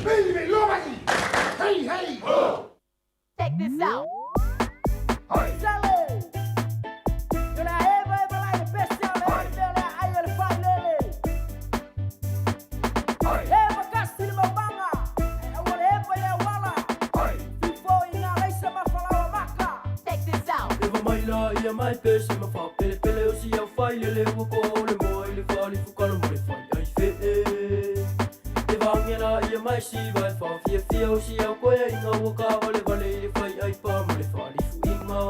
Baby, nobody! Hey, hey! Check this out. Hey! Check this out. Eva mai la ia mai pese ma fa pele pele o si au fai le wo ko le mo le fa li fu kalo mo le fai ai fe Eva ngela ia mai si vai fa fia fia o si au ko e nga wo ka vale vale le fai ai pa mo le fa li fu inga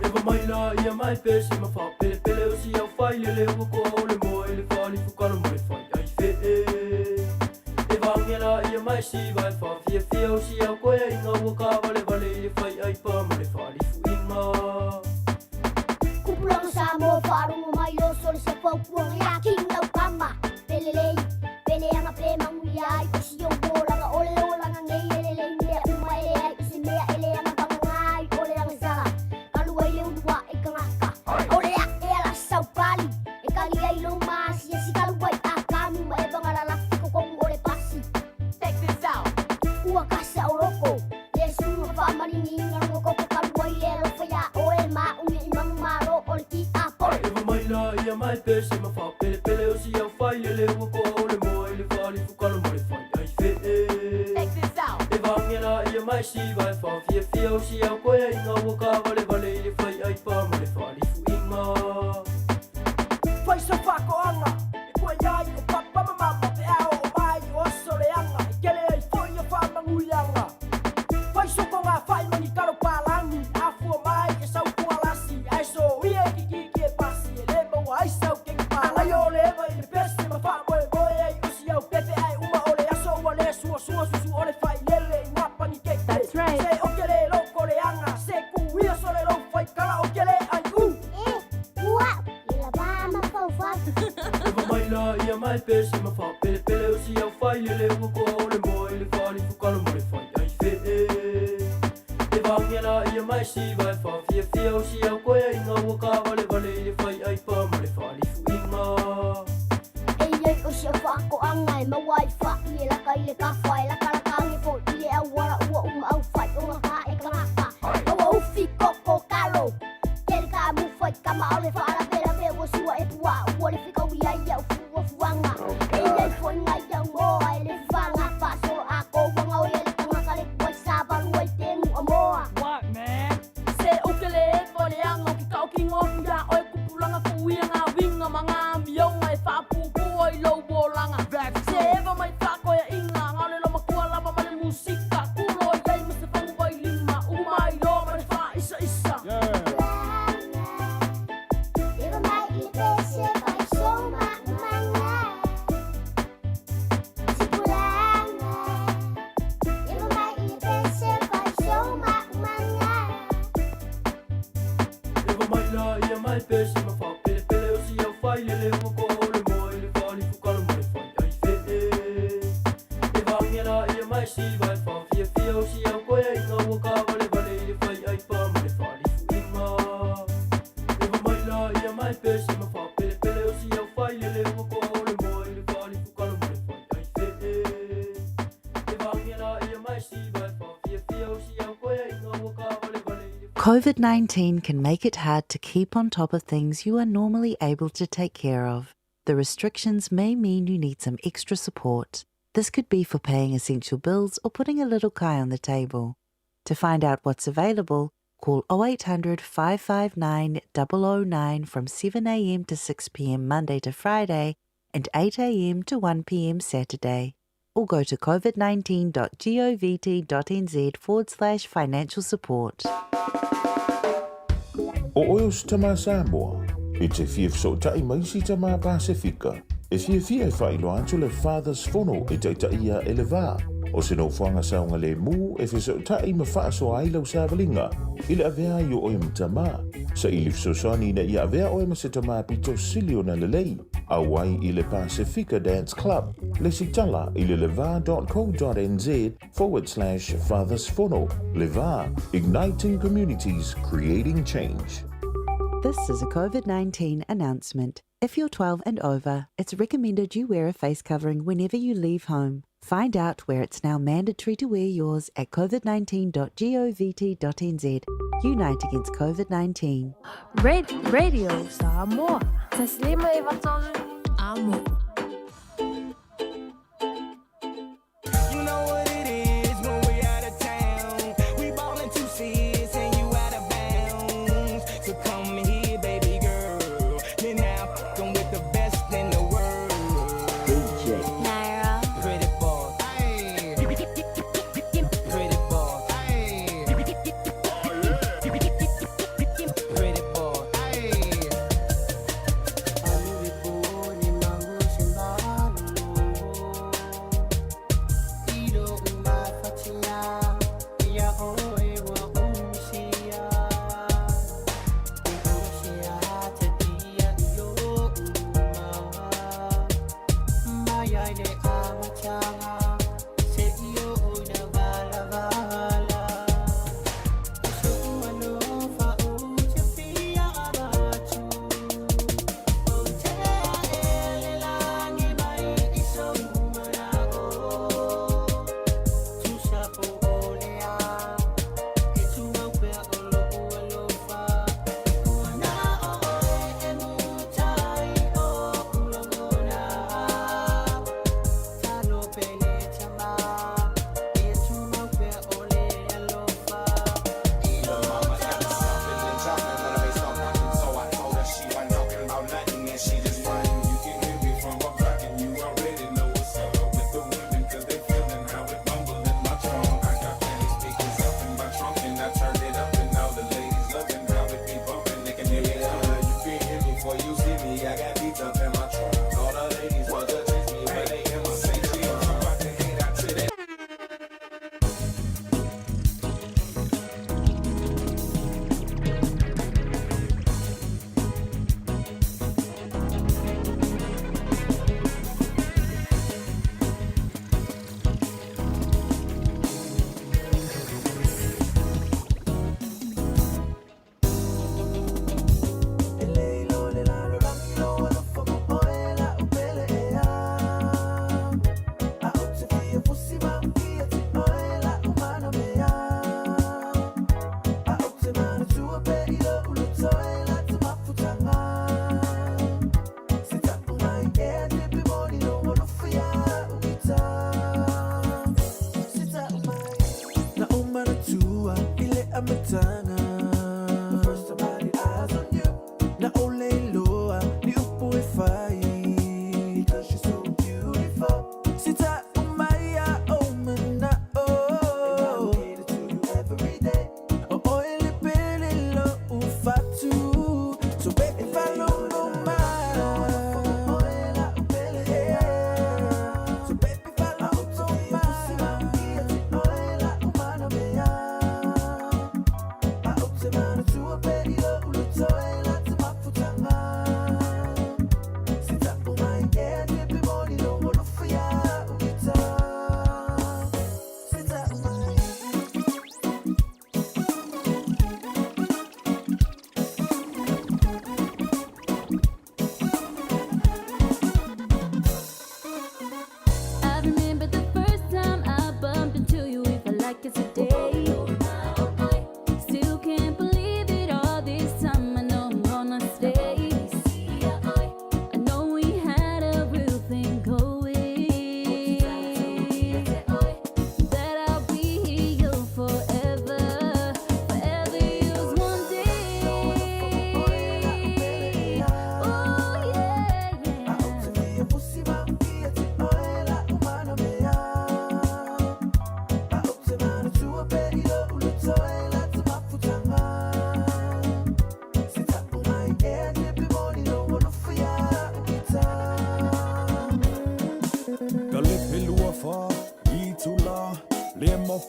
Eva mai la ia mai pese ma fa pele pele o si au fai le wo ko le mo le fa li fu kalo mo le fai ai fe Eva ngela ia mai si vai fa fia fia o si au ko e nga wo ka vale vale le fai ai pa mo le fa li fu Kupulang Samoa, farong umayo, sol sa pagpuang yaking daw kama. Pelelay, pele ang aple manguyay, kasi yung bola nga ole ola nga ngay elelay niya umayay, kasi mea ele ang abangay, ole ang zala. Kaluay leudwa, ikangaka. Ole ya, ela sa bali, ikaliyay lumas, ya si kaluay akami, maebang alalaki ko kung ole pasi. Check this out. Uwa ka sa oroko, yesu nga pa maringin nga ko kaluay lelo faya, ole maungi imang maro, ole ki apo. Eva mai la ia mai pese ma fa pele pele o si au fai le wo ko le mo le fa li fu kalo mo le fai ai fe Check this out. Eva ngela ia mai si vai fa fia fia o si au ko e nga wo ka vale vale le fai ai pa mo le fa li fu inga Fai sa whako anga, e kua iai o papa ma mama, te ao o mai o asore anga, e kele ai fwoi a whamangui anga. Fai soko ngā whai mani karo pālangi, a fua mai e sau kua lasi, ai so ia ki ki e pasi, e le maua ai sau ke ki pāla. Ai o le ewa i le pese ma wha moe moe ai o si au pepe ai uma o le aso ua le sua sua susu o le whai lele i ngapa ni keke. That's right. Se o ke le loko le anga, se ku ia so le lo whai kala o ke le ai Uwa, ila ba mapawfat. Eva mai la ia mai pese ma fa pele pele o si au fai le wo ko le mo le fa li fu kalo mo le fai ai fe Eva ngela ia mai si vai fa fia fia o si au ko e nga wo ka vale vale le fai ai pa mo le fa li fu inga Ei o siya whako angay, mawai wha i la kai le ka whai, la karakangi po i e awara ua au whai, o nga ka e karaka. Awa ufi koko karo, kere ka mu whai kama au le whaara pera pe o sua e pua, ua le whika ui ai au fua fuanga. Ei fwoi ngai au ngoa e le whanga, whaasoro a ko wanga o i le tangaka le kuai sabaru ai tenu a moa. What, man? Se o ke le ewa le anga o ki ka o ki ngofu ya o e kupulanga kuia ngā winga mga mionga e whapupu o i lau bolanga. Se ewa mai whako e inga ngā le lo makua lava ma le musika, kulo i ei ma se whangu wai lima, umai lo ma le wha isa isa. Iba mai i le pese vai soma manga. Sipulanga. Iba mai i le pese vai soma manga. Eva mai la ia mai pese ma fa pele pele o si au fai le wo ko le mo le fa li fu kalo mo le fai ai fe Eva ngela ia mai si vai fa fia fia o si au ko e nga wo ka vale vale le fai ai pa mo le fa li fu inga Eva mai la ia mai pese ma fa pele pele o si au fai le wo ko le mo le fa li fu kalo mo le fai ai fe Eva ngela ia mai si vai fa fia fia o si au ko e nga wo ka vale vale le COVID-19 can make it hard to keep on top of things you are normally able to take care of. The restrictions may mean you need some extra support. This could be for paying essential bills or putting a little kai on the table. To find out what's available, call 0800 559 009 from 7 a.m. to 6 p.m. Monday to Friday and 8 a.m. to 1 p.m. Saturday. Or go to covid19.govt.nz/financial support. O oio si tama Samoa, e te fia tai mai si tama Pasifika. E fia whailo antu le Father's Fono e taitaia e le vā. O se no whanga saunga le mū e tai ma whaaso ailau sāwalinga. I le avea i o oi mtama. Sa i lifsosani na i avea oi ma se tama pito silio na lelei. Awai i le Pacifica Dance Club. Le sitala i le leva.co.nz/Father's Fono. Leva, igniting communities, creating change. This is a COVID-19 announcement. If you're 12 and over, it's recommended you wear a face covering whenever you leave home. Find out where it's now mandatory to wear yours at covid19.govt.nz. Unite against COVID-19. Radio Samoa. تسليمة يبطل Amo. You know what it is when we out of town. We ballin' 2 C's and you out of bounds. So come here, baby girl. You're now f***ing with the best in the world. DJ Naira Pretty boy. Ay. Pretty boy. Ay. Pretty boy. Ay.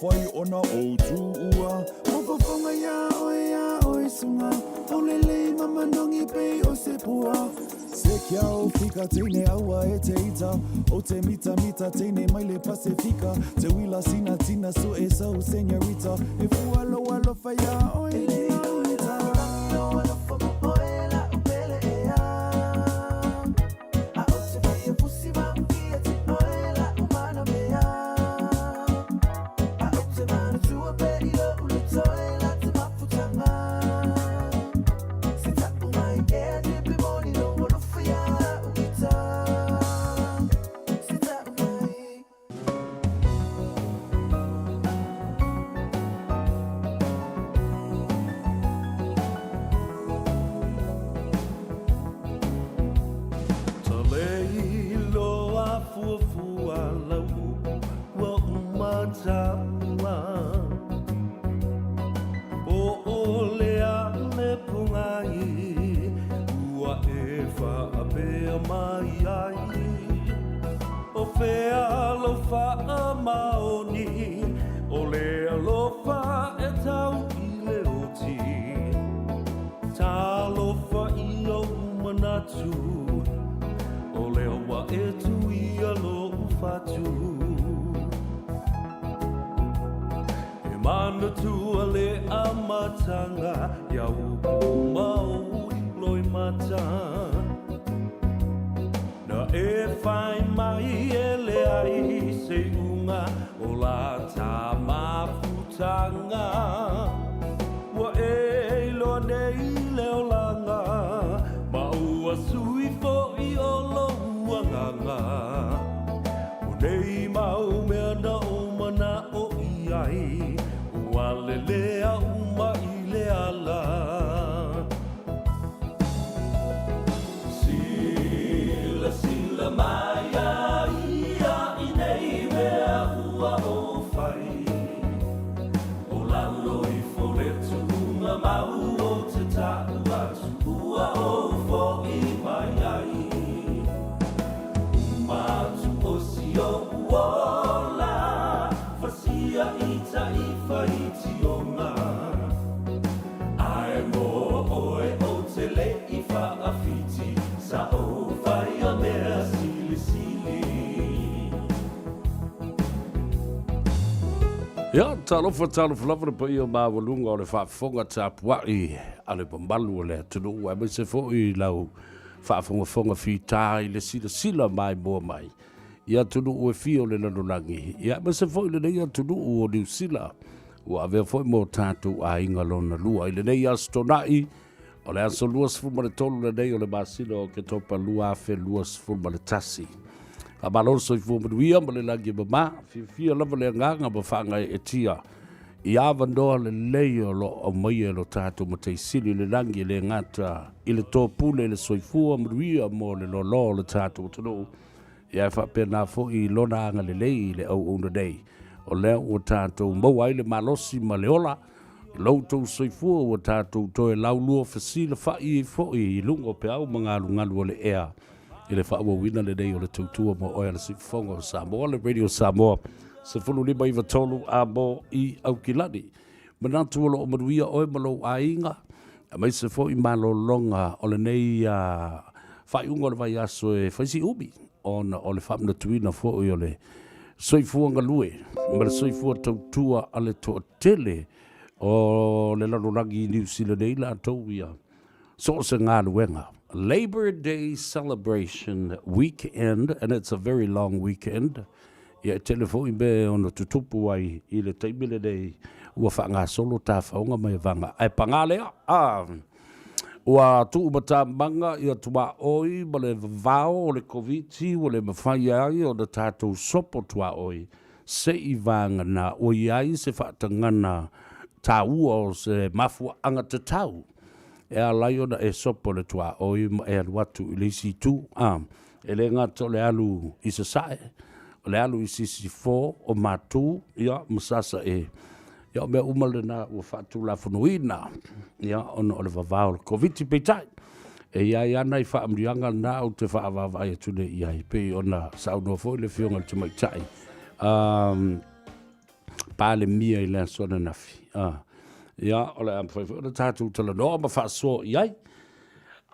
Foi ona o tua Moko fonga ya oi sunga Aulele mama nongi pe o se pua Se kia o fika teine aua e te ita O te mita teine maile pasifika Te wila sina tina so e sau senyorita E fu alo faya oi le ita Alo fa tua le amatanga ia upu mau loi mata na e whai mai e le ai se unga o la tā mawhutanga ua e loa nei leo langa ma ua sui fo i o loa nganga o nei mau mea na o mana o iai ua le lea uma i le ala sila sila mai a ia i nei mea ua o whai o lalo i fore tunga mau o te tāu atu ua o fo i mai ai umatu o si o uola fasia i ta i whai ti o ngā ai mo oe o te le i whaafiti sa o whai a mea sili sili Ia, talofa lava pa ia mawalunga o le whaafonga tāpuai a le pambalu o le atunu ua me se fo i lau whaafonga whita i le sila mai mua mai. Ia tunu ue fio le nanonangi. Ia me se fo i le nei atunu o New Zealand. Ua avea fo i mo tātou a inga lona lua. I le nei astonai o le aso luas fulma le tolu le nei o le masina o ke topa lua afe luas fulma le tasi. A malolo so i fuamanuia ma le lagi mama, fia lava le nganga ma whanga e tia. I awa noa le lei o lo o maia lo tātou ma teisili le langi le ngata i le tōpule le soifua manuia mo le lolo le tātou tano. Ia e whapena fo i lona anga le lei le au una nei. O leo o tātou maua i le malosi ma le ola. I lautou soifua o tātou toe laulua fasila whai fo i lungo pe au mga lungalu o le ea. I le whaawawina le nei o le tautua mo oia le sifonga o Samoa, le Radio Samoa, se fulu lima iwa tolu a mo i Aukilani. Manatu o lo o manuia oe malo a inga, a mai se fo i malo longa o le nei whaiunga le vai aso e whaisi ubi, o le whamna tuina fo o le soifuanga lue, ma le soifua tautua a le toa tele o le laronagi New Zealand nei la tau ia. So se ngā luenga. Labor Day celebration weekend, and it's a very long weekend. Ia telefoni be ono tutupu ai I le taimile nei ua whanga solo tā whaunga mai vanga. Ai pangalea, ua tu umata manga ia tua oi ma le vao o le koviti o le mawhai ai o le tātou sopo tua oi. Se I vanga na oi ai se whaatangana tā ua o se mafua anga te tau. E a laiona e sopo le tua oi e alu atu I le isi tu e le ngata le alu I se sae o le alu I sisi fo o matu ia masasa e ia mea umale na ua whatu la funuina ia ono o le vavao le koviti peitai e ia iana I whaamrianga na au te whaavava ia tune ia I pe ona saunua fo I le fionga le tumaitai pale mia I le asona nafi ia o le amwhai o le tātou tala noa ma whaaso iai.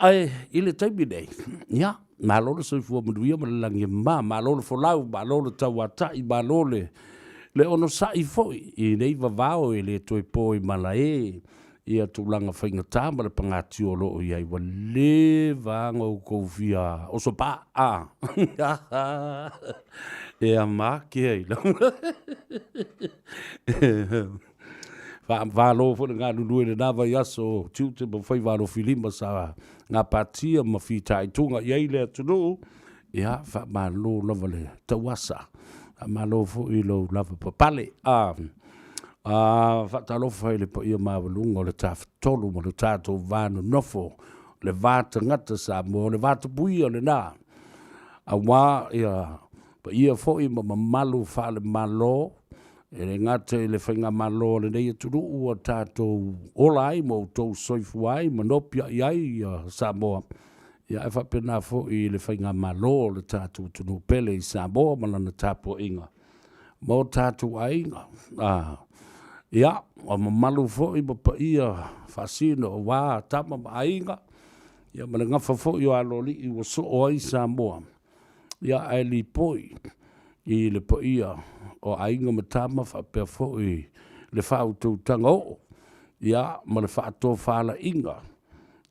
Ai, I le taimi nei, ia, malole soifua manuia ma le langi malole folau, malole tauatai, malole le ono sai foi, I nei vavao e le toi poi mala ia tūlanga whainga tā ma le pangati o loo iai wa le vanga o koufia, o so pa, e a maki ei, Valo fo ngā lulu e nava yaso tiute ma fai valo filima sa ngā patia ma fitai tunga iai le atunu ia fa malo lava le tawasa a malo fo I lo lava papale fa talo fai le pa ia mawalunga o le taftolu ma le tato vano nofo le vata ngata sa mo le vata buia le nā a wā ia pa ia fo I ma malu fa le malo e le ngate le whainga malo le nei aturu ua tātou ola ai mo tau soifu ai manopia iai Samoa. Ia e whapena fo I le whainga malo le tātou tunu pele I Samoa malana tāpua inga. Mo tātou ainga. Ia, o mamalu fo I mapa ia whasino o wā tama ma ainga. Ia ma le ngawha fo I o aloli I wa so o ai Samoa. Ia e li poi I le pa ia o ainga matama whapea fo I le whautautanga o. Ia, ma le whaato whala inga.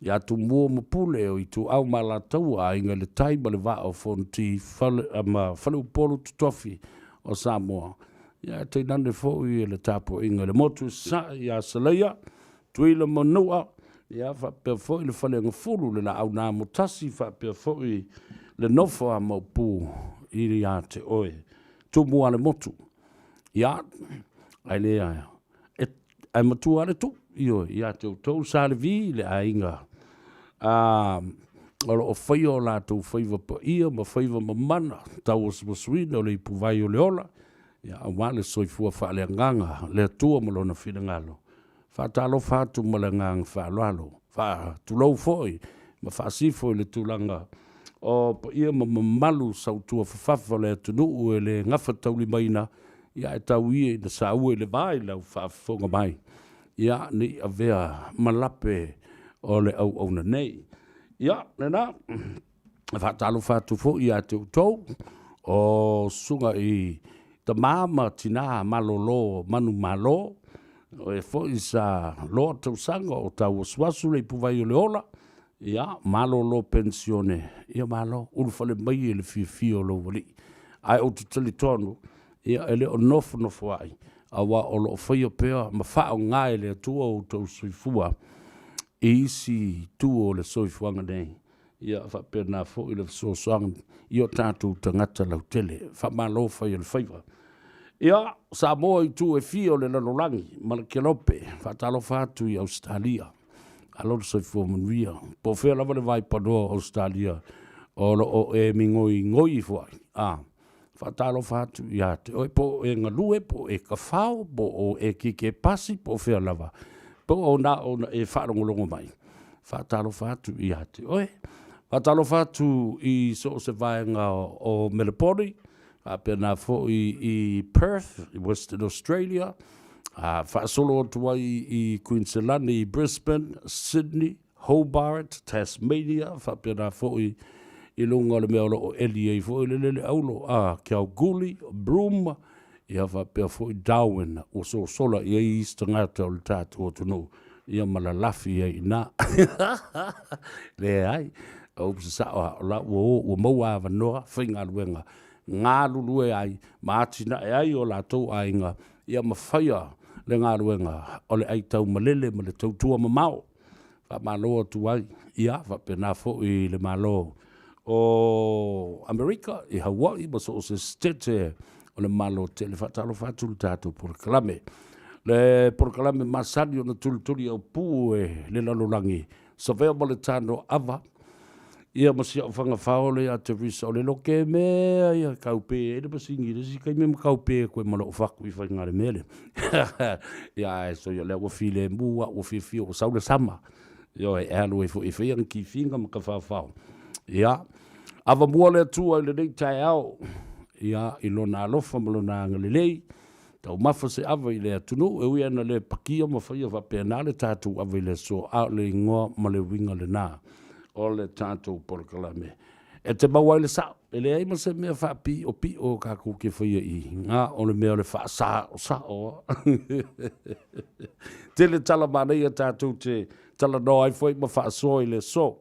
Ia tu mua mapule o i tu au malatau a inga le tai ma le wao fonti whale upolo tutofi o Samoa. Ia te nane fo i le tapo inga le motu sa ia salaya, tuila manua, ia whapea fo i le whale ngafuru le la au nā mutasi whapea fo i le nofo a maupu i ia te oe. Tu mua le motu. Ia, ai le aia. Ai matua le tu, ia te utou sa le vi le a inga. Olo o whaia o lātou whaiva pa ia, ma whaiva ma mana, tau o smaswina o le ipu vai o le ola, ia a wale soifua wha le nganga, le atua ma lona whina ngalo. Wha talo whātu ma le ngang wha loalo, wha tulau foi, ma wha sifo le tūlanga, o pa ia ma malu sautua whawhawha le atunu ue le ngafa tauli maina, ia e tau ia na sa ue le vai lau whawhonga mai. Ia ni a vea malape o le au na nei. Ia, nena, whaatalo whātu fo ia te utou, o sunga i ta māma tina malolo manu malo, o e fo i sa loa tau sanga o tau oswasu le puvai o le ola, ia, malolo pensione, ia malo, ulufale mai e le fio lo wali. Ai o tutali tonu, ia ele o nofo ai, awa o lo whaia pēa, ma whao ngai le atua o tau suifua, isi tu o le soifuanga nei. Ia whapea nā fo i le sosoanga, i o tātou tangata lau tele, whamalo whai le whaiva. Ia, Samoa i tu e fio le lanolangi, Malakelope, whatalo whātu i Australia. Aloro soifua manuia, po whea lava le vai panoa Australia, o e ngoi fuai. Whatalo whātu i ate, o e po e ngalue, po e kawhao, po o e kike pasi, po whea lava. Po o na e whaarongolongo mai. Whatalo whātu i ate. Oe, whatalo whātu i so se vaenga o Melapori, apea nā fo i Perth, i Western Australia, whaasolo o tuai i Queensland, i Brisbane, Sydney, Hobart, Tasmania, whapea nā fo i lunga le mea o Elia, i fo i lele aulo, kia o Guli, Broome, ia whapea fo i Darwin, o so sola i eis tangata o le tātu o tunu, ia malalafi i nā. Le ai, au pisa sa o la o maua avanoa, whainga luenga, ngā lulue ai, maatina e ai o la tau ainga, ia mawhaia le ngā luenga, o le ai tau malele, ma le tau tua mamao, wha maloa tu ai, ia whapea nā fo i le malo o Amerika, i Hawaii, ma so se stete, o le malo te le whatalo whatulu tātou porokalame. Le porokalame masani o na tulituli au pū e le lalolangi. Savea mo le Tanoa Ava. Ia masia o whanga whaole a te risa o le loke mea ia kaupe e le masingi. Resi kai me kaupe koe mana o whaku i whaingare mele. Ia e so ia lea wafile mua o whiwhio o saule sama. Ia e alu e fo e whiang ki whinga maka whawhao. Ia. Ava mua le atua i le nei tai au. Ia i lona alofa malona ngalelei, tau mafa se ava i le atunu, e ui ana le pakia ma whaia whapea nā le tātou ava i le so a le ingoa ma le winga le nā, o le tātou porokalame. E te maua i le sao, e le eima se mea whapi o pi o kako ke whaia i, ngā o le mea le wha sao. Te le tala manei a tātou te tala no ai whai ma wha so i le so.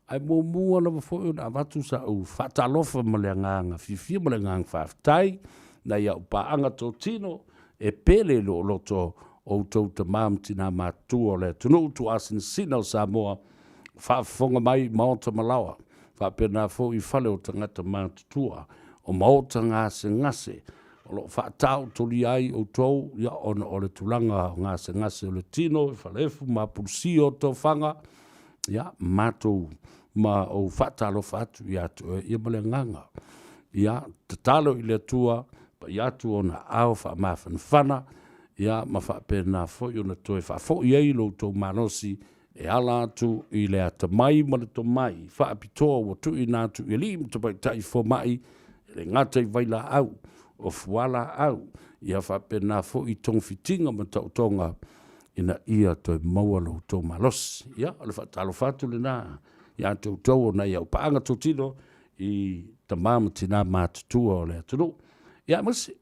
Ai mua na wafoi na watu sa u whatalofa ma le nganga, whiwhia ma le nganga whaftai, na ia upaanga tō tino, e pele lo loto o tau ta mam tina mātua le tunu tu asin sina o Samoa, whafonga mai maota malawa, whapena fo i whale o tangata mātua, o maota ngase, o lo whatau toli ai o tau, ia ona o le tulanga ngase o le tino, i whalefu ma pulsi o tō whanga, ia mātou, ma o whatalo whatu i atu e ia male nganga. Ia, te talo i le atua, pa i atu o na au wha mawhan whana, ia ma whapena fwoi o na toe whafoi ei lo tō manosi, e ala atu i le ata mai ma le tō mai, whaapitoa o tu i nātu i lim te pai tai fo mai, le ngata i vaila au, o fuala au, ia whapena fwoi tōng fitinga ma tau tonga, ina ia toi maua lo tō malosi. Ia, le whatalo whatu le nā, ia te utau o nei au paanga tō tino i ta māma tina mātutua o le atunu. Ia masi,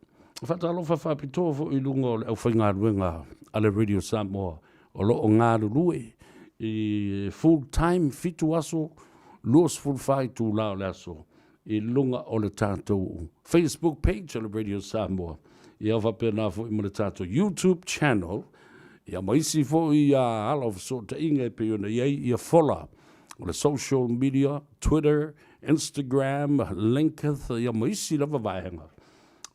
Whatalofa whapitoa fo I lunga o le au whainga ruenga ale Radio Samoa o lo o ngā rurue I full time fitu aso luos full fai tu lao le aso I lunga o le tātou Facebook page o le Radio Samoa I au whapena fo I mo le tātou YouTube channel Ia maisi fo I ala of so ta inga pe ona iei ia fola o le social media, Twitter, Instagram, Linketh, ia maisi lava vaenga.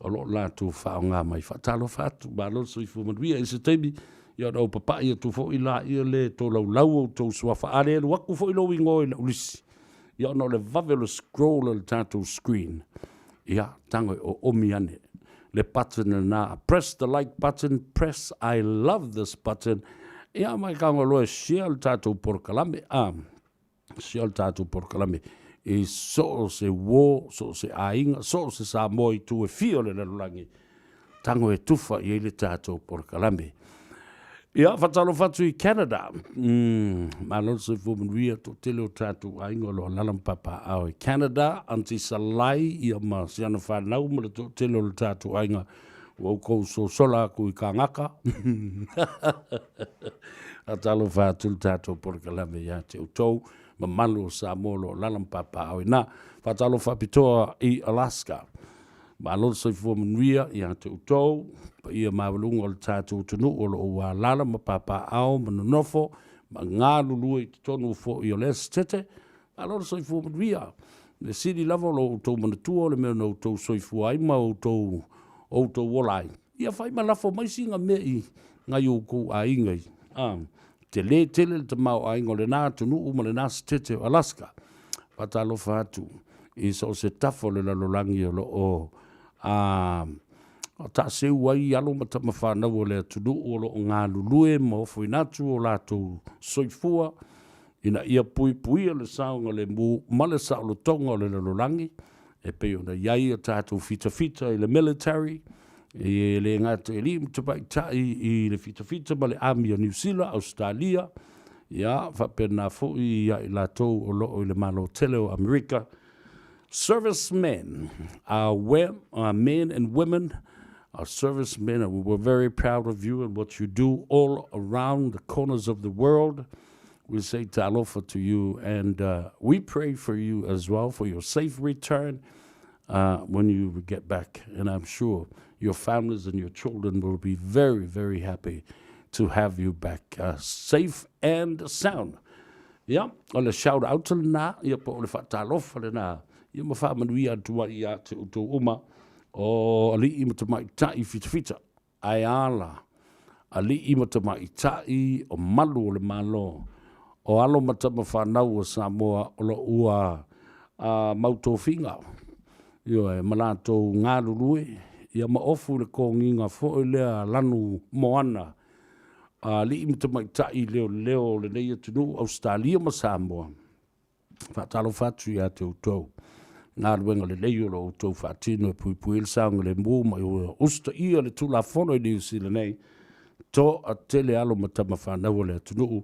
O lo lātou whaonga mai whatalo whatu, mālo so I fumanuia I se teimi, ia rau papa ia tu fo I la ia le tō lau lau o tō suafa, are elu waku fo I lo ingoe na ulisi. Ia no le vavelo scroll o le tātou screen. Ia tango o omiane. Le button na, press the like button, press I love this button. Ia mai kango loe share le tātou porkalame, share le tātou porkalame. I so se wo, so se ainga, so se sa moi tu e fio le lalulangi. Tango e tufa I le tātou porkalame. Ia, whatalo whatu I Canada. Malon se fumanuia to tele o tātou ainga lo lalampapa au I Canada. Anti salai ia ma siana whanau ma le to tele o tātou ainga. Wau kou so sola ku I kāngaka. Atalo whatu le tātou porkalame ia te utou. Ma malu o Samoa lo lalampapa au ina. Whatalo whapitoa I Alaska. Malon se fumanuia ia te utou. Pa ia mawalunga o le tātou tunu o lo ua lala ma papa au ma nonofo ma ngā lulu I tonu fo I o les tete a lor soifu manuia le siri lava lo tau manatua le mea no tau soifu ai ma o tau wolai ia whai ma lafo maisi ngā mei ngai o kou a ingai te le tele le tamau a ingo le nā tunu u ma le nā tete o Alaska patalo whātu I so se tafo le lalolangi o lo o o ta se wai alo mata mawhana o le tunu o lo ngā lulue ma o fuinatu o lātou soifua ina ia pui pui o le saunga le mu ma le saulo tonga o le lalolangi e pe o na iai o tātou fita fita I le military e le ngata e li mtapai tai I le fita fita ma le ami o New Zealand, Australia ia whapena fo I lātou o lo o le malo tele o Amerika servicemen men and women our servicemen, and we're very proud of you and what you do all around the corners of the world. We say talofa to you, and we pray for you as well, for your safe return when you get back. And I'm sure your families and your children will be very, very happy to have you back safe and sound. Yeah, ole shout out to na, ia po ole fa talofa le na, ia ma fa manuia tua ia te utu uma. O ali I mata mai tai fita ai ala ali I mata mai tai o malu o le malo o alo mata ma whanau o Samoa o lo ua mautofinga io e malato ngā rurue ia ma ofu le konginga fo o lea lanu moana ali I mata mai tai leo le nei atunu Australia ma Samoa whatalo whatu ia te utou ngā ruenga le leio lo tau whaatino e pui pui il saunga le mō mai o usta ia le tula whono I New Zealand nei tō a tele alo matama whanau le atunuu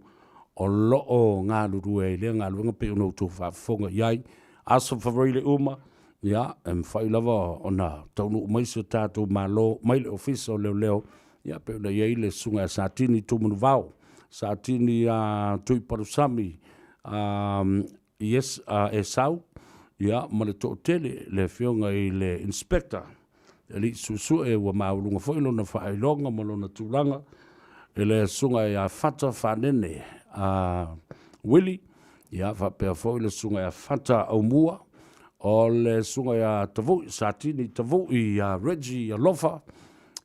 o loo ngā rurue le ngā ruenga pe ono tau whaafonga iai aso whawarile uma ia e mwhai lava o nā taunu umaisi o tātou malo mai le ofisa o leo ia pe ona iai le sunga Satini tūmanu vau Satini tui parusami yes e sau ia ma le to'otele le fionga I le inspector e li susu e ua maulunga fo ilo na whaelonga ma lona tūlanga e le sunga ia fata whanene Willi ia whapea fo ilo sunga ia fata au mua o le sunga ia tavui Satini tavui ia Reggie ia lofa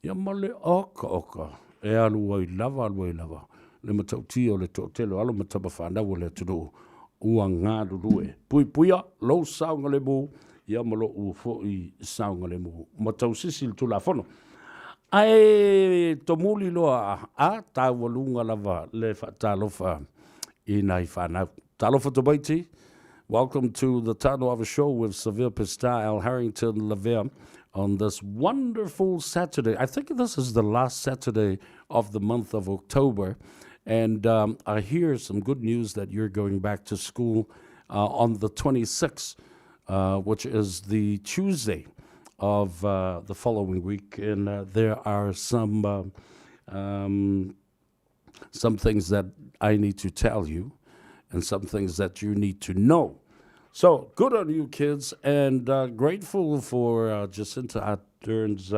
ia ma le oka e alu ai lava le matauti o le to'otele alo mataba whanau le tunu ua ngā rurue. Pui puia, lau saunga le mū, ia malo ua fo I saunga le mū. Ma tau sisi le tula whono. Ai, to muli loa a tāwalunga lava le whatalofa I nai whanau. Talofa to baiti. Welcome to the Tanoa Ava show with Savea Pista, Al Harrington, Lavea on this wonderful Saturday. I think this is the last Saturday of the month of October. And I hear some good news that you're going back to school on the 26th, which is the Tuesday of the following week, and there are some things that I need to tell you, and some things that you need to know. So good on you, kids, and grateful for Jacinta Ardern's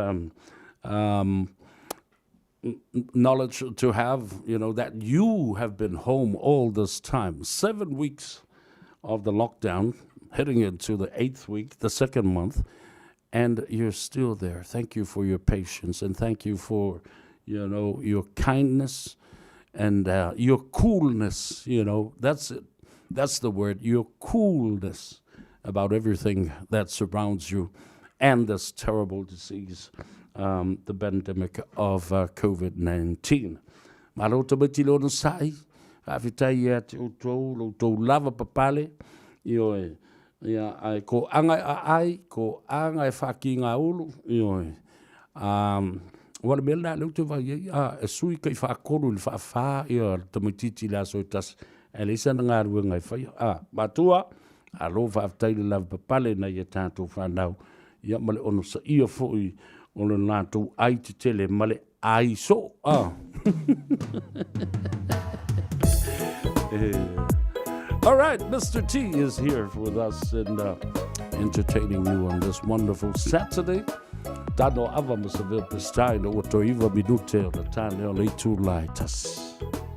knowledge to have, that you have been home all this time. 7 weeks of the lockdown, heading into the 8th week, the second month, and you're still there. Thank you for your patience, and thank you for, your kindness and your coolness. That's it. That's the word, your coolness about everything that surrounds you and this terrible disease, the pandemic of COVID-19. Malota batilo sai, afitai at to lava papale, ai ko anga ko anga fakinga ulu, Wala mela leu te vai e sui kai whaakoro li whaafaa ia tamititi la soitas e leisa na ngā rua ngai whai. Matua, a lo whaaftaile la papale na ia tātou whanau. Ia male ono sa ia fōi ono nātou ai te tele male ai so. All right, Mr. T is here with us and entertaining you on this wonderful Saturday. Tanoa Ava ma Savea Pestai na ua toiva minute o na tāne o leitu lai tas. Ai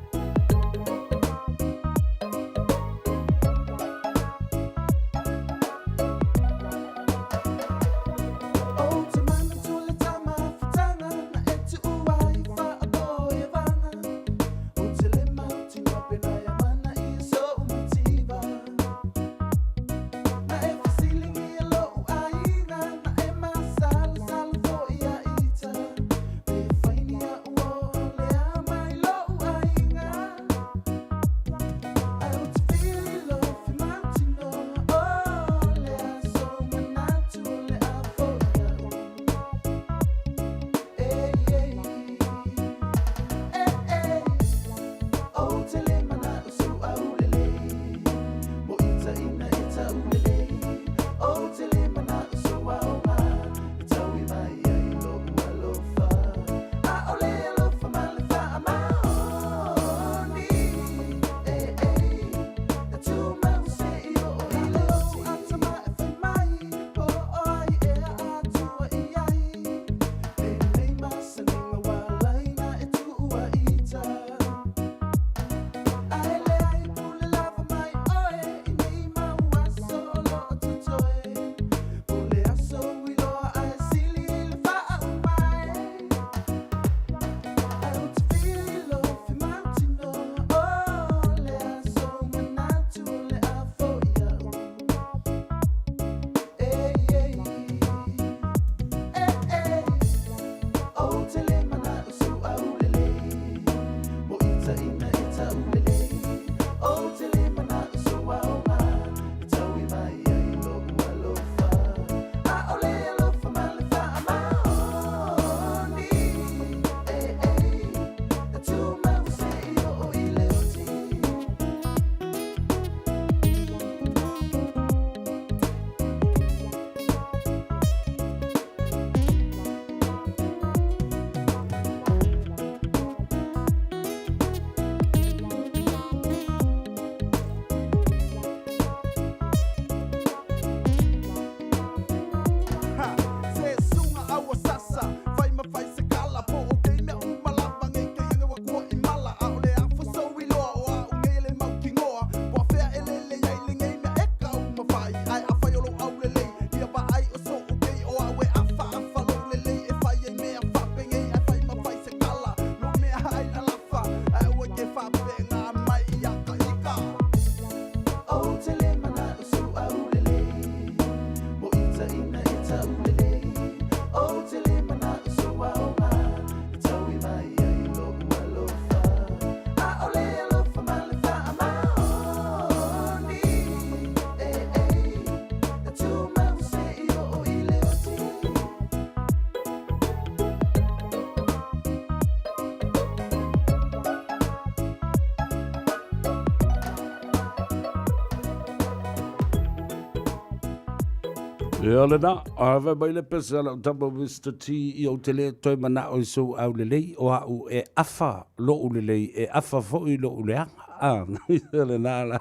Ia le na, awe mai le pesa la utama Mr. T I o te le toi mana o iso au le lei o au e afa lo u le lei e afa fo I lo u le anga. Ia le na la,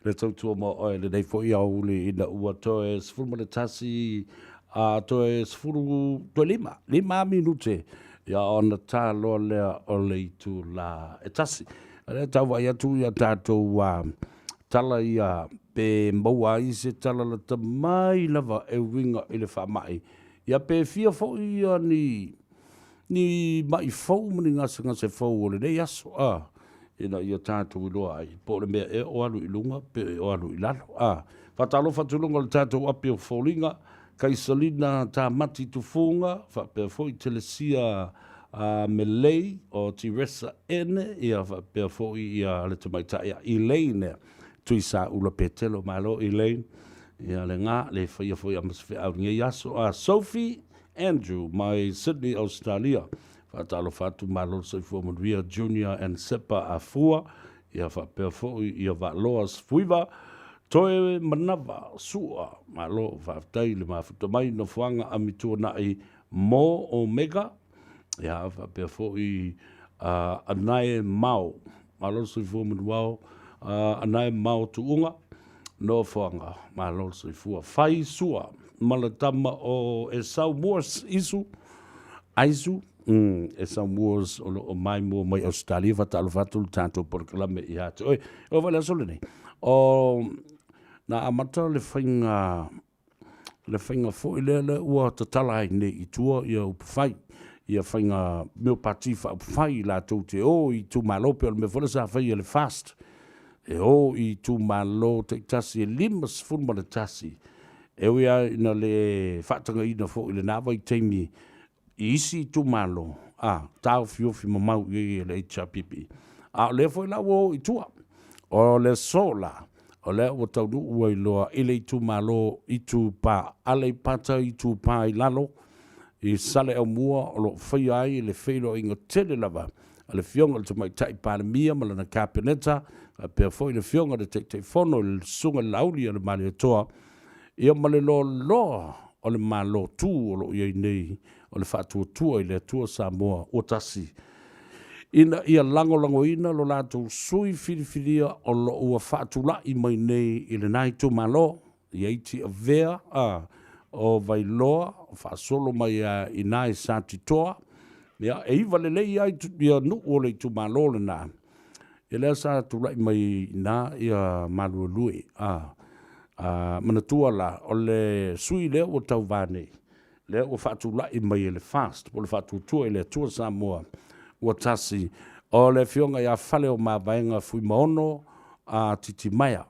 le tau tua mo oe le nei fo I au le ina ua toe sfuru ma le tasi a toe sfuru toe lima minute. Ia ona tā loa lea o le itu la e tasi. Ale tau vai atu ia tātou tala ia pe maua I se tala la tamai lava e winga I le whamai. Ia pe fia fo ia ni mai fau mani ngase fau o le nei aso. Ina ia tātou I loa ai. Po le mea e o alu I lunga, pe e o alu I lalo. Whatalo whatulunga le tātou api o faulinga. Kai salina tā mati tufunga. Whapea fo I telesia melei o Tiresa ene. Ia whapea fo ia le tamaitaia Elaine. Tui sa ula petelo malo Elaine. Ia le ngā le whaia fwoi amaswhi au ngai aso. Sophie Andrew, mai Sydney, Australia. Whatalo whatu malo sa fua Maria Junior and Sepa Afua. Ia whapea fwoi ia waloa sfuiva. Toe manawa sua malo whaftai le mafuta mai no fuanga amitua nai mo omega. Ia whapea fwoi anae mau. Malo sa fua manuao. Anai mau tuunga no whanga malo soi fua whai sua malatama o e Samoa aisu e Samoa o mai mua mai Australia whatalo whatulu tātou porkalame I hata o wale asole nei o na amata le whainga fo I lele ua tatala ai nei I tua ia upawhai ia whainga meo pati wha upawhai la tau te I tu malope o le me whole sa whai le fast e o I tu malo te tasi e limas funma le tasi. E wea ina le whatanga ina fo I le nawa I teimi I isi tu malo. Tau fiofi mamau I le HRPP. Le fo I la wo I tua. O le sola. O le o tau nu ua I loa I le tu malo I tu pa ale pata I tu pa I lalo. I sale au mua o lo whai ai le whailo inga tele lava. Le fionga le tamai tai paramia ma lana kapeneta. Pea foi le fionga de te fono le sunga lauli le mali toa ia male lo o le malo tu o lo ia nei o le fatu tu I le tua Samoa o tasi ina ia lango ina lo lato sui filifilia o lo ua fatu la I mai nei I le nai tu malo ia iti a vea o vailoa fa solo mai I nai santi toa ia e iva le lei ia nu o le tu malo le na Ia sa tulai mai na ia malului manatua la o le sui le o tau vane le o fatulai mai le fast o le fatutua I le tua Samoa o tasi o le fionga ia fale o mawaenga fui maono titimaya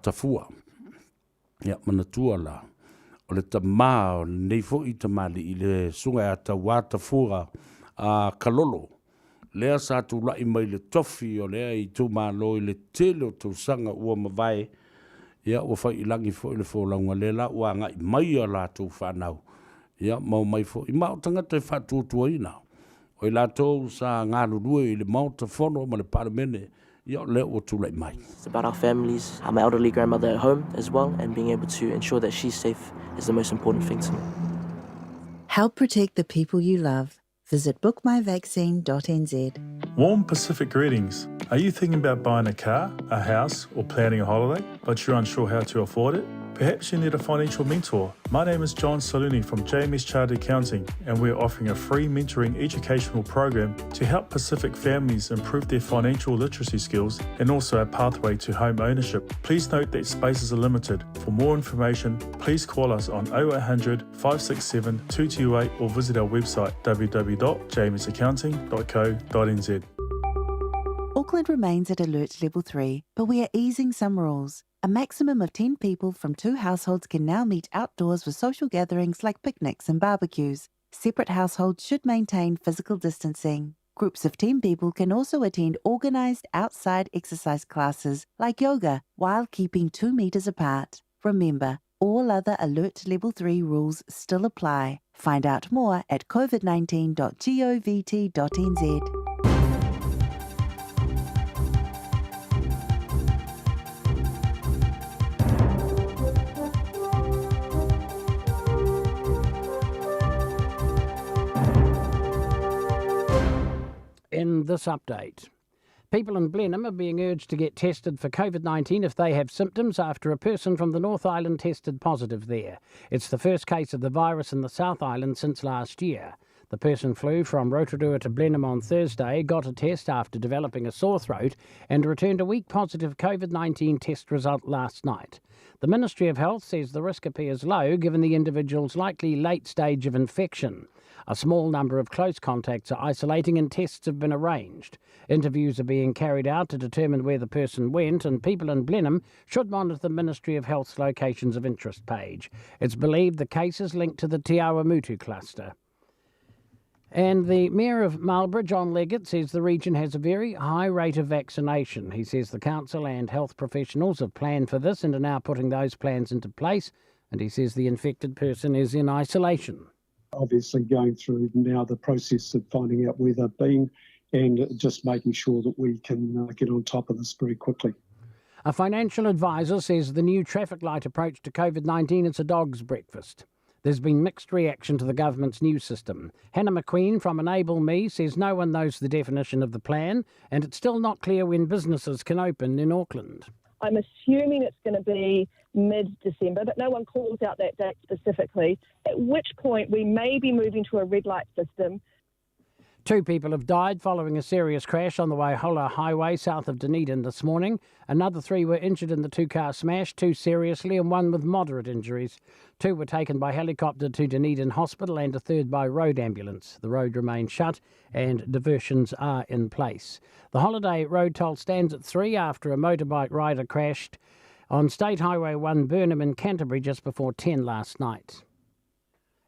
tafua ia manatua la o le tamā o le neifo I tamali I le sunga ia tawa tafura kalolo Lea sa tu lai mai le tofi o lea I tu malo I le tele o tu sanga ua mawai. Ia ua whai ilangi fo I le fōlaunga lela ua ngai mai a la tu whanau. Ia mau mai fo I mao tangata I whatuatua ina. O I la tau sa ngā rurua I le mauta whono ma le paramene. Ia lea ua tu lai mai. It's about our families, my elderly grandmother at home as well, and being able to ensure that she's safe is the most important thing to me. Help protect the people you love. Visit bookmyvaccine.nz. Warm Pacific greetings. Are you thinking about buying a car, a house, or planning a holiday, but you're unsure how to afford it? Perhaps you need a financial mentor. My name is John Saluni from JMS Chartered Accounting, and we're offering a free mentoring educational program to help Pacific families improve their financial literacy skills and also a pathway to home ownership. Please note that spaces are limited. For more information, please call us on 0800 567 228 or visit our website www.jmsaccounting.co.nz. Auckland remains at Alert Level 3, but we are easing some rules. A maximum of 10 people from 2 households can now meet outdoors for social gatherings like picnics and barbecues. Separate households should maintain physical distancing. Groups of 10 people can also attend organised outside exercise classes like yoga while keeping 2 metres apart. Remember, all other Alert Level 3 rules still apply. Find out more at covid19.govt.nz. this update. People in Blenheim are being urged to get tested for COVID-19 if they have symptoms after a person from the North Island tested positive there. It's the first case of the virus in the South Island since last year. The person flew from Rotorua to Blenheim on Thursday, got a test after developing a sore throat, and returned a weak positive COVID-19 test result last night. The Ministry of Health says the risk appears low given the individual's likely late stage of infection. A small number of close contacts are isolating and tests have been arranged. Interviews are being carried out to determine where the person went, and people in Blenheim should monitor the Ministry of Health's locations of interest page. It's believed the case is linked to the Te Awa Mutu cluster. And the Mayor of Marlborough, John Leggett, says the region has a very high rate of vaccination. He says the council and health professionals have planned for this and are now putting those plans into place. And he says the infected person is in isolation. Obviously going through now the process of finding out where they've been and just making sure that we can get on top of this very quickly. A financial advisor says the new traffic light approach to COVID-19 is a dog's breakfast. There's been mixed reaction to the government's new system. Hannah McQueen from Enable Me says no one knows the definition of the plan and it's still not clear when businesses can open in Auckland. I'm assuming it's going to be mid-December, but no one calls out that date specifically, at which point we may be moving to a red light system. 2 people have died following a serious crash on the Waihola Highway south of Dunedin this morning. Another 3 were injured in the 2-car smash, 2 seriously and 1 with moderate injuries. 2 were taken by helicopter to Dunedin Hospital and a 3rd by road ambulance. The road remains shut and diversions are in place. The holiday road toll stands at 3 after a motorbike rider crashed on State Highway 1 Burnham in Canterbury just before 10 last night.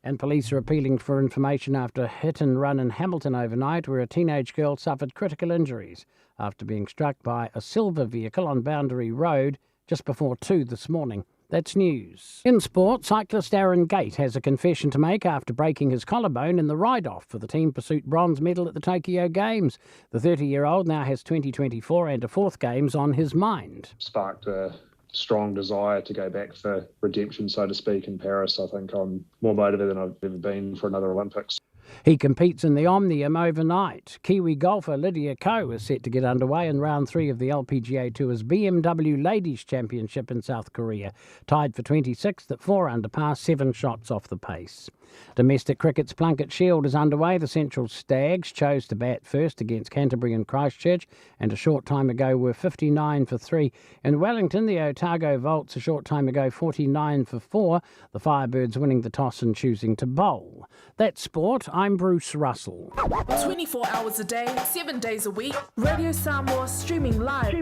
And police are appealing for information after a hit and run in Hamilton overnight where a teenage girl suffered critical injuries after being struck by a silver vehicle on Boundary Road just before 2 this morning. That's news. In sport, cyclist Aaron Gate has a confession to make after breaking his collarbone in the ride-off for the team pursuit bronze medal at the Tokyo Games. The 30-year-old now has 2024 and a 4th Games on his mind. Sparked a strong desire to go back for redemption, so to speak, in Paris. I think I'm more motivated than I've ever been for another Olympics. He competes in the Omnium overnight. Kiwi golfer Lydia Ko is set to get underway in round 3 of the LPGA Tour's BMW Ladies Championship in South Korea, tied for 26th at 4 under par, 7 shots off the pace. Domestic cricket's Plunket Shield is underway. The Central Stags chose to bat first against Canterbury and Christchurch, and a short time ago were 59 for 3. In Wellington, the Otago Volts a short time ago 49 for 4. The Firebirds winning the toss and choosing to bowl. That's sport. I'm Bruce Russell. 24 hours a day, 7 days a week. Radio Samoa streaming live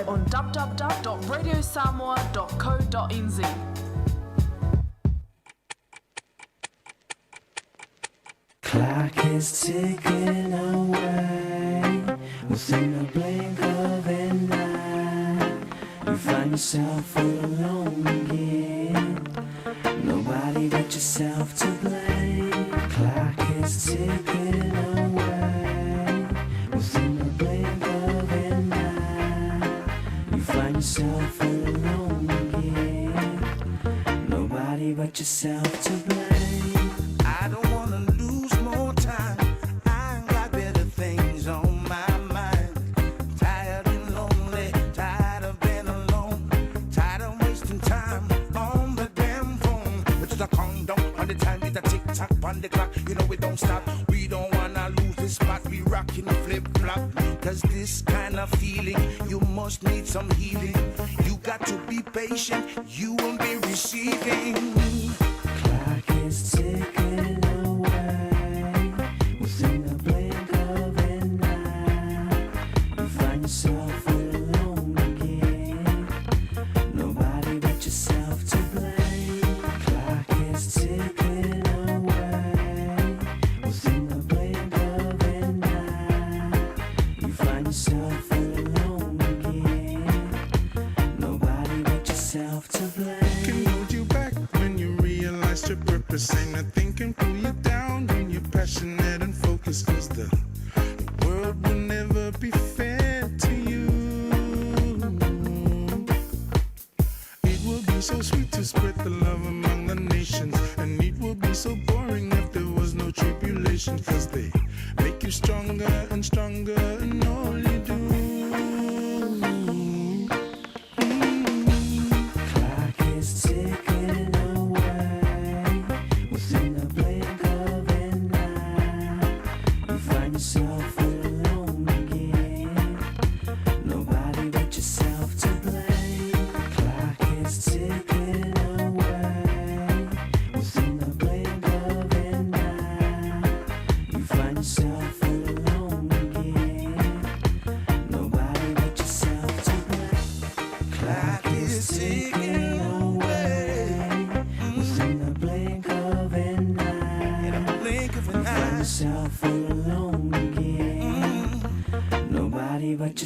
on www.radiosamoa.co.nz. Clock is ticking away within a blink of an eye. You find yourself alone again. Nobody but yourself to blame. Clock is ticking away within a blink of an eye. You find yourself alone again. Nobody but yourself to blame. I don't wanna lose more time. I ain't got better things on my mind. Tired and lonely, tired of being alone, tired of wasting time on the damn phone. Which is a countdown on the time with a tick tock on the clock. You know we don't stop. We don't wanna lose this spot. We rockin' flip flop. Cause this kind of feeling, you must need some healing. You got to be patient. You will be receiving. Clock is ticking away within the blink of an eye. You find yourself alone again. Nobody but yourself to blame. Clock is ticking away within the blink of an eye. You find yourself alone again. Nobody but yourself to blame. Can hold you back when you realize your purpose ain't nothing can pull you down when you're passionate and focused. Cause the world will never be fair to you. It will be so sweet to spread the love among the nations, and it will be so boring if there was no tribulation. Cause they make you stronger and stronger and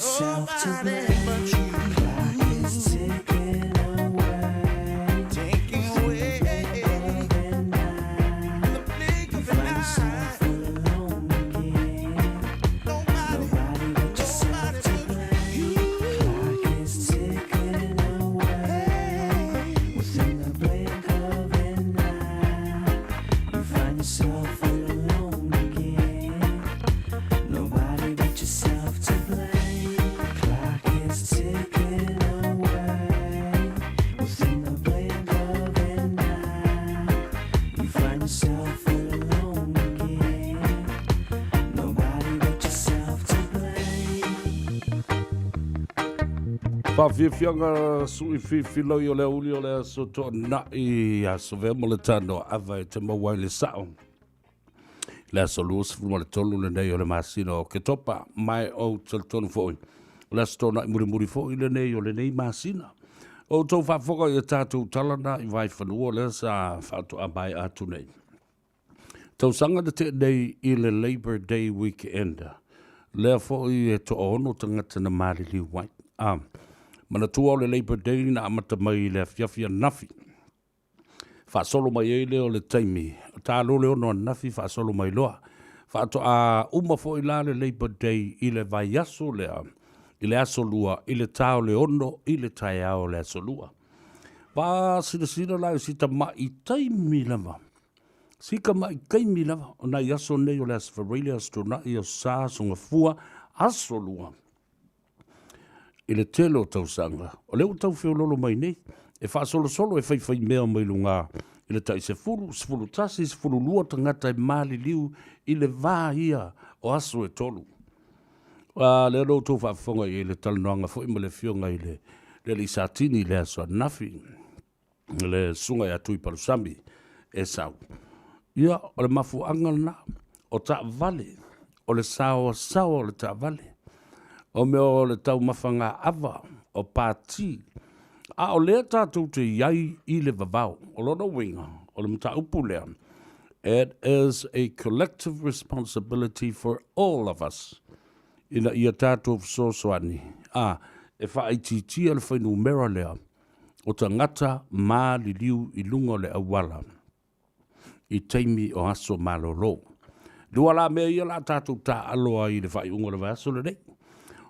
yourself to blame, but you. Clock is ticking away. Taking away. The blink of an eye. Alone again. Nobody but yourself to blame. Clock is ticking away. Within the blink of an eye, you find yourself alone again. Nobody but yourself to blame. Clock is ticking away. Within the blink of an eye, you find yourself alone again. Nobody but yourself to blame. Whawhiwhianga sui whiwhiloi o lea uli o lea so to na I a Savea mo le Tanoa Ava te mawai le sao. Lea so luos fu mo le tolu le nei o le masina o ke topa mai o tel tonu foi. Lea so tona I muri foi le nei o le nei masina. O tau whawhoka I a tātou talana I vai whanua lea sa whautu a mai atu nei. Tau sanga de te nei I le Labor Day weekend. Lea foi e to ono tangata na maari li wai. Mana tua o le Labor Day na amata mai le fiafia nafi. Whaasolo mai e leo le taimi. Tā lo leo no nafi whaasolo mai loa. Whaato a uma fo I la le Labor Day I le vai aso lea. I le aso lua. I le tau le ono. I le tai ao le aso lua. Wha sina la si ta mai taimi lava. Sika mai kaimi lava. O nai aso nei o le aso whareile aso na I o sa songa fua aso lua. I le telo tau sanga. O leo tau whio lolo mai nei. E wha solo e whai mea mai lunga. I le tai se fulu tasi, se fulu lua tangata e mali liu. I le vā ia o aso e tolu. Le lo tau whaafonga I le talanoanga fo ima le fionga I le li satini le aso nafi. Le sunga I atui palusami e sau. Ia o le mafu angalna o ta vale. O le sao o le ta vale. O meo le tau mawhanga ava o pāti. A o lea tātou te iai I le vavau. O lona winga, o le mta upu lea. It is a collective responsibility for all of us. Ina ia tātou fsosoani. E whaititia le whainu mera lea. O ta ngata mā li liu I lunga le awala. I teimi o aso malolo. Lua la mea ia la tātou tā aloa I le whaiunga le vaso le nei.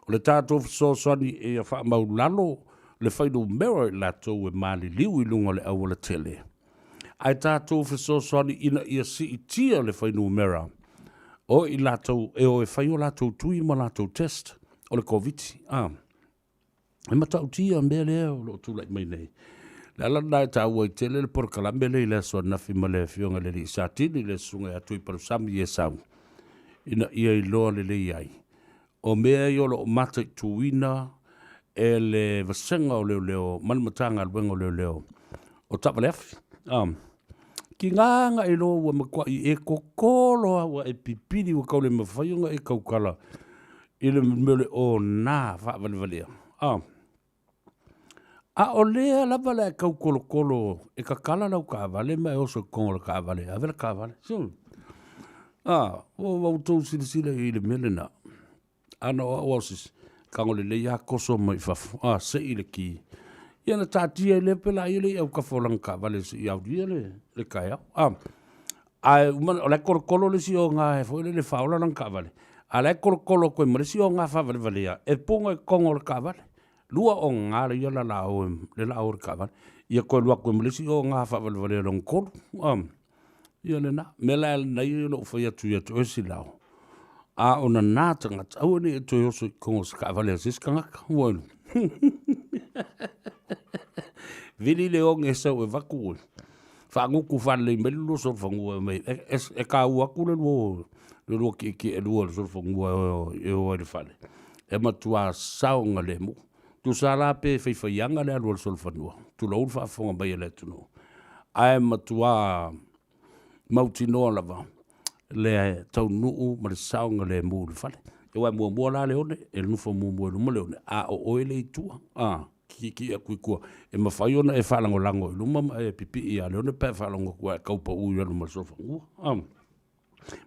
O le tātou fsosoani e a wha maulalo le whainu mera I latou e mali liu I lunga le awala tele. Ai tātou fsosoani ina ia si itia le whainu mera. O I latou e o e whaio latou tui ma latou test o le COVID. E matau tia mea lea o lo tūlai mai nei. Le alana e tāua I tele le porkalame le I le aso nafi ma le fionga le li satini le sunga atui parusami e sau. Ina ia I loa le le iai. O mea I olo o mata I tuina e le vasenga o leo malmatanga alwenga o leo. O tapa leafi. Ki nganga I loa ua makua I e kokolo ua e pipiri ua kaule mawhaiunga I kaukala. I le mele o nā whaavalivalea. A o lea lava le kau kolo e kakala lau ka avale mai oso kongola ka avale. Avela ka avale. So, o wautou silisila I le mele na. Ana o awasis, kangole le ia koso mai fafu. Se I le ki. Iana tātia I le pela I le au kafolang ka vale si iau dia le kai au. O le kolo le si o ngā e fo le faula lang ka vale. A le kolo koe mare si o ngā fa vale vale ia. E punga I kongo le ka vale. Lua o ngā le ia la lao le ka vale. Ia koe lua koe mare si o ngā fa vale vale long kolo. Ia le na. Mela el na I lo fa ia tu e si lao. A ona nātanga tau ni e toi oso I kongo sa ka vale asis kangaka. Bueno. Vili le ong e sau e vaku oi. Whanguku whanlei me lulo so whangua mei. E ka uaku le luo ki e luo so whangua e o le whale. E matua saonga le mo. Tu sa la pe whaiwhaianga le aluo so whanua. Tu lau whaafonga mai le tuno. Ai matua mautinoa lava. Le tau nuu ma le saonga le mo le whale. E wai mua la le one. E nufo mua luma le one. A o oele I tua. Ki a kuikua. E mawhai ona e whalango lango. E luma e pipi I a le one pe whalango kua e kaupa ui anu ma sofa.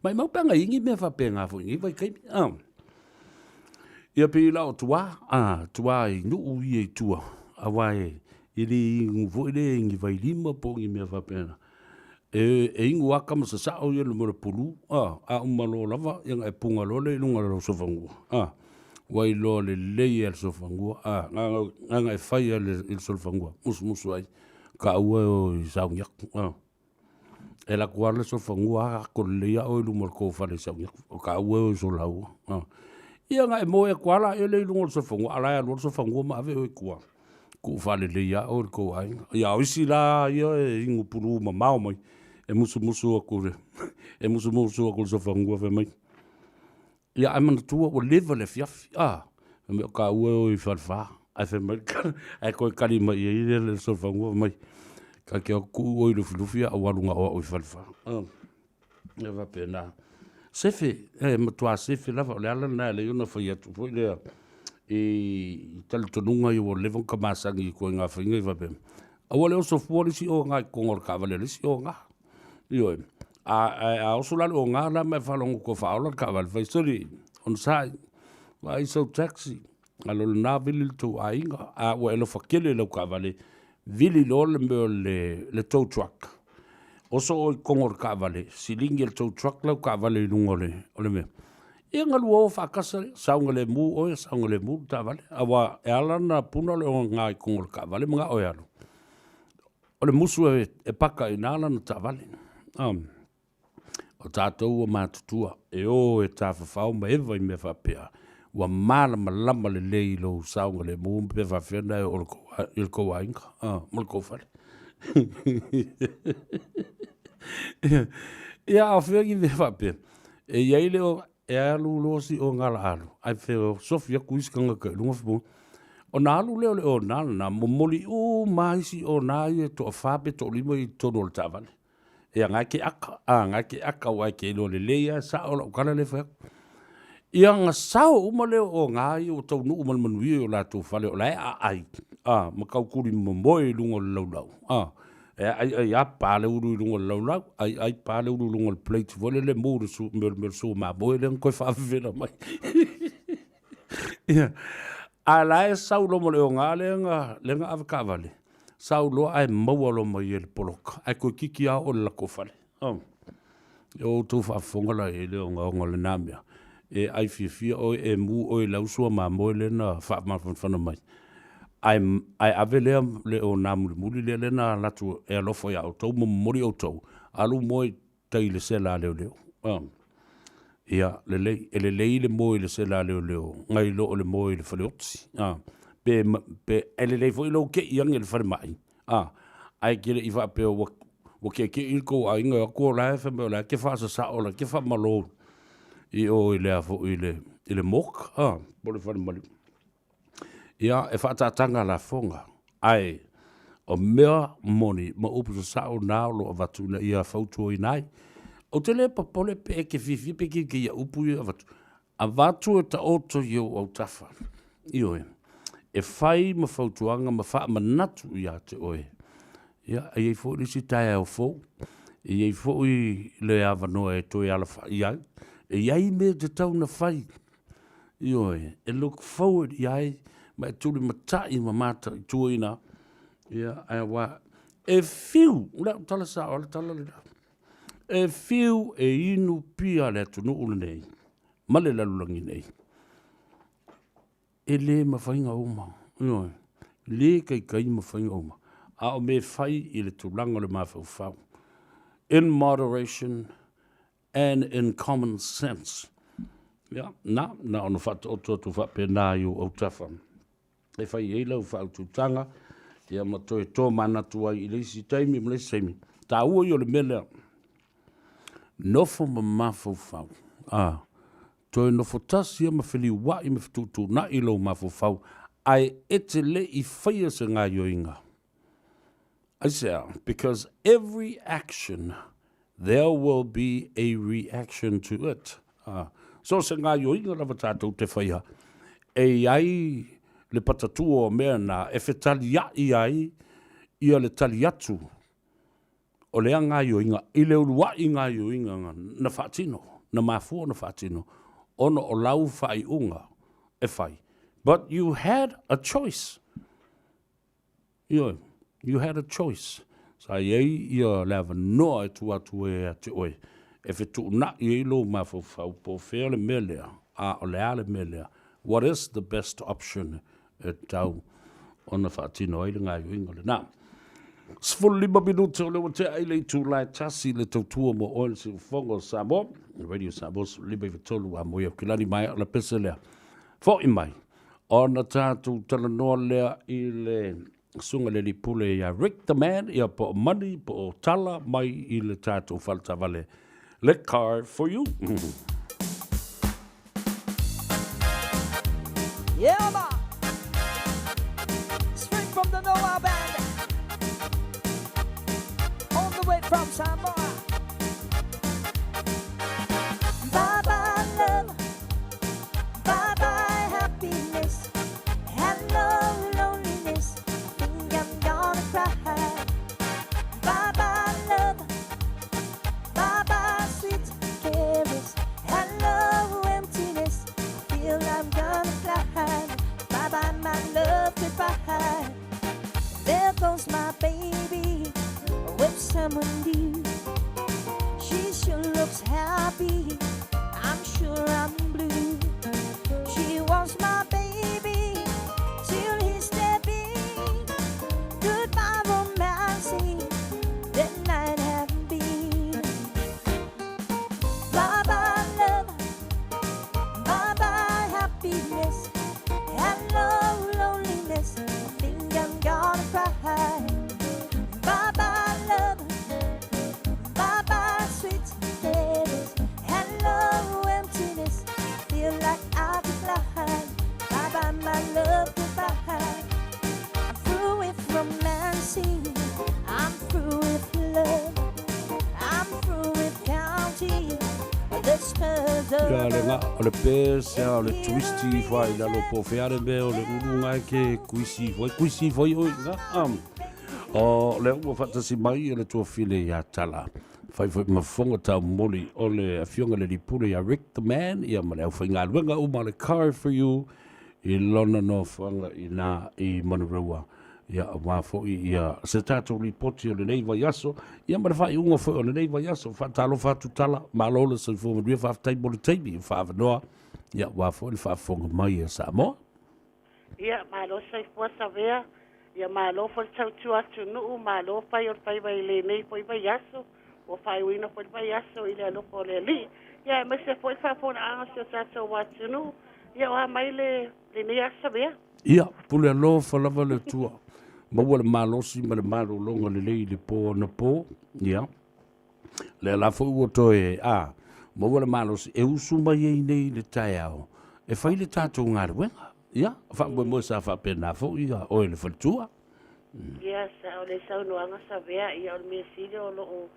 Mai maupanga ingi mea whapea ngā fo ingi vai kaimi. Ia pila o tua, tua I nuu I tua, awai, ili nguvo ile ngi vai lima po ngi mea whapena. E ingu waka ma sa sao ia le mora pulu, a umalo lava, yang e punga lole ilunga lo sofangua, wai lo le leia le sofangua, nganga e whaia le sofangua, musu ai, ka ua o I saungiak, e la kua le sofangua, ko leia o ilunga ko whale saungiak, o ka ua o solau, ia nga e moe kuala e le ilunga le sofangua, alai alo le sofangua ma ave o kua, ku whale leia o le ko ai, ia oisi la, ia e ingu pulu ma mao mai, e musu a kure, e musu a kure sofangua fe mai. Ia ai mana tua o leva le fiafi, me o ka ua o I whalwha, ai fe mai, ai koe kari mai e le sofangua mai, ka kia ku o I lufi a warunga o I whalwha. Ia wapena. Sefe, matua sefe lava, le ala na le yona whai atu, poi lea, I tali tonunga I o levon ka masangi I koe ngā whainga I wapena. Awa leo sofua lisi o ngā kongor ka wale lisi o ngā. Ioe, a oso lalo o ngā la mai whalongo ko whaola ka wale whai sori, on sai, wa iso taxi, alo le nā vili le tau a inga, a ua elo whakele lau ka wale, vili lo le meo le tow truck. Oso o kongor ka wale, silingi le tow truck lau ka wale I lungo le mea. Ia ngalu o whakasa, saunga le mu oe, saunga le mu ta wale, awa e ala na puna le o ngā kongor ka wale, mga oe alo. O le musu e paka I nāla na ta wale. O tātou o mātutua, e o e tā whawhau ma ewa I mea whapea, wa māla malama le lei lo saunga le mu, pe whawhena e o le kou ainga, mo le kou whare. Ia o whiangi mea whapea, e iei leo e alu losi o ngala alu, ai wheo sofia kuiskanga ka lunga whapunga, o nā alu leo leo nāla nā momoli o maisi o nā I to a whape to lima I tono le tāwale. Ia ngai ke aka wai ke lo le leia sa o la ukala le whak. Ia ngā sao uma leo o ngai o tau nu umal manuia o la tō whale o lai a ai. Makau kuri mamoe lunga le laulau. Ai a pāle uru lunga le laulau. Ai pāle uru lunga le plate. Vole le mōre su mer su ma moe le ngoi whawhena mai. Ia. A lai sao lomo leo ngā lenga avaka vale. Sau loa ai maua lo mai ele poloka. Ai koe kiki a o le lako whare. E o tō whaafonga la e leo ngā le nāmea. E ai fia o e mu o e lausua ma moe le na whaamawhanwhana mai. Ai ave lea leo nā muli lea le na latu e alofo ia o tau mori o tau. Alu moe tai le se la leo. Ia le lei le moe le se la leo. Ngai lo o le moe le whale otsi. Pe ele lei foi lo ke yang el far mai ai kire I va pe o ke il ko ai nga ko la fa me la ke fa sa o la ke fa malo I o ile a fo ile mok bo le far mai ia e fa tanga la fonga ai o mea moni ma upu sa o na lo va tu na ia foto I nai o tele pa pole pe ke fifi pe ke ia upu ia va tu ta oto yo o tafa io e whai ma whautuanga ma wha manatu I te oe. Ia, e iei fo risi tai au fo. E iei fo I le awa noa e toi ala wha iai. E iai me te tau na whai. I oe, e look forward iai, ma e tuli matai ma mata I tuina. Ia, ai wa. E fiu, ula tala sa ola tala le. E fiu e inu pia le tunu ule nei. Male lalulangi nei. E le mawhainga oma. Le kai mawhainga oma. A o me whai I le tūlanga le mawhau. In moderation and in common sense. Ia, na ono whata o tō whape nā I o tafa. E whai e lau whau tūtanga. Ia mato e tō manatua I leisi taimi, mleisi taimi. Tā ua I o le mele. Nofo ma mawhau. Toi no fotasi ma fili wa I me ftutu na I lo ma fofau ai ete le I whaia se ngā yoinga. I say, because every action there will be a reaction to it. So se ngā yoinga lava tātou te whaia. E ai le patatu o mea nā e whetali ai ia le tali atu o lea ngā yoinga I le urua I ngā yoinga na whaatino, na mafua na whaatino. Ono o lau whai unga, e whai. But you had a choice. You had a choice. Sa iei ia lewa noa e tu atu e ate oe. E whetu na iei lo mawhau po whea le melea, a o le ale melea. What is the best option e tau ona whaatino ai le ngai uinga le nā. Sfulu 5 minuta o lewa te aile i tū lai tasi le tautua mo oil si whongo Samoa. Radio Samoa liba i whatolu a moia kilani mai o la pese lea. Fo i mai. Ona tātou tala noa lea i le sunga le li pule ia Rick the Man ia po money po tala mai i le tātou falta vale. Le car for you. Yeah, ma. Straight from the Tanoa Ava. All the way from Samoa. Bye-bye love, bye-bye happiness, hello loneliness, think I'm gonna cry. Bye-bye love, bye-bye sweet cares, hello emptiness, feel I'm gonna fly. Bye-bye my love, goodbye. There goes my baby with someone new. She sure looks happy, I'm sure I'm blue. She wants my baby till he's stepping. Goodbye romancing, that night haven't been. Bye-bye love, bye-bye happiness, hello loneliness, think I'm gonna cry. Bye-bye love, bye-bye sweet ladies, hello emptiness, feel like I could fly. Bye-bye my love, goodbye. I'm through with romancing, I'm through with love, I'm through with counting the stars of Ka le ngā o le pēsea o le twisti whai lalo po whiare me o le urunga ke kuisi whai oi ngā o le ua whatasi mai o le tua while i a tala. Whai mawhonga tau moli o le awhionga le ripure i a Rick the Man i a ma le au whai ngā luenga o ma le car for you i lona no whanga i nā i Monoroa. Ia a wafo i a se tātou ripoti o le nei vai aso ia ma le whai unga whai o le nei vai aso whatalo whatutala ma lola sa i fōma ria whaftai mo le teimi i whaafanoa ia wafo i le whaafonga mai a Samoa. Ia malo sa i fua Savea ia malo fo tau tu atu nuu malo pai o pai vai le nei foi vai aso o fai wina foi vai aso i le loko le li ia me se foi fa fona anga se tatu watu nuu ia wa mai le nei Savea. Ia pule alo falava le tua. Maua le malosi ma le malo longa le lei le po na po, ia. Le la fo ua toe, maua le malosi e usu mai e nei le tai au. E fai le tātou ngā ruenga, ia. Wha mo sa wha pena fo, ia, oe le whatua. Ia, sa o le sau noanga Savea, ia o le mea sile o lo o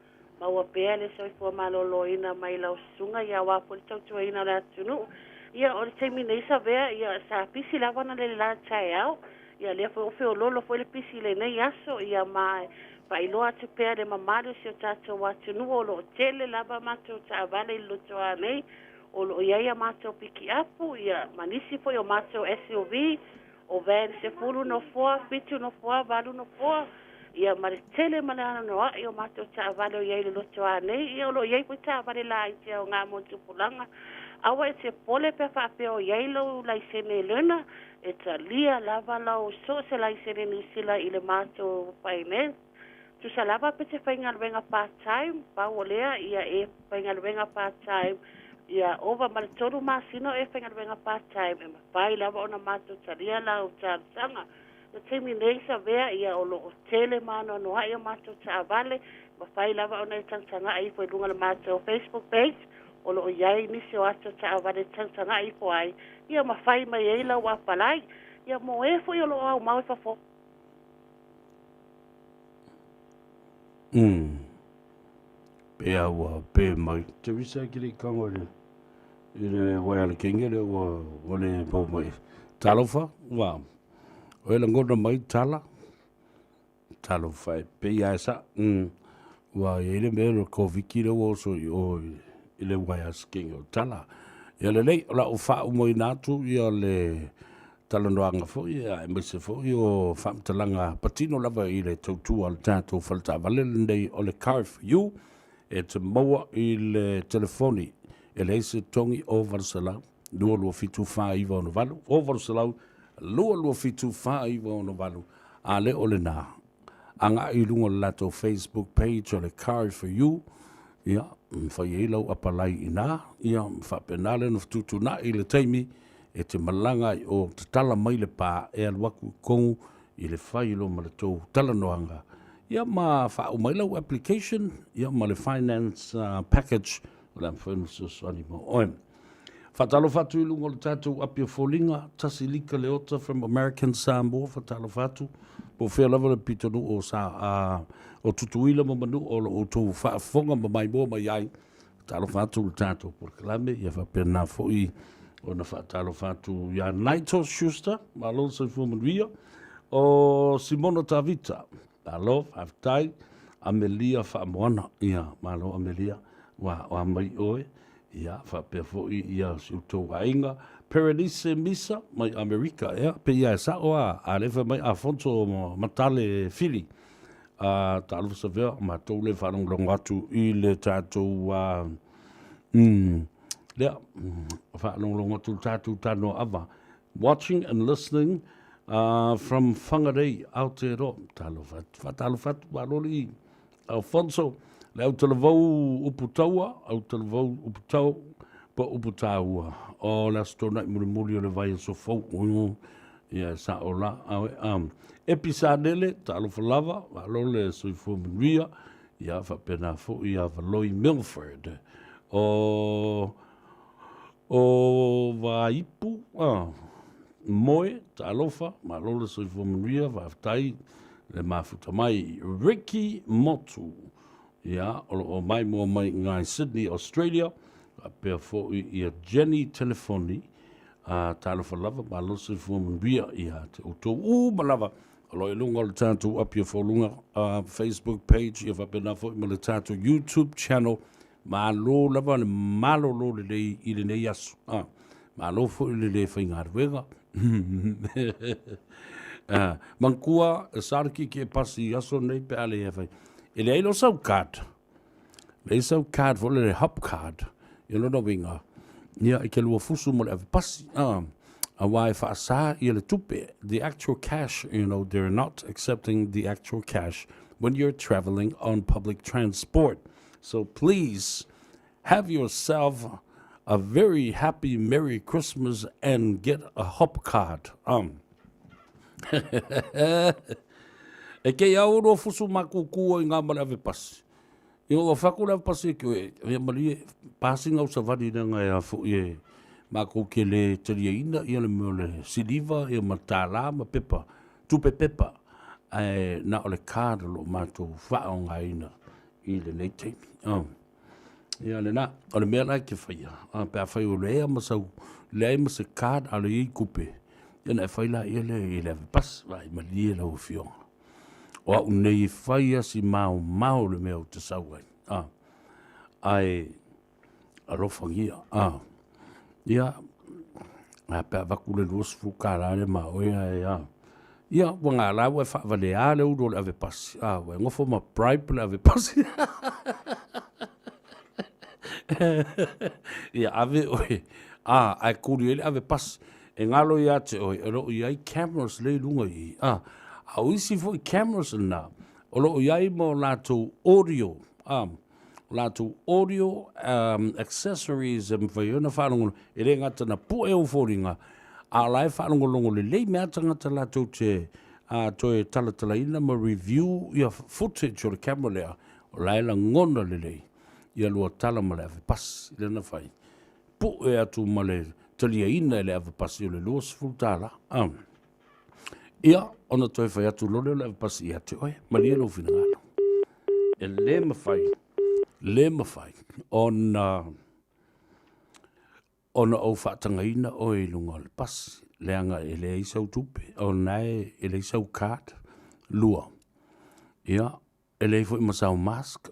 maua pea le sau i fua malolo ina mai lau sunga, ia wapo le tautua ina le atunu. Ia o le teimi nei Savea, ia sa pisi lawana le la tai au. Ia lea foi o lolo foi le pisi le nei aso ia mai pailoa te pea le mamare si o tātou watu nuo lo tele lava mātou ta avale i loto a nei o lo iaia mātou piki apu ia manisi foi o mātou SUV o van se fulu no foa, fitu no foa, valu no foa ia mare tele manana noa i o mātou ta avale o iai le loto a nei ia o lo iai foi ta avale la i te o ngā mo tupulanga awa e te pole pe whape o iai lo lai sene luna e ta lia lava lau so se lai sene ni sila i le mātou finance. Tu sa lava pe te whaingaruenga part-time, pao lea ia e whaingaruenga part-time, ia ova ma le toru masino e whaingaruenga part-time, e mawhai lava ona mātou ta lia lau ta sanga. Na teimi nei Savea ia o lo o tele mano noa ia mātou ta avale, mawhai lava ona e tangtanga ai fo lunga le mātou Facebook page, o lo iai nisi o ato ta avale tangtanga i po ai, ia mawhai mai ei lau apalai, ia mo e fo i o lo au mau e fafo. Pe aua, pe mai. Te wisa ki le kango le. I le waiala kengere o le pau mai. Talofa, wa. O e la ngona mai tala. Talofa e pe ia sa. Wa e le mero ko viki le o so i le waiala kengere o tala. Ia le lei, la o wha umoi nātu, ia le talanoanga fo, ia e mese fo, ia o whamtalanga patino lava i le tautua le tātou whalta valele nei o le car for you, e te maua i le telefoni, e le se tongi o Varsalau, lua fitu wha iwa ono valu, o Varsalau, lua fitu wha iwa ono valu, a le o le nā. Anga i lunga le lato Facebook page o le car for you, ia, whai e lau apalai i nā, ia, whapenale no ftutu nā i le teimi, e te malanga i o te tala mai le pā, e alwaku kongu, i le whai lo ma le tō talanoanga. Ia ma whao mai lau application, ia ma le finance package, o le amwhenu swani mo oem. Whatalo whatu i lunga le tātou apia fōlinga, tasi lika le ota from American Samoa, whatalo whatu, po whea lava le pitonu o sa o tutuila mo manu o tō whaafonga ma mai mō mai ai, talo whatu le tātou por kalame, ia whapena fōi o na whatalo whatu ia Naito Schuster, malo sa fumanuia, o Simona Tavita, malo whaftai, Amelia Whaamoana, ia malo Amelia, wa mai oe, ia whapea fōi ia siutou ainga, Perenice Misa, mai Amerika, ia, pe ia e sa oa, a lefa mai Afonso Matale Fili, tālu Savea, ma tau le whanonglong atu i le tātou, lea, whanonglong atu tātou Tanoa Ava, watching and listening from Whangarei, Aotearoa, tālu whatu, walori, Alfonso, le au talavau uputaua, au talavau uputau, pa uputaua. O la stona i muri o le vai so fau, ia sa o la, awe, episadele, talo falava, alo le soifua manuia, ia whapena fo, ia valoi Milford. O vaipu, moe, talofa, malo le soifua manuia, whaftai, le mafuta mai, Ricky Motu. Ia, o mai mua mai ngai Sydney, Australia, a pia fo ia Jenny Telefoni, talofa lava, ma losi fua manuia ia te uto malava, alo e lunga le tātou apia fo lunga Facebook page, ia whapena fo i le tātou YouTube channel, ma lo lava le malo lo le lei i le nei asu, ma lo fo i le lei whainga arwega. Mankua, sarki ke pasi aso nei pe ale e whai. E le eilo sau card. Le sau card for le hub card. You know winga. Ia I ke lua fusu mo le ave pasi. A wai whaasa I le tupe. The actual cash, you know, they're not accepting the actual cash when you're traveling on public transport. So please have yourself a very happy Merry Christmas and get a hub card. E kei au no fusu makukua I ngā mara ave pasi. I o whakura ave pasi ki oe, e mali passing au savadi na ngai a fu e maku ke le teria ina, I le meo le siliva, I matala, ma pepa, tupe pepa, na o le kāra lo mātou whao ngā ina I le nei teimi. Ia le nā, o le mea lai ke whaia, pēr whai o lea masau, lea ma se kāra ale I kupe, ia na e whaila I le ave pasi, vai mali e lau fionga. O au nei whaia si mau le mea o te sauai. Ai, arofangia. Ia, a pēr wakule luas fukarare ma oia ia, wanga lau e whaavale a le uro le ave pasi. Wai ngofo ma bribe le ave pasi. Ia, ave oe. Ai kuri ele ave pasi. E ngalo ia te oe, ero iai cameras le lunga I. Au isi fo I cameras na. O lo iai mo lato audio. Lato audio accessories e mwhaiona whanongono. E re ngata na pu e o fōringa. A lai whanongolongo le lei mea tangata lato te toi talatala ina ma review ia footage o le camera lea. O lai la ngona le lei. Ia lua tala ma le ave pasi. Le na whai. Pu e atu ma le talia ina le ave pasi o le lua sifutala. Ia, ona toi whai atu lore le pasi ia te oe, malia no whina ngalo. E le mawhai, ona au whaatangaina oe lunga le pasi, leanga e le isau tupe, ona e le isau card, lua. Ia, e le fo I masau mask,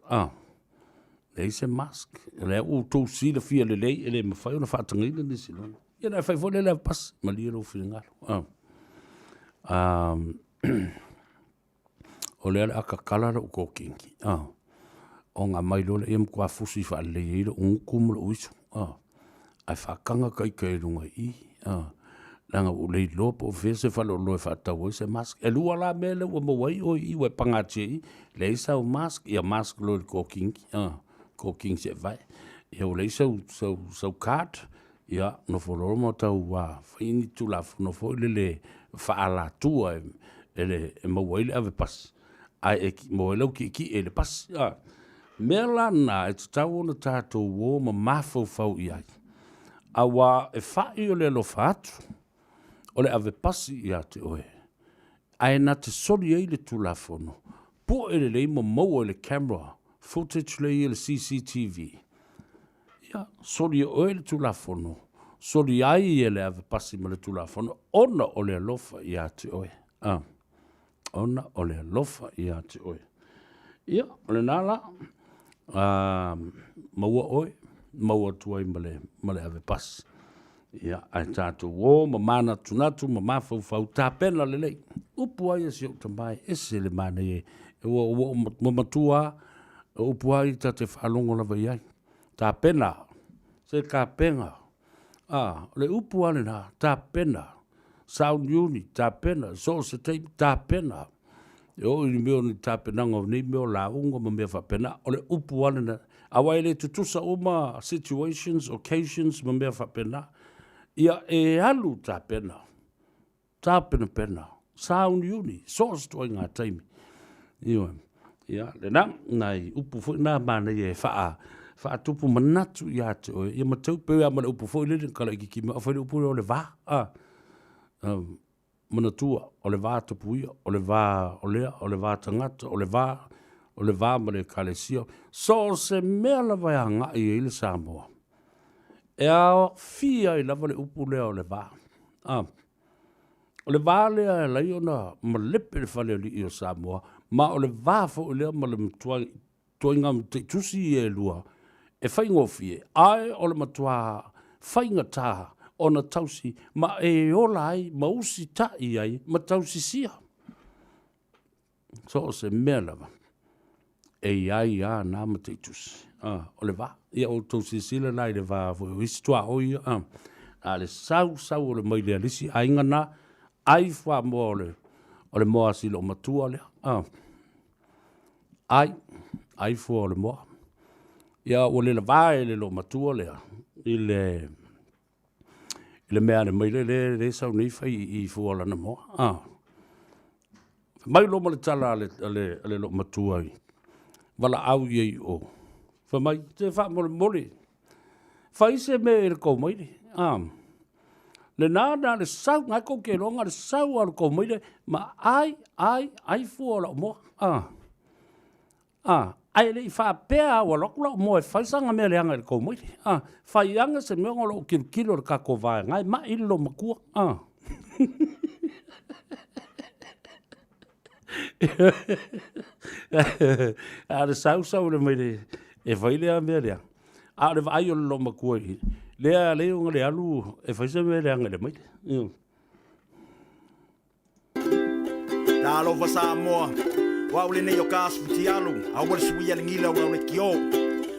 Lei se mask. Le u tō sila fia le lei, ele ma whai ona whaatangina ni silona. Ia nai whai fole le pas, ma lia lo whina ngalo. O le ale aka kalara u kōkingi. O ngā mailole ia mkua fusi wha le eira ungukumula uisu. Ai whakanga kai kai runga I. Langa u lei lopo o vese whalo loe whaatau se mask. E lua la mele ua mawai o I ua pangatia I. Lei sau mask, ia mask lo le kōkingi. Kōkingi se vai. Ia o lei sau card. Ia no wholoro mo tau wa whaini tulafu no whoile le whaala tua e mawai le ave pas. Ai e mawai lau ki e le pas. Mea lana e te tau ona tātou wō ma mafau fau I ai. Awa e whai o le alofa atu. O le ave pasi I a te oe. Ai na te sori ei le tulafono. Po e le lei mo maua le camera. Footage le I le CCTV. Ia, sori e oe le tulafono. Sori ai e le ave pasi ma le tulafono. Ona o le alofa I a te oe. Ona o le alofa I a te oe. Ia, o le nala. Maua oe. Maua tuai ma le ave pasi. Ia, ai tātou wō, ma mana tunatu, ma mafau fau, tā pena le lei. Upu ai si o tamai, ese le mana e. E ua matua, upu ai ta te whalongo lava iai. Tā pena, se ka penga. Le upu ane na, tā pena. Sound uni, tā pena. So se teip, tā pena. E o ini meo ni tā penanga, ni meo la unga ma mea whapena. O le upu ane na, awai le tutusa uma situations, occasions, ma mea whapena. Ia e alu tā pena. Tā pena pena. Sound uni. Source toi ngā taimi. Ia, le nang, nai upu fui nā mana i e wha tupu manatu I ate oe. Ia matau pewe a mana upu fui lere kala iki ki mea. Awhai upu o le vā. Manatua, o le vā tapu ia, o le vā o lea, o le vā tangata, o le vā ma le kalesia. So se mea la vai a ngā I le Samoa. E a fia I lava le upu lea o le vā. O le vā lea e lai ona ma lepe le whale li I o Samoa, ma o le vā fo lea ma le tuai ngam te tusi e lua, e whaingo fie, ai o le matua whainga tā o na tausi, ma e ola ai, ma usi ta I ai, ma tausi sia. So se mea lava. E ai a nā ma te tusi. O le vā. Ia o tausi sila nai le vā fo istua o ia. A le sau o le mai le alisi, a inga nā, ai wha mo o le moa sila o matua lea. Ai fua o le moa. Ia o le vā e le lo matua lea. I le mea le mai le sau nei fai I fua lana moa. Mai lo ma le tala le lo matua I. Wala au iei o. Fa mai te fa mole. Fa ise me le ko mai. Le nana le sau ngai ko ke longa le sau al ko mai ma ai fu la mo. Ai le fa pea wa lo mo fa sanga me le anga ko mai. Fa yanga se me ngolo kilo ka ko va ngai ma ilo maku. Le sau le mai e vai le me le. Le vai o lo maku I. Le unga le alu e vai se me le anga le mai. Talo va Samoa. Wa ule nei o kasputi alu. A wale sui ale ngila wa ule kio.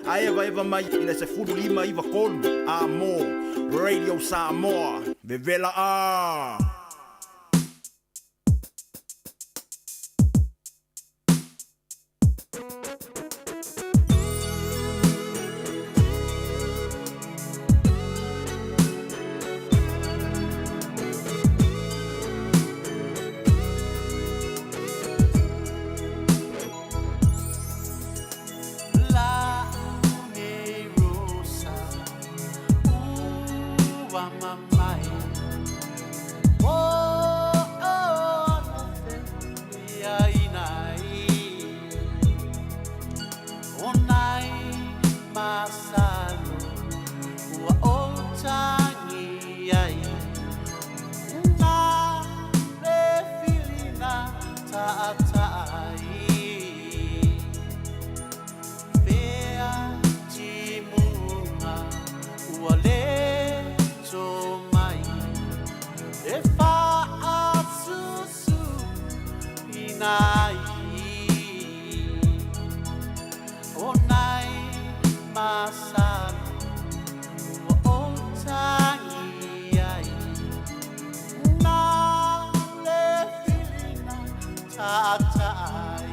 A eva mai ina se furu lima iwa kolu. Amo. Radio Samoa. Vevela a. Oh tatai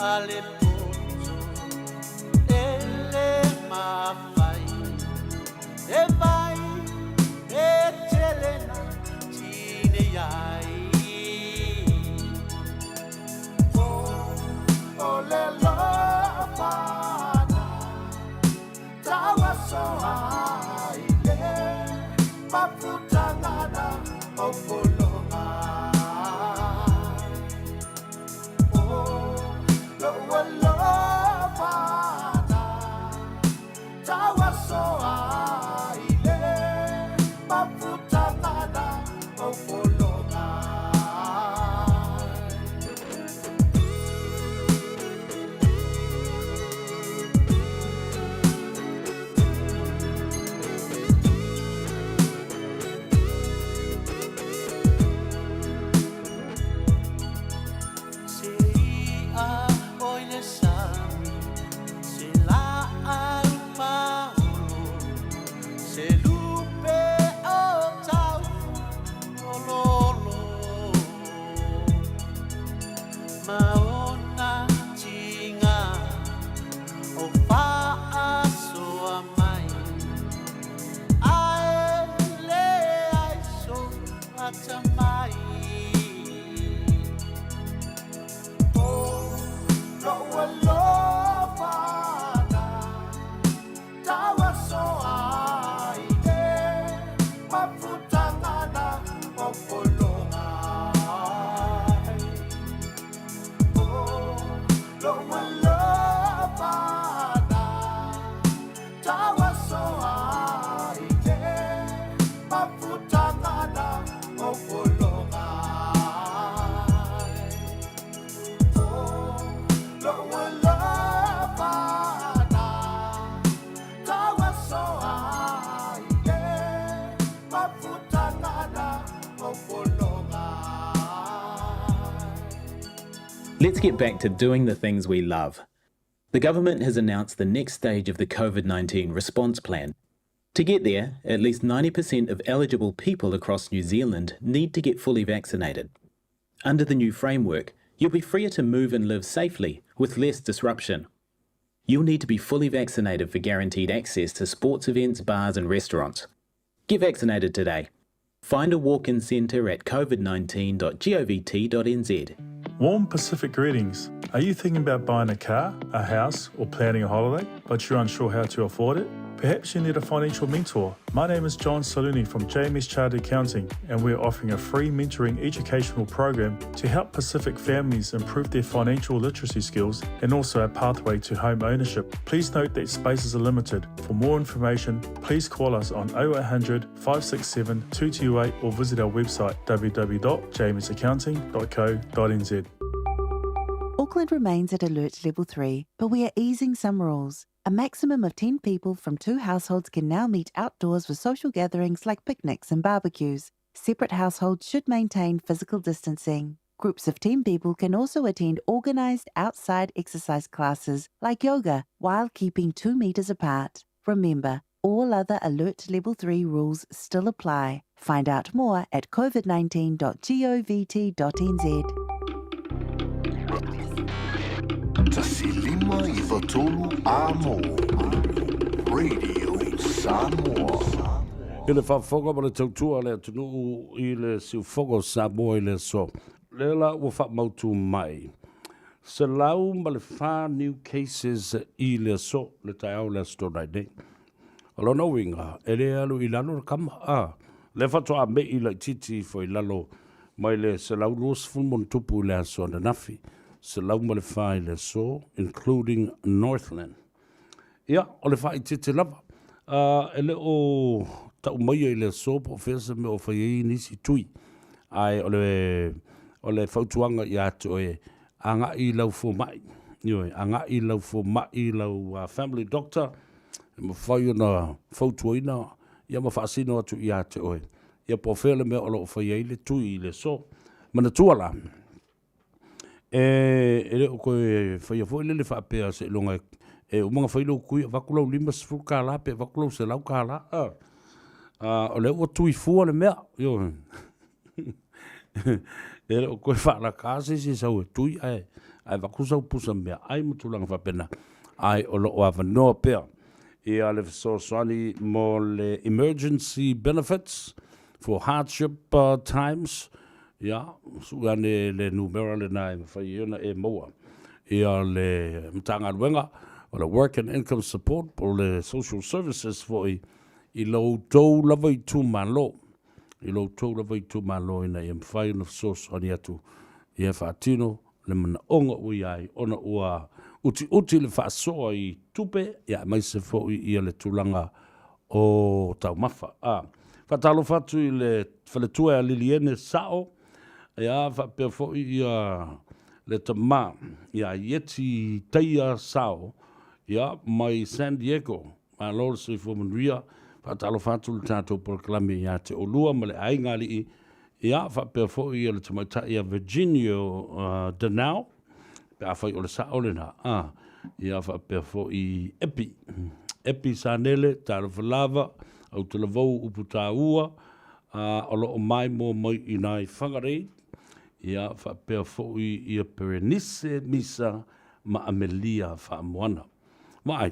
ale ponzo ele mafai e vai e telena tine yai o le lopana tawa so ai le maputangana o polonga Let's get back to doing the things we love. The government has announced the next stage of the COVID-19 response plan. To get there, at least 90% of eligible people across New Zealand need to get fully vaccinated. Under the new framework, you'll be freer to move and live safely with less disruption. You'll need to be fully vaccinated for guaranteed access to sports events, bars and restaurants. Get vaccinated today. Find a walk-in centre at covid19.govt.nz. Warm Pacific greetings. Are you thinking about buying a car, a house, or planning a holiday, but you're unsure how to afford it? Perhaps you need a financial mentor. My name is John Saluni from JMS Chartered Accounting, and we're offering a free mentoring educational program to help Pacific families improve their financial literacy skills and also a pathway to home ownership. Please note that spaces are limited. For more information, please call us on 0800 567 228 or visit our website www.jmsaccounting.co.nz. Auckland remains at Alert Level 3, but we are easing some rules. A maximum of 10 people from 2 households can now meet outdoors for social gatherings like picnics and barbecues. Separate households should maintain physical distancing. Groups of 10 people can also attend organised outside exercise classes like yoga while keeping 2 metres apart. Remember, all other Alert Level 3 rules still apply. Find out more at covid19.govt.nz. Tasilima I Watolu Amo Radio Samoa. I le whawhonga ma le tautua le atunu I le siuwhonga Samoa I le so. Le la ua whamautu mai. Se lau ma le wha new cases I le so le tai au le stonai nei. Alona winga, e le alu I lalo kama. Le whatoa me I le titi fo I lalo mai le se lau luas fulmon tupu le aso na nafi. Se lau ma le whai le so, including Northland. Ia, o le whai tete lava. E le o tau mai I le so, po whesa me o whai nisi tui. Ai, o le whautuanga I ato e, anga I lau fo mai. Ioi, anga I lau fo mai lau family doctor. E ma whai ona whautuaina, ia ma whaasino atu I ato e. Ia po whele me o lo whai le tui I le so. Mana tuala. E le o koe whaia fo le whaapea se longa e o mga whailo kui wakulau lima sifu ka la pe wakulau se lau ka la o le ua tui fua le mea yo E o koe whaala kāse se sau e tui ai wakusau pusa mea ai mutulanga whapena ai o lo o awanoa pēr. Ia le fesoswani mo le emergency benefits for hardship times. Ia, suane le numera le nai mawhai iona e moa. Ia le mtanga ruenga o le work and income support o le social services for i lo tau lava i tu malo. I lo tau lava i tu malo ina i mwhai na fesoswani atu. Ia whaatino le mana onga ui ai ona ua uti le whaasoa i tupe ia mai se fo i le tulanga o tau mafa. Whatalo whatu i le whaletua a Liliene Sao ia whapea fo i le tama ia Yeti Teia Sao ia mai San Diego ma lor se fo manria whatalo whatu le tātou proklame ia te olua ma le aingali i ia whapea fo i le tamaita ia Virginia Danau pea whai o le sao le na ia whapea fo i Epi Sanele, tāra whalava, au te lavou upu tā ua, o loo mai mō mai i nai whangarei, ia whapea fo i Perenice Misa ma Amelia whaamoana. Mai,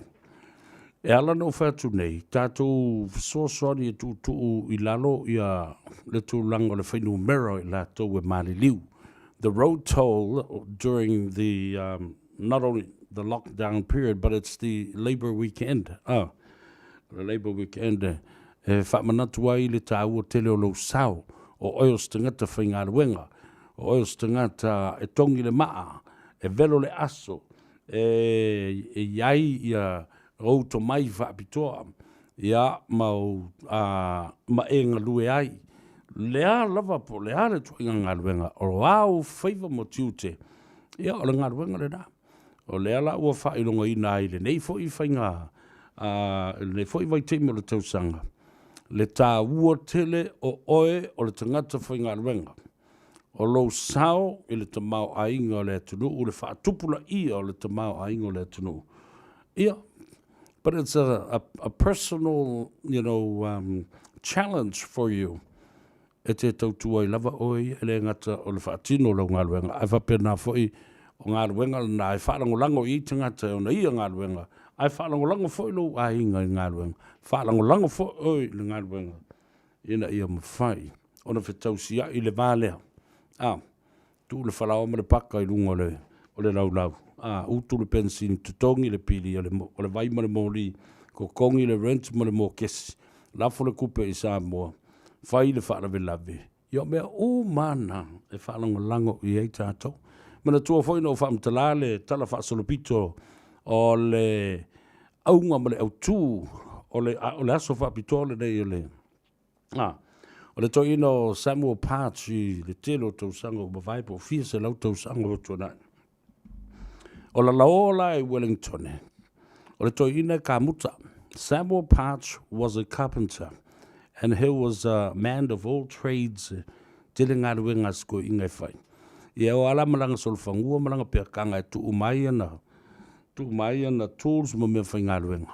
e ala no whatu nei, tātou sosoni e tūtuu i lalo ia le tūlanga le whainu mero i lātou e Māli Liu. The road toll during the, not only the lockdown period, but it's the Labour weekend. The Labour weekend. Whamanatu ai le tāua tele o lo sao, o oios tangata whainga ruenga, o oios tangata e tongi le maa, e velo le aso, e iai ia outo mai whaapitoa, ia mau ma e ngalue ai, lea lava po lea le tuinga ngaruenga o au whaiva mo tiute ia o le ngaruenga le na o lea la ua whailonga i nai le nei fo i whainga le fo i vai teime o le tausanga le tā ua tele o oe o le tangata whainga ngaruenga o lo sao i le tamau ainga o le atunu o le whaatupula i o le tamau ainga o le atunu ia but it's a personal challenge for you. E te tautua I lava oi, ele ngata o le whaatino lau ngā luenga. Ai whapena fwoi o ngā luenga na ai whaalangolango I te ngata o na ia ngā luenga. Ai whaalangolango fwoi lau a inga I ngā luenga. Whaalangolango fwoi oi le ngā luenga. Ina ia mawhai. Ona whetausia I le vālea. Tu le whalao ma le paka I lunga o le lau. Utu le pensini, tutongi le pili, o le vai ma le mōri, ko kongi le rent ma le mō kesi. Lafo le kupe I Samoa. Fai le whaarawe lawe. Ia mea o mana e whaalangolango I ei tātou. Mana tua fwoi no whaamtala le tala whaasolopito o le aunga ma le autū o le aso whaapito le nei o le. O le toi ino Samuel Parch I le telo tausanga o mawaipo fia se lau tausanga o tuanai. O la laola I Wellington. O le toi ina ka muta. Samuel Parch was a carpenter. And he was a man of all trades, tele ngā ruenga sko I ngai whai. Ia o ala malanga solwhangua, malanga pia kanga tu umai ana tools mo mea whai ngā ruenga.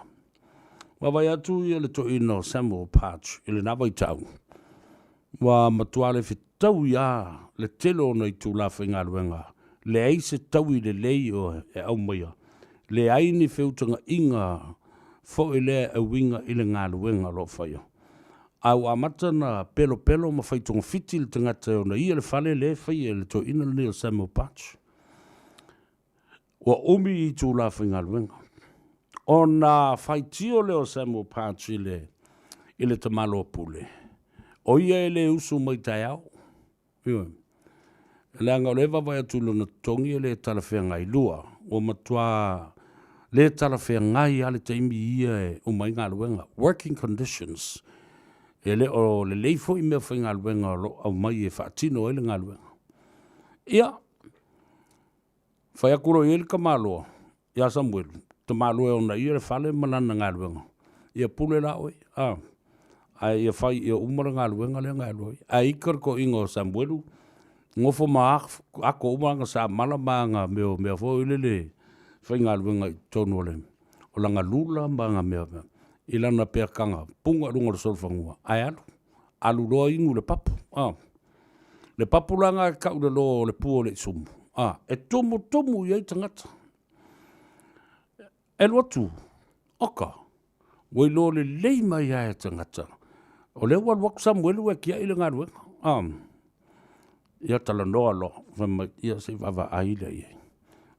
Wawai atu I le to ino Samuel Parch, I le nawai tau. Wa matuale whitau ia le telo na I tū la whai ngā ruenga. Le ai se tau I le lei o e au maia. Le ai ni whiutanga inga, fo I le a winga I le ngā ruenga lo whai. Au amata na pelo ma whaitonga whiti le tangata o na ia le whale le whai e le to ina le o Samuel Parch. Wa umi I tū la whainga luenga. O na whaitio le o Samuel Parch I le tamalo pule. O ia e le usu mai tai au. Le anga o le wawai atulo na tongi e le talawhea ngai lua. O matua le talawhea ngai ale taimi ia e o mai ngā luenga. Working conditions. E le o le leifo I mea whai ngā luenga au mai e whaatino e le ngā luenga. Ia, whai akuro I le kamaloa, ia Samuel, te maloa o na ia le whale manana ngā luenga. Ia pule la oi, ai ia whai ia umara ngā luenga le ngā luenga. Ai ikar ko ingo Samuelu, ngofo ma ako umanga sa mala maanga mea fo I le whai ngā luenga I tonu ole. O langa lula maanga mea. I lana pea kanga, punga runga le solwhangua. Ai alu loa ingu le papu. Le papulanga e kau le lo le pua le sumu. E tumu iei tangata. E lotu, oka, wai lo le leima ia e tangata. O le wak Samuelu e kia ile ngā ruenga. Ia tala noa lo, ia se vava aile iei.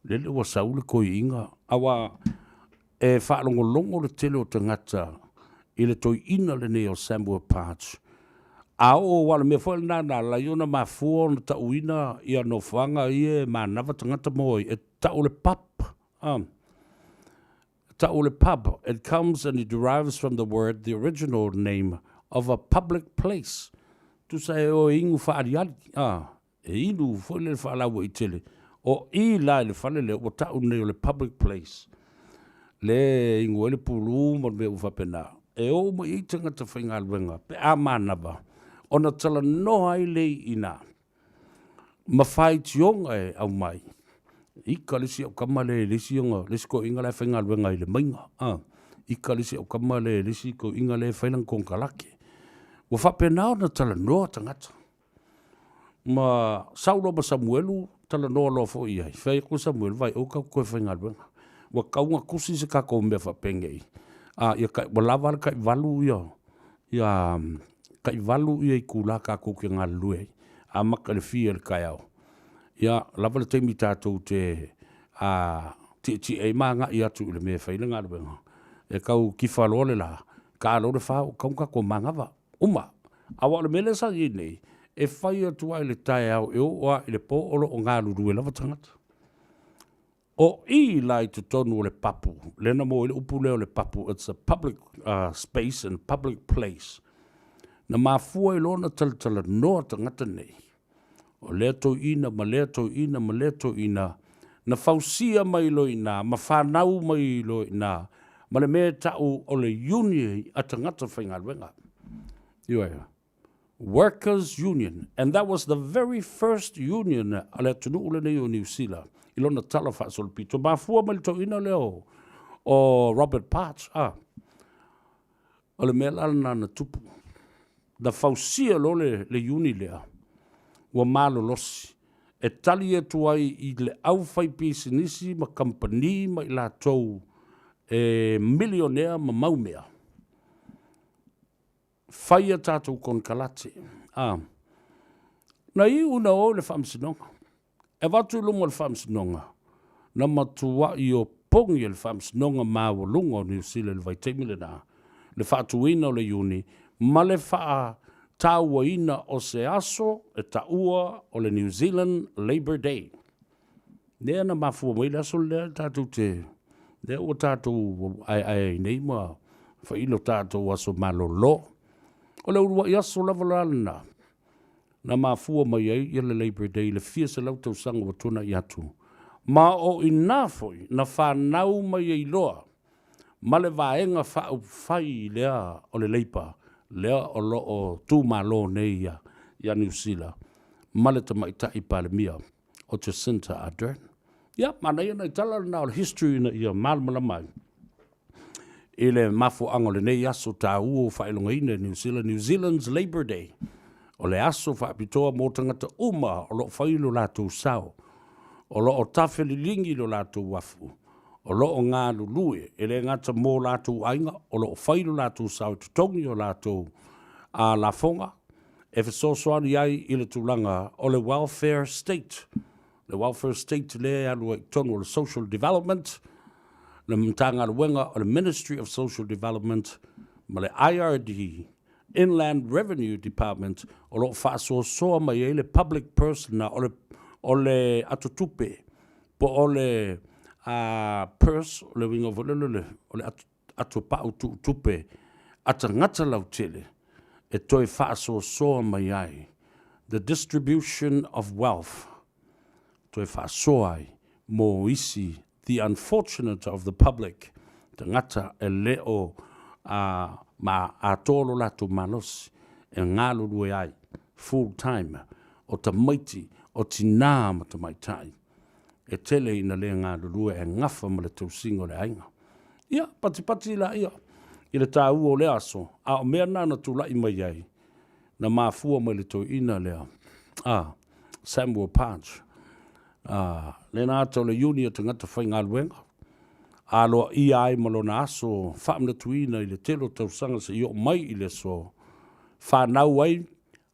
Lele wa saule koi inga, awa e whaalongolongo le tele o tangata, i le toi ina le ne o Samoa Parts. Ao wala mea fwele nana la iona ma fua na ta uina ia no whanga ie ma nawa tangata moi e ta ole pap. Ta ole pub. It comes and it derives from the word, the original name of a public place. Tu sai o ingu whaariari. E inu fwele le whaalawa i tele. O I lai le whale le o ta une o le public place. Le ingu ele pulu mo me uwhapena. E o mo I tangata whainga alwenga. Pe a manawa. Ona tala noa I le ina. Ma whai tionga e au mai. Ika lisi au kamale lisi yonga. Lisi ko inga le whainga alwenga I le mainga. Ika lisi au kamale lisi ko inga le whailang kongkalake. Wa whapena ona tala noa tangata. Ma saulo ma Samuelu tala noa loa fo iai. Whai ko Samuelu vai o kau koe whainga alwenga. Wa kaunga kusi se kako mea whapenge I. Ia kai walawa kai walu ia. Ia kai walu ia I kula kako ke ngā lue. A maka le fia le kai au. Ia lava le teimi tātou te ti e manga I atu le mea whaina ngā luenga. E kau kifa loa le la. Ka alo le whao kaunga ko mangawa. Uma. Awa le mele sa I nei. E whai atu ai le tae au e oa I le po olo o ngā lurue lava tangata. O I lai te tonu o le papu. Lena mo le upu leo le papu. It's a public space and public place. Na mafua I lona talatala noa tangata nei. O lea tau ina, ma lea tau ina, ma lea tau ina. Na fausia mai lo ina, ma whanau mai lo ina. Ma le mea tau o le uni a tangata whainga luenga. Iwea. Workers' Union. And that was the very first union a le tunu ule nei o New Zealand. I lona tala whaasolpito. Mafua mai le tau ina leo o Robert Parts. O le mea lana na tupu. Da fausia lo le uni lea. Wa malo losi. E tali e tuai I le au fai pisinisi ma company ma I la tau e millionaire ma maumea. Fai a tātou kon kalate. Na I una o le whamsinonga. E watu lunga le whamsinonga. Na matua I o pongi le whamsinonga mawa lunga o New Zealand vai teimile na. Le whatuina o le uni. Ma le wha taua ina o se aso e taua o le New Zealand Labour Day. Nea na mafua mai laso lea tātou te. Nea o tātou ai nei ma whailo tātou aso malolo. O le urua I aso lavalana. Na mafua mai ai I le Labour Day le fia se lau tau sanga wa tuna I atu. Ma o inafoi na whanau mai ai loa. Ma le vaenga whau whai lea o le leipa. Lea o lo o tū malo nei ia New Zealand. Male ta mai ta I palemia o Jacinta Ardern. Ia, mana ia nei tala na o history na ia malmala mai. I le mafu ango le nei aso ta uo whailonga ina New Zealand. New Zealand's Labour Day. O le aso whaapitoa mō tangata uma o lo whailo lātou sao. O lo o tawheli lingi lo lātou wafu. O lo o ngā lulue, e le ngata mō lātou ainga, o lo o whailo lātou sao tutongi o lātou la fonga, e whasosoani ai I le tūlanga o le welfare state. Le welfare state le alu e tonu o le social development, le mtanga luenga o le Ministry of Social Development, ma le IRD, Inland Revenue Department, o lo whasosoa mai e le public person na o le atutupe, po o le purse le winga volele o le atupa utu tupe atangata lau tele e toi whaaso soa mai ai the distribution of wealth toi whaaso ai mo isi the unfortunate of the public tangata e leo ma atolo latu manos e ngalo lue ai full time o tamaiti o tina ma tamaitai e tele ina le ngā lulua e ngafa ma le tausingo le ainga. Ia, pati la ia. I le tā ua o le aso. A o mea nana tula I mai ai. Na mafua mai le tau ina lea. Samoa Punch. Le nā tau le uni o te ngata whai ngā luenga. Aloa I ai malona aso whaamna tuina I le telo tau sanga se I o mai I le so. Whanau ai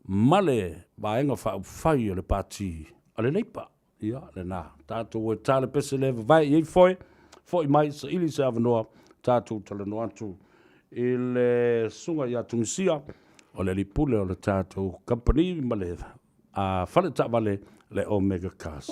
male vaenga whai o le pāti. Ale leipa. Ia, le nā. Tātou e tāle pese lewa vai I foi. Foi mai sa ili se avanoa. Tātou tala no atu. I le sunga I atumisia. O le lipule o le tātou company male. Whale tā vale le Omega Cars.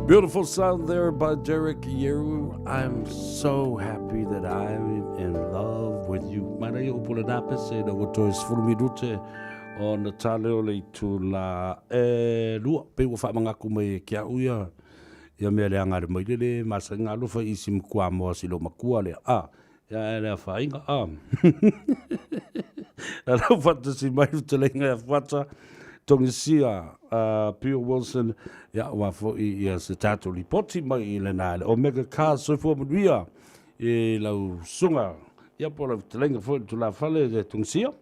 Beautiful sound there by Derek Yeru. I'm so happy that I'm in love with you. Mana o pula na pese na woto is fulminute o na tale o le tu la lua pe wo fa manga ku mai kia uia ia me le anga mai le masa nga lo fa isim kwa mo silo makua le ya le fa inga ala fa si mai te le nga fa Tongisia, Pio Wilson, ya wafo I se tato lipoti mai le na le Omega Cars so fo muia e lau sunga ya pola telenga fo tu la fale de Tongisia.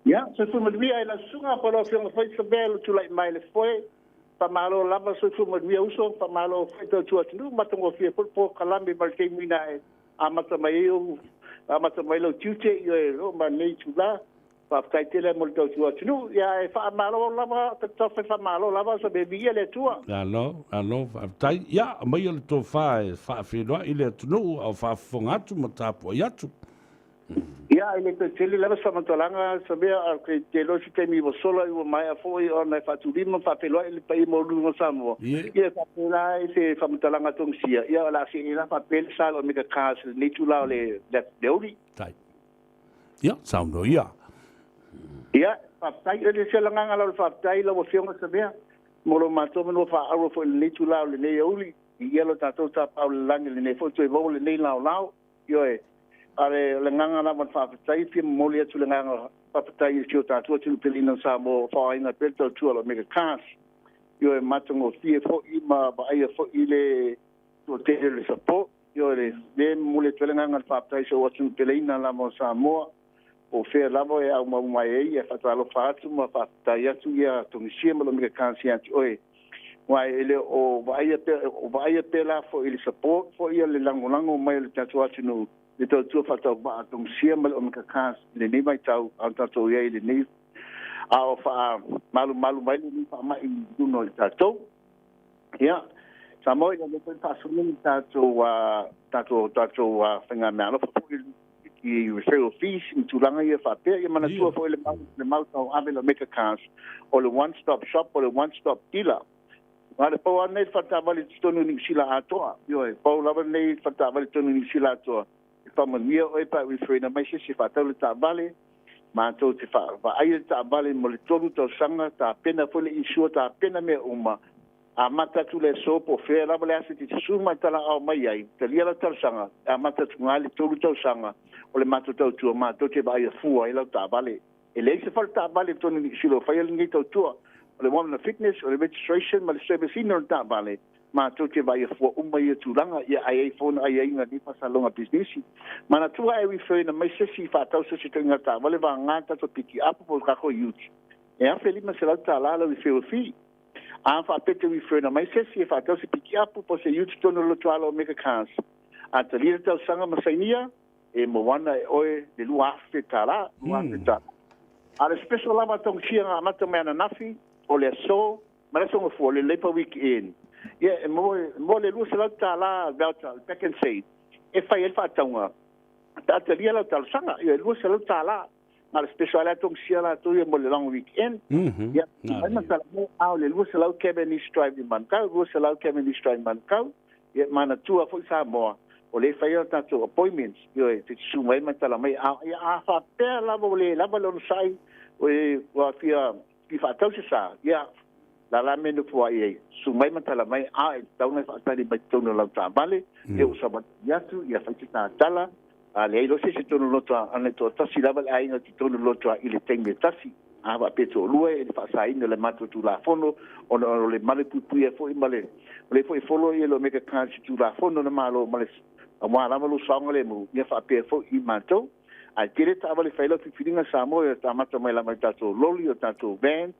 Ya, so fo muia la sunga pola fo fa bel tu like mai le foi pa malo lava so fo muia uso pa malo fa tu atu matongo fie po kalambi balke mina e amata mai lo tute yo ma nei tula. Papaitele molto tua tunu ya e fa malo lava ta fa malo lava so be via le tua allo tai ya mai le to fa fi no ile tunu au fa fongatu matapo yatu Ia ele te tele lava sa matolanga Savea al ke te lo si te mi vo sola i mai fo i ona fa tu lima fa pelo ele pa i mo lu mo Samoa. Ia fa pela i se fa matolanga tong sia. Ia la si ila fa pel sa lo me ka kas ni tu la le de uri. Tai. Ia, sauno ia. Ia, fa tai ele se langa ngala fa tai lo fionga Savea. Mo lo mato mo fa aro fo ni tu la le ne uri. Ia lo tato ta pa lang le ne fo tu vo le ne lao. Yo e ale lenganga na man fa tai fi molia tu lenganga fa tai si o tatu tu pelina sa mo fa ina pelto tu lo mega kas yo e matongo fi fo I ma ba ai fo ile to te le sapo yo le mole tu lenganga fa tai so tu pelina la mo sa mo o fe la mo e au ma mai e fa ta lo fa tu ma fa tai tu ya to ni si mo lo mega kas ya ti oi wai ele o ba ai pela fo ile sapo fo ia le lango mai le tatu atu le tau whatau ba atong sia mal o mika kas le nei mai tau au tatou iai le nei a o wha malu mai le nei wha mai i duno le tatou ia Samoa i le pui pasuni tatou whenga mea lofa pui i referral fees in tulanga ia whapea ia mana tua fo le mau tau ave lo mika kas o le one stop shop o le one stop dealer Nga le pau anei whatawali tonu ni sila atoa yo e pau lava nei whatawali tonu ni sila atoa Pamanuia oi pa wifrena mai se fatau le tabale ma to te fa ai tabale mo le tolu to sanga ta pena fole insua ta pena me uma a mata tu le so po fe la bale ase ti suma tala au mai ai te lia la tar sanga a mata tu ngali tolu to sanga o le mata to tu ma to te vai fu ai la tabale e le se fa tabale to ni silo fa il ngi to tu o le one fitness o le registration ma le service in tabale ma to ke vai fo mai tu langa ia ai phone ai nga di pasalonga business mana tu ai we fe na mai se si fa tau se te ngata vale va ngata to piki up po ka ko youth e a feli ma se la ta la we fe fi a fa pete we fe na mai se si fa tau se piki up po se youth to no lo twalo mega cans a te lira tau sanga ma sainia e mo wana e oe de lua fe tala lua fe tala a le special lava tong sia mata me na nafi o le so ma le so fo le lepa weekend Yeah, mo le lu se la tala gauta back and say e fai el fatonga ta te lia la tal sanga e lu se la tala mal special atong sia la to mo le long weekend yeah ai ma tala mo au le lu se la cabin drive man ka lu se la cabin drive man ka ye mana tu a fo sa mo o le fai ta to appointments yo e te su mai ma tala mai a fa pe la le la balon sai o wa fia ki fa tau se sa yeah la menu fo ai su mai matala mai a tau nei fa tali mai tonu la ta vale e o sabat yatu ia fa ta tala a le lo se tonu lo ta ane to ta si lava ai no tonu lo ta ile tenge tasi a va peto lue e fa sai no le matu tu la fono o le male pu e fo i male le fo i folo e lo mega kan si tu la fono na malo male a wa la lo sanga le mu ia fa pe fo i mato a tire ta vale fa lo fi finga Samoa ta mata mai la mai ta to loli o ta to van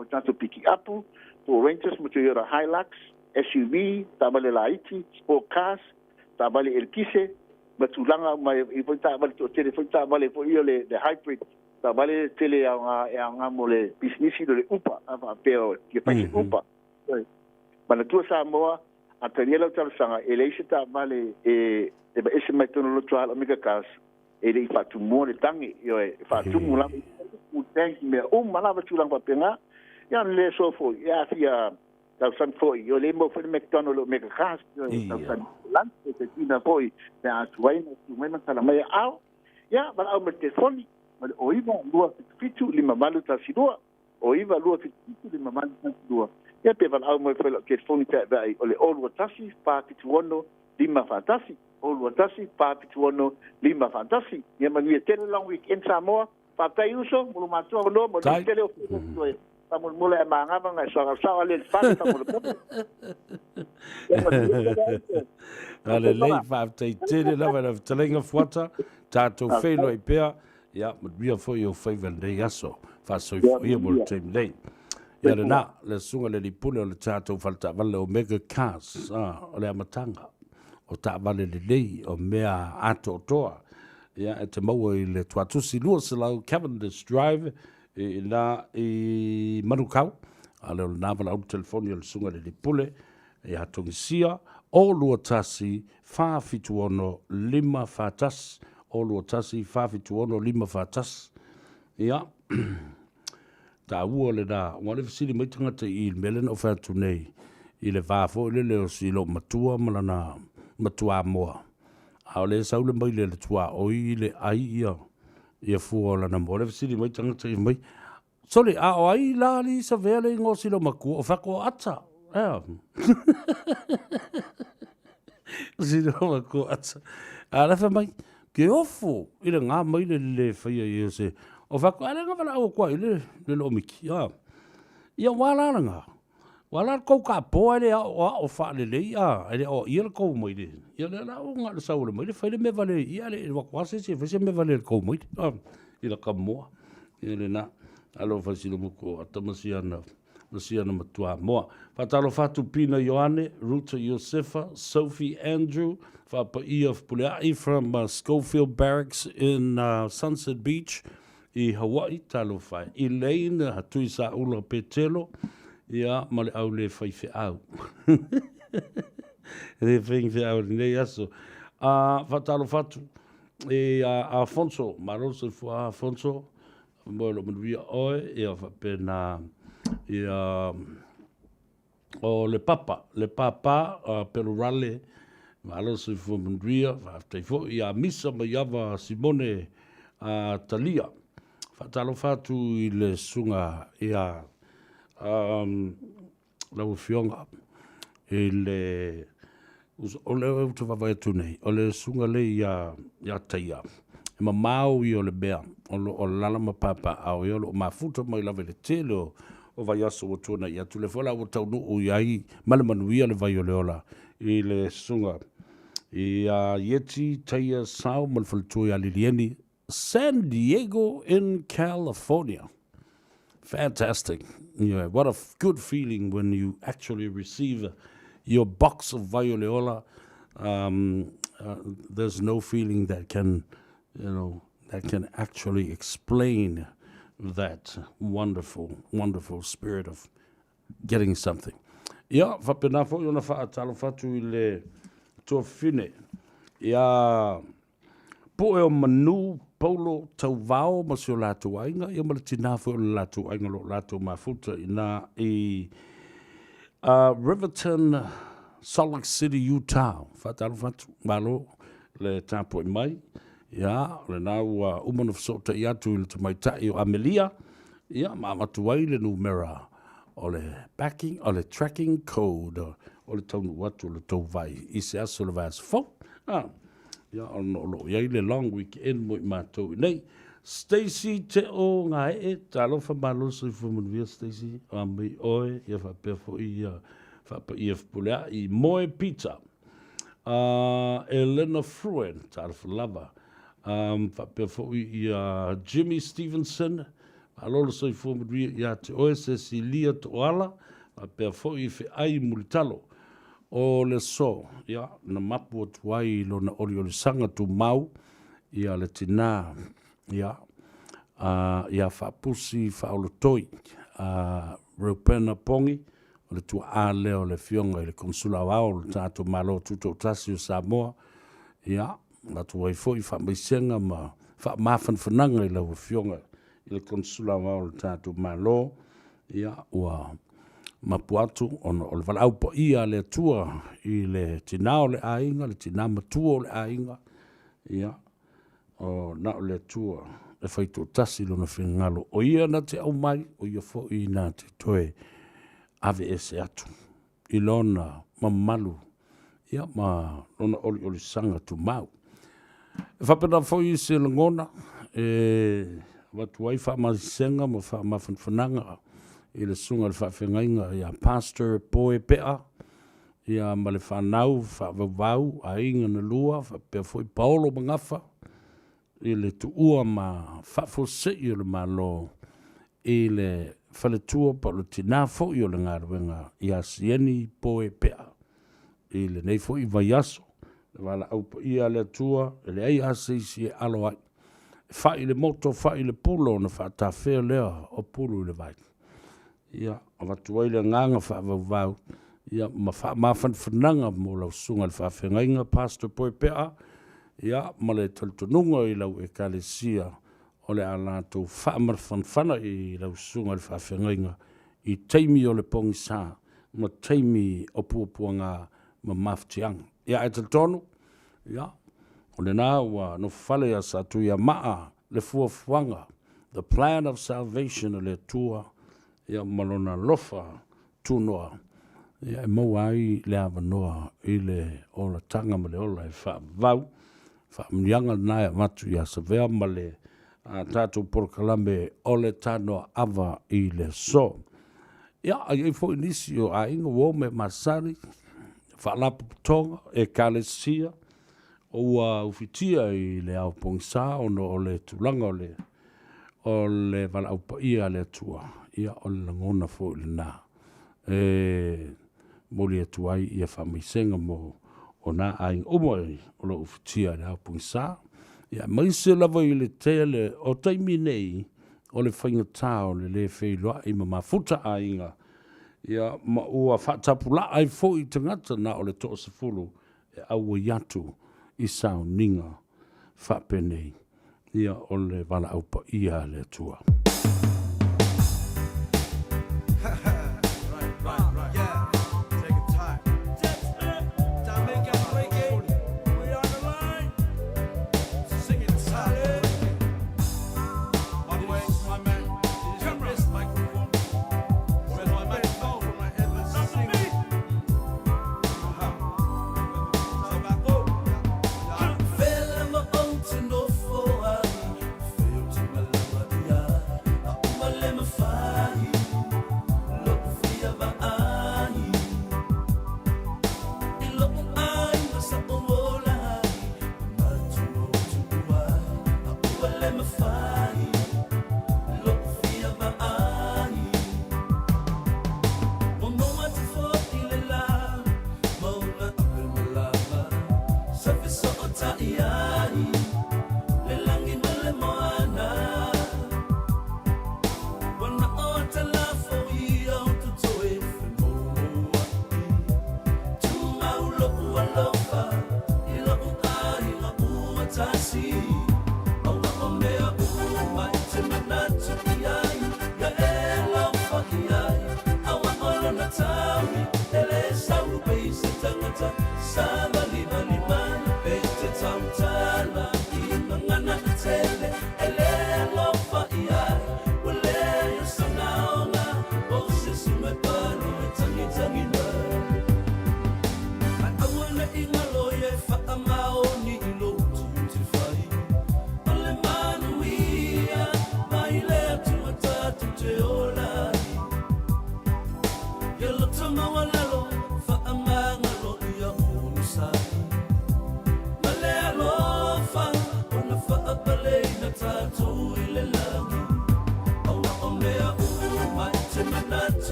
o tanto piki apu, o renters motoyora Hilux, SUV, tabale laiti, sport cars, tabale elkise, batulanga mai i foi tabale to tele foi tabale foi le the hybrid, tabale tele nga mole business do le upa, ava peo ke pai upa. Bana tu Samoa, ataniela tal sanga elise tabale e ba ese mai tono lo twala mega cars, e le fatu mo le tangi, yo e fatu mo la u tank me malava tulang pa penga. Ja, le so fo ja fia da san foi yo le mo fo McDonald mega gas yo da san land te tina foi da tuai no me na sala mai au ja ba au me telefoni ma o iva lua fitu lima malu ta sidua o iva lua fitu lima malu ta sidua ja pe va au me fo telefoni ta vai o le all watasi pa fitu wono lima fantasi all watasi pa fitu wono lima fantasi ja ma ni tele long weekend Samoa pa tai uso mo ma to no mo tele o Estamos mole manga manga sa le fa estamos Ale lei fa te tele lava na telenga fuata tato felo i pea ya mo fo yo favor de yaso fa so ia mo tem lei ya na le sunga le pune le tato falta vale o mega cars o le matanga o ta vale le lei o mea ato toa ya te mo le tuatusi lu se la Cavendish Drive la i manukau ale o navala au telefoni o sunga le pule e hatongisia o lua tasi fa fituono lima fatas o lo tasi whawhitu ono 5 whatas. Ia, ta ua le da, wale fisiri mai tangata I melen o whatu nei, I le whafo le leo si lo matua malana matua moa. A le saule mai le tua o I le ai ia fua lana mo, le fisiri mai tangata I mai. Soli, a o ai la li sa vele ngō si lo maku, o whako ata. Ea. Si lo maku ata. A lefa mai, ke ofo, I le ngā mai le whaia I se, o whako, a le ngā wala o kwa I le lo miki. Ia wala ngā. Wala kou ka poa le o wha le le ia o ia le kou mai le. Ia le la o ngā le saure mai le whaile me vale, ia le wakwase se, whaise me vale le kou mai. Ia ka moa. Ia le na. Alo fasilo muko atamasiana masiana matua moa fatalo fatu pina Ioane Ruta Josefa Sophie Andrew Fapa of Puleai from Schofield Barracks in Sunset Beach I Hawaii talo fai Elaine hatui sa ula petelo ia male au le fai fe au le fai fe au nei aso fatalo fatu Afonso Maroso fu Afonso Molo manuia oe ia whapena ia o le papa pelo rale malo se fu manuia whaftai fo ia misa ma iava Simone Talia whatalo fatu I le sunga ia lau fionga I le o le uta wawai tunei o le sunga le ia taia ma mau I o le bea o lala ma papa au I o lo mafuta mai lave le tele o vai aso o tona I atu le fola o tau nu o iai male manuia le vai o le ola I le sunga I Yeti Taia Sao malfaltu I Lilieni San Diego in California. Fantastic. Yeah, what a good feeling when you actually receive your box of Vaioleola. There's no feeling that can that can actually explain that wonderful spirit of getting something. Ia, whapena fo iona whaatalo fatu I le tuafine. Ia, po e o manu paulo tau vao masio lātou ainga. Ia mara tina fo o lātou ainga lo lātou mafuta ina I Riverton, Salt Lake City, Utah. Whaatalo fatu, malo le tāpo I mai. Ia, le nau umana fsota I atu I le tamaitai o Amelia. Ia, mamatuai le numera o le backing, o le tracking code, o le taunu watu le tau vai. I se aso le vai aso fo. Ia, ono iai le long weekend mo I mātou nei. Stacey te o ngā e, talofa maloso I fumanuia Stacey. Amei oe, ia whapea fo I whapulea I Moe Pizza. Elena Fruen, talofa lava. Whapea fo I Jimmy Stevenson. Alolo soi fumanuia ia te oe Cecilia Toala. Whapea fo I fe ai mulitalo. O le so, ia, na mapu o tuai lo na oli sanga tu mau, ia le tina, ia whapusi whaolotoi, Rupena Pongi, o le tua a leo le fionga I le konsula wao, le tātou malo tuto tasi o Samoa, ia, la tuai foi whamaisenga ma whamawhanwhananga I lau fionga, I le konsula wao le tātou malo, ia, ua, mapuatu ono o le walau po ia le tua I le tina o le ainga, le tina matua o le ainga, ia, o na o le tua e whaitu tasi lo na whengalo. O ia na te au mai, o ia fo I na te toe ave ese atu. I lona mamalu, ia ma lona oli sanga tu mau. E whapena fo I se langona, watu wai whamasisenga mo whamawhanwhananga, I le sunga le whawhengainga ia pastor poe pea, ia ma le whanau, whawawau, a inga na lua, whapea fo I paolo mangafa, I le tuua ma whawhose I le malo, I le whaletua pa le tina fo I o le ngāruenga, ia sieni poe pea, I le nei fo I vaiaso, le wala au pa ia le tua, le ei ase si e alo ai, whai le moto, whai le pulo, na whaatawhea lea o pulu le vai. Ia, watuai le nganga whaavau, ia, ma whanwhananga mo lau sunga le whawhengainga, pastor poe pea, ia ma le toltonunga i lau ekalesia o le ala tau whaamarwhanwhana i lau sunga le whaafengainga i teimi o le pongisā ma teimi o puapuanga ma maftianga. Ia e tonu, ia, o le nā ua no whale a sa tu ia maa le fuafuanga, the plan of salvation o le tua, ia malona lofa tunoa, ia e maua ai le avanoa i le ola tanga ma le ola e whaavau, whaamnianga nai matu ia Savea ma le tātou porokalame o le Tanoa Ava i le so. Ia, ai fo inisi o a inga wo me masari, whaalapu tonga e kalesia, o ua ufitia i le au pongsa ono o le tulanga o le wala au pa ia le tua, ia o le langona fo i le nā. Moli e tuai ia whamaisenga mo o nā aing umoi o le ufitia le au pongsa, ia maise lava i le tele o taimi nei o le whainga o le wheiloa i ma mafuta a inga. Ia ma ua whaatapula ai fo i tangata na o le toa sefulu e aua iatu i sao ninga whapenei. Ia o le wala aupa ia le tua.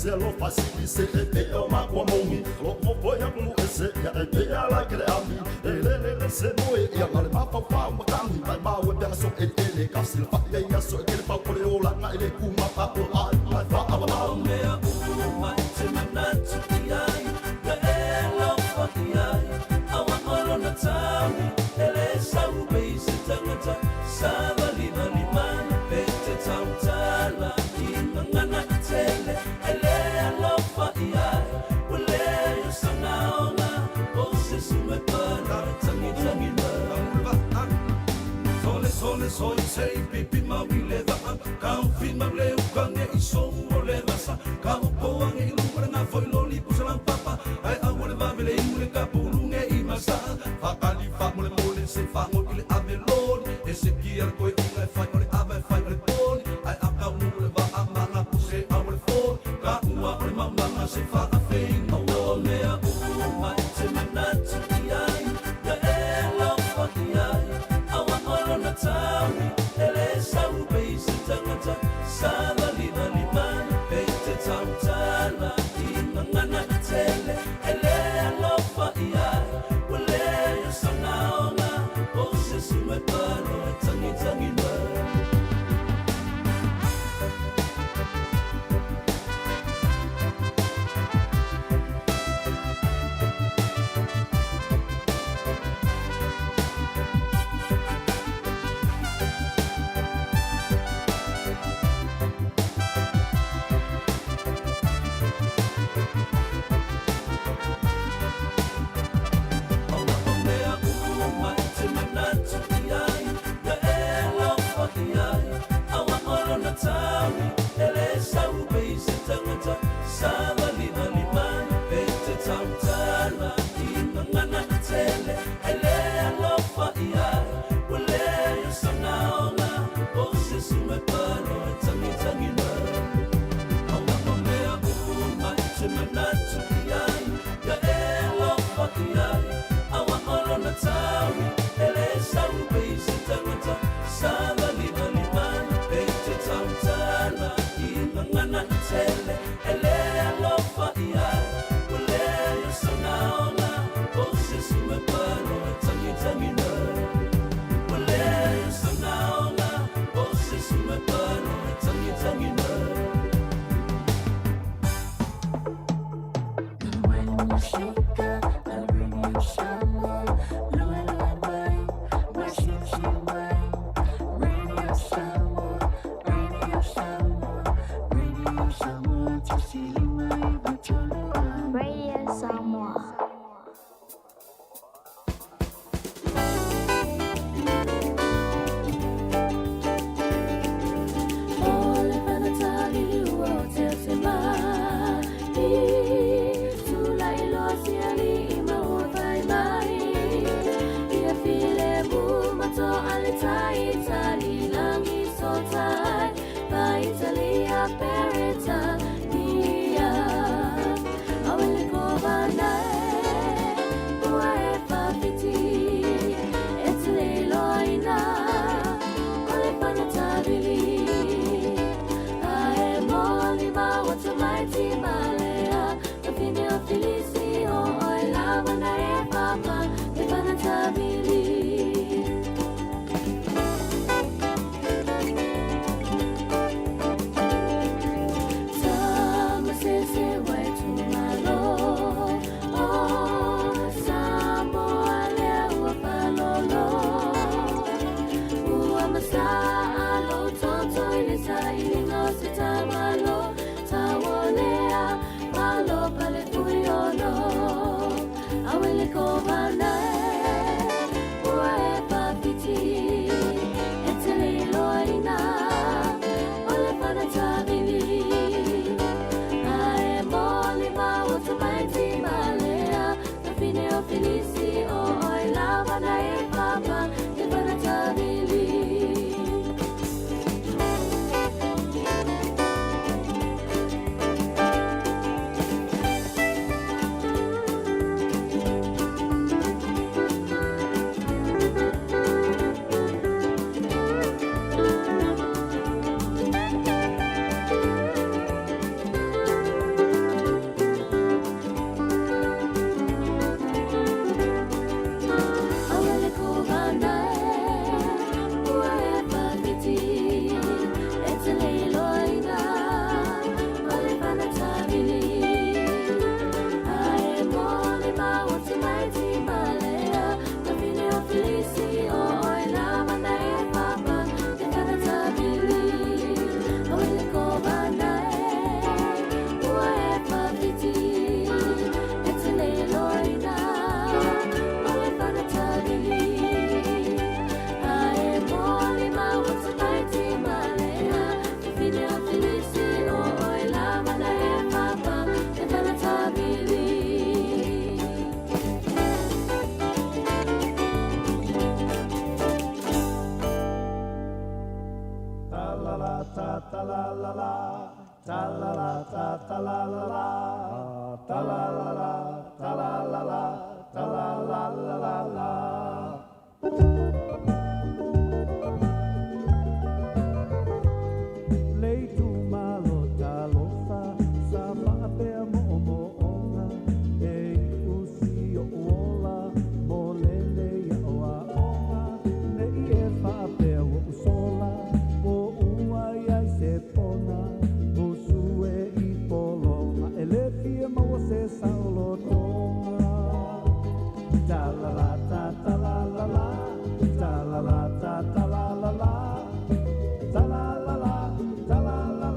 Zelo fasili se e o makwa mongi lo mo poya mu ese ya e ya la kre ami le se mo e ya male pa pa makami ba ba we da so e le kapsil fa ya so e le pa ko le ola na ele ku ma pa o a fa aba ba me a u ma te manat ya ya e lo fa ya awa olo na tawi ele sa u be se tangata sa vali vali man pe te tautala i mangana tele Soi sei pipi ma wile va kau fin ma le ukange I so le vasa kau poang I lupa na foi loli pusalang papa ai awale va vele mule kapulunge I masa fakali fa mule mule se fa ngile avelon e se kier koi unga fa mule ave fa mule pon ai akau mule va amanga puse awale fon ka ua ole mama se fa afei no me a uma te manat ai ya Ta la la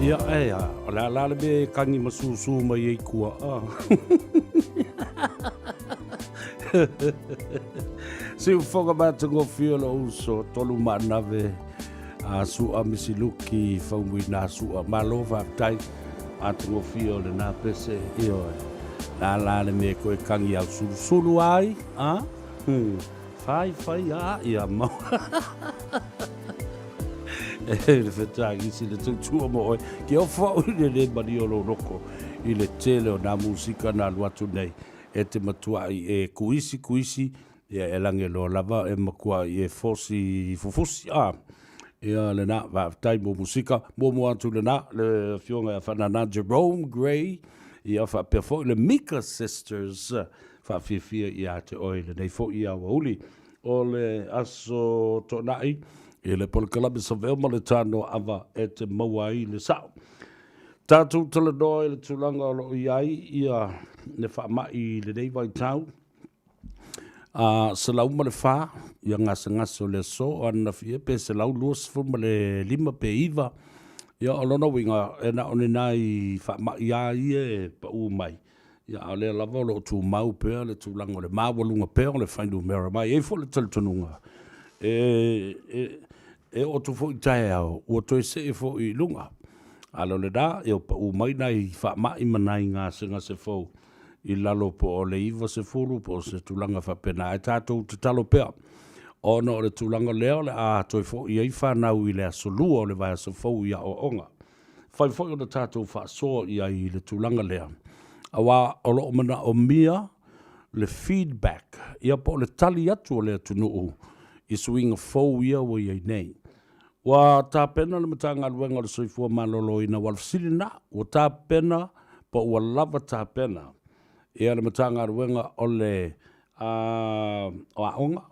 Ia o la be kangi masusu mai e kua. Se o foga matango fio lo uso tolu manave a su a misiluki faumina su a malova tai atango fio le na pese io la le me ko kangi au sulu ai fai ia mo le fetagi si le tu mo ke o fo le mani o lo roko i le tele o na musika na luatu nei e te matua i e kuisi e lange lo lava e makua i e fosi fufusi ia le na va tai mo musika mo atu le na le fionga e whanana Jerome Gray ia fa perfo le Mika Sisters fa fia ia te oile nei fo ia wauli o le aso tonai e le polkalabi Savea ma le Tanoa Ava e te maua i le sao. Tātou tala doa e le tūlanga o lo iai ia le whaamai le nei vai tau. Se lau ma le wha, ia ngasa o le so, ana fia pe se lau luas fuma le lima pe iwa. Ia alona winga e na one nai whaamai ai e pa u mai. Ia ale lava lo tū mau pēr le tūlanga o le māwalunga pēr o le whaindu mera mai. E fo le talitonunga. E o tu fo i tae au, o to se e fo i lunga. Alo le da, e o pa u mai nai wha mai manai ngā singa se fo i lalo po o le iwa se furu po se tulanga wha pena e tātou te talo pea. O no le tulanga leo le a toi fo i ei whanau i le asolua o le vai aso fo i a o onga. Whai fo i o le tātou wha soa i a i le tulanga leo. A wā o lo mana o mia le feedback, ia po le tali atu o le atunuu. I swinga fo ia wa i nei. Wa tā pena le matanga luenga le soifua malolo ina walfsili na. Wa tā pena po ua lava tā pena. Ia le matanga luenga o le o aonga.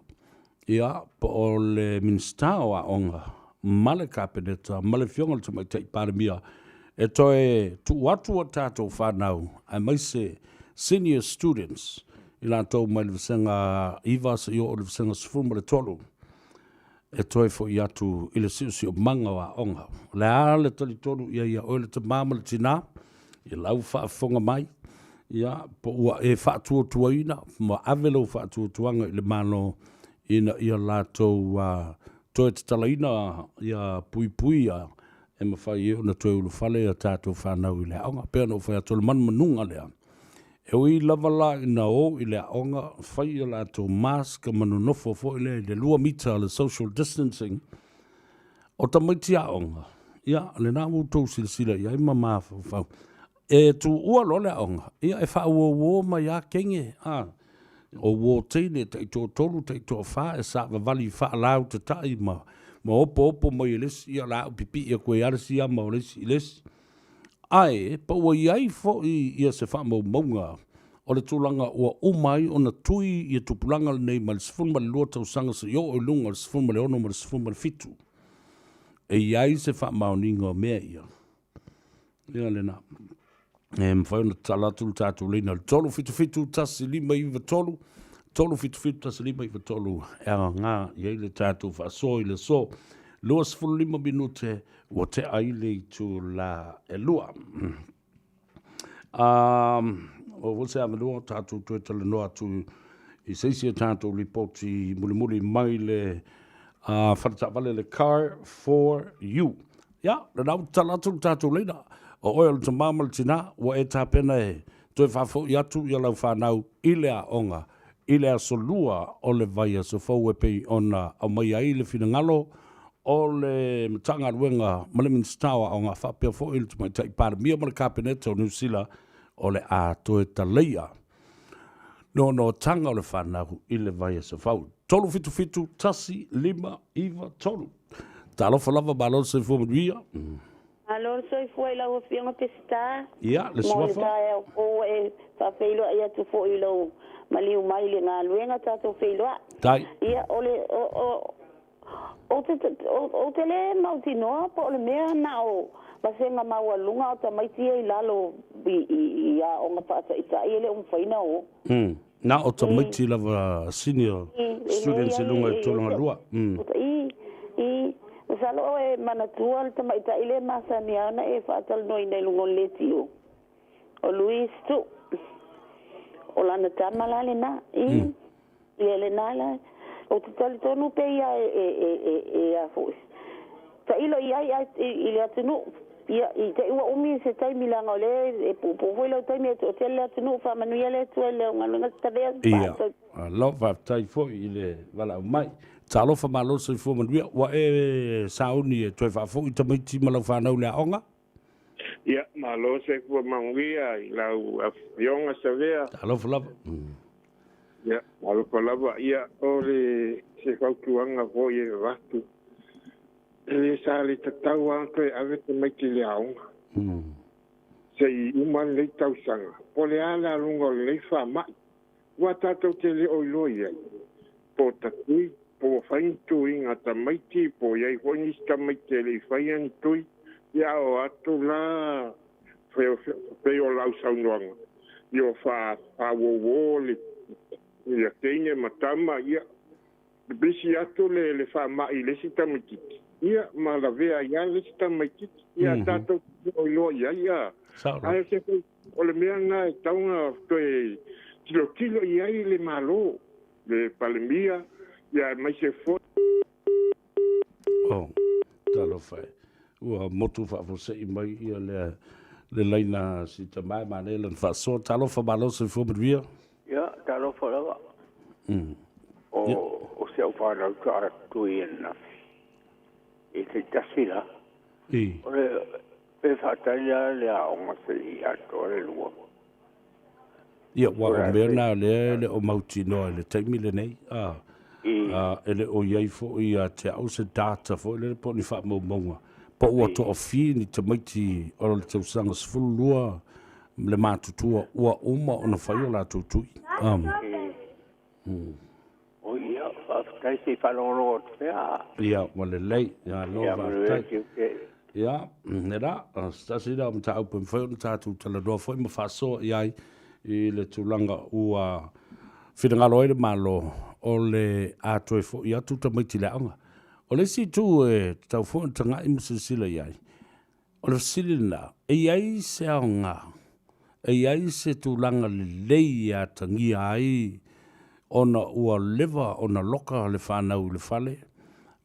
Ia po o le minsta o aonga. Male kapeneta, male fionga le tamai tei paramia. E toe tu watu o tātou whanau. Ai mai se senior students. I la tau mai le visenga iwa sa io o le visenga sifuma le tolu. E toi fo i atu i le siu manga wa onga. Le a le tali tolu ia o le te mama le tina. I lau whaafonga mai. Ia po ua e whaatua tuaina. Ma avelo whaatua tuanga i le mano ina ia la tau toi te talaina ia pui a e mawhai e una toi ulu whale a tātou whanau i le onga. Pea no whai atu le manunga lea. E ui lava la ina o i le aonga, whai i la tō mask manu nofo fo i le lua mita le social distancing. O ta maiti aonga. Ia, le nā mūtou sila ia ima mawhau. E tu ua lo le aonga. Ia e wha ua ma ia kenge. O wō teine te i tō tolu te i tō wha e sa wali wha lau te tai ma. Ma opo mai lesi ia la pipi ia koe arasi ia ma lesi lesi. Ai, pa ua iai fo i ia se wha maunga o le tūlanga ua umai o na tui i tupulanga nei ma le sifun ma le lua tau sanga se yo o lunga le sifun ma le ono ma le sifun ma le fitu. E iai se wha mauninga o mea ia. Ia le na. E mwhai na talatu tātou leina le tolu fitu tasi lima iwa tolu. Tolu fitu tasi lima iwa tolu. E ngā iai le tātou wha so i le so. Lua sifun lima minute o te aile i tū la e lua. O wose a manua tātou tue tala noa tu i seisia tātou ripoti muli mai le whanata wale le car for you. Ia, le nau talatu tātou leina. O oe le tamama le tina, wa e tāpena e tue whafo i atu i lau whanau i le a onga. I le a solua o le vaia so fau e pei ona au mai ai le fina ngalo o le matanga ruenga malamin stawa o ngā whapea fo i le tumai tai pāra mia mana kāpeneta o New Zealand o le a toe taleia. No tanga o le whanau i le vai sa fau. Tolu fitu, tasi, lima, iwa, tolu. Ta alofa lava ba alo se fua manuia. Alo so i fua i lau whianga pesta. Ia, le swafa. Mo le tae o e whawheilo ia tu fo i lau maliu mai le ngā luenga tātou wheilo. Tai. Ia, o te le mauti noa po le mea na o masenga maua lunga o ta maiti e lalo i a o ngā pāta i ta i ele umwhaina o. Na o ta maiti lava senior students e lunga i tōlanga lua. salo e manatua le tamaita ile masani ana e fatal no ina lungo letio. O Luis tu. O lana tamala le na. Le nala. O te tali tonu pe ia e a fo. Ta ilo ia ile atunu. Ia I te ua umi se taimi langa o le e po foi lau taimi o te le atunu fa manuia le tu le ngalunga tavea. Ia. Lo fa tai fo ile wala mai. Talo fa malo se fo man wa e sauni e toi fa fo I tamaiti malo fa na le onga. Ia malo se fo mangia I lau afionga Savea. Talo fa lava. Ia malo fa lava ia ole se kautuanga fo I watu. E sali tatau anko e ave te maiti le aonga. Sei uman le tausanga. Po le ala lunga le fa mai. Wa tātou te le oiloi ai. Po tatui, po whaintu inga ta maiti, po iai honi sta maiti le whaian tui. Ia o atu la wheo lau saunoanga. Ia wha wowo le ia teine matama, ia bisi atu le wha mai le sita maititi. Ia malavea ia le sita maititi. Ia tātou te oiloi ai ia. Aia se o le mea ngā e taunga toi kilo iai le malo, le palemia, ia mai se fo. Oh, talo fai. Ua motu whaafosei mai ia le leina si te mai manele na whaasoa. Talo wha malo se fo mawia? Ia, talo wha lawa. O se au whanau ka ara tui ena. E te tasira. O le pe whataia le aonga se I ato le lua. Ia, wa o mea nā le o mauti noa le taimi le nei. Ele o iai fo I a te au se data fo ele po ni wha maunga. Po ua to o fi ni te maiti o le tausanga sifuru lua le mātutua ua uma o na whai o la tūtui. O ia, whaftai se whanoro te mea. Ia, wa le lei. Ia, lo whaftai. Ia, nera, stasi da mta au pun whai o na tātu tala roa whai ma whasoa iai I le tūlanga ua whingalo e le malo o le atoe fo I atu ta maiti le anga. O le si tū e tau fo tanga I musasila iai. O le silina, e iai se aonga, e iai se tūlanga le lei a tangia ai, ona ua leva, ona loka le whanau le fale,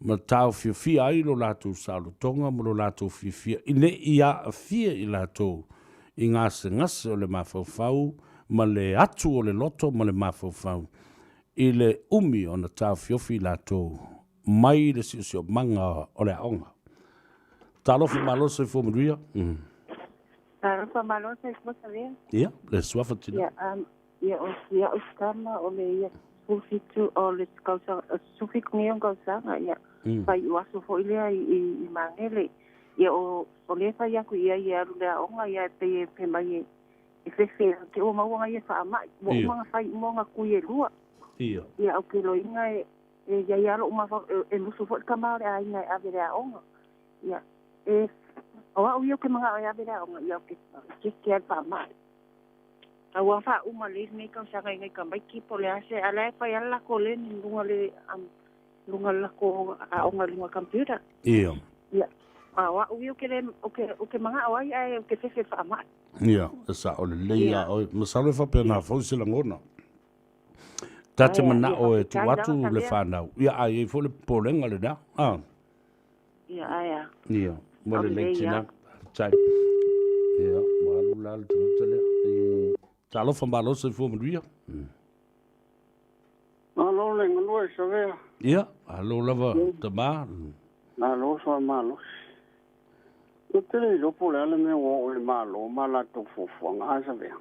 ma tau fia ai lo lātou sālo tonga, ma lo lātou fia. I ne ia a fia I lātou, I ngase o le mawhauwhau, ma le atu o le loto, ma le mawhauwhau. I le umi o na tau fiofi lātou, mai le sio manga o le aonga. Talofa malo se fo manuia? Talofa malo se fo Savea? Ia, le suafa tina. Ia o skama o le ia sufitu o le kausa, sufiku ngion kausanga, ia. Pai uaso fo ilea I mangele. Ia o le whai aku ia aru le aonga, ia pe mai e whewhe, te o mauanga ia wha amai, mo umanga whai umonga kui e lua. Ia. Ia au ke loinga ia alo umawa e musu fo kamare a inga ave le aonga. Ia, o au iau ke mga o ave le aonga, ia ke ke alpa amai. Au a wha uma le nei kausanga ingai ka mai kipo le ase, ala e whai ala ko le ni lunga lako aonga lunga computer. Ia. Ia. Wa uio ke le o ke mga o ai o ke fefe fa mai. Ia, esa o le leia o masalo fa pena fo se la ngona. Tate mana o e tu watu le whanau. Ia ai e fo le polenga le na. Ia aia. Ia, mo le leitina. Tai. Ia, malu lal tu tele. Talo fa malo se fo mruia. Alo le ngalo e Savea. Ia, alo lava tama. Alo so malo. O te rei ropo le ale me o le malo, mala to fofuanga a Savea.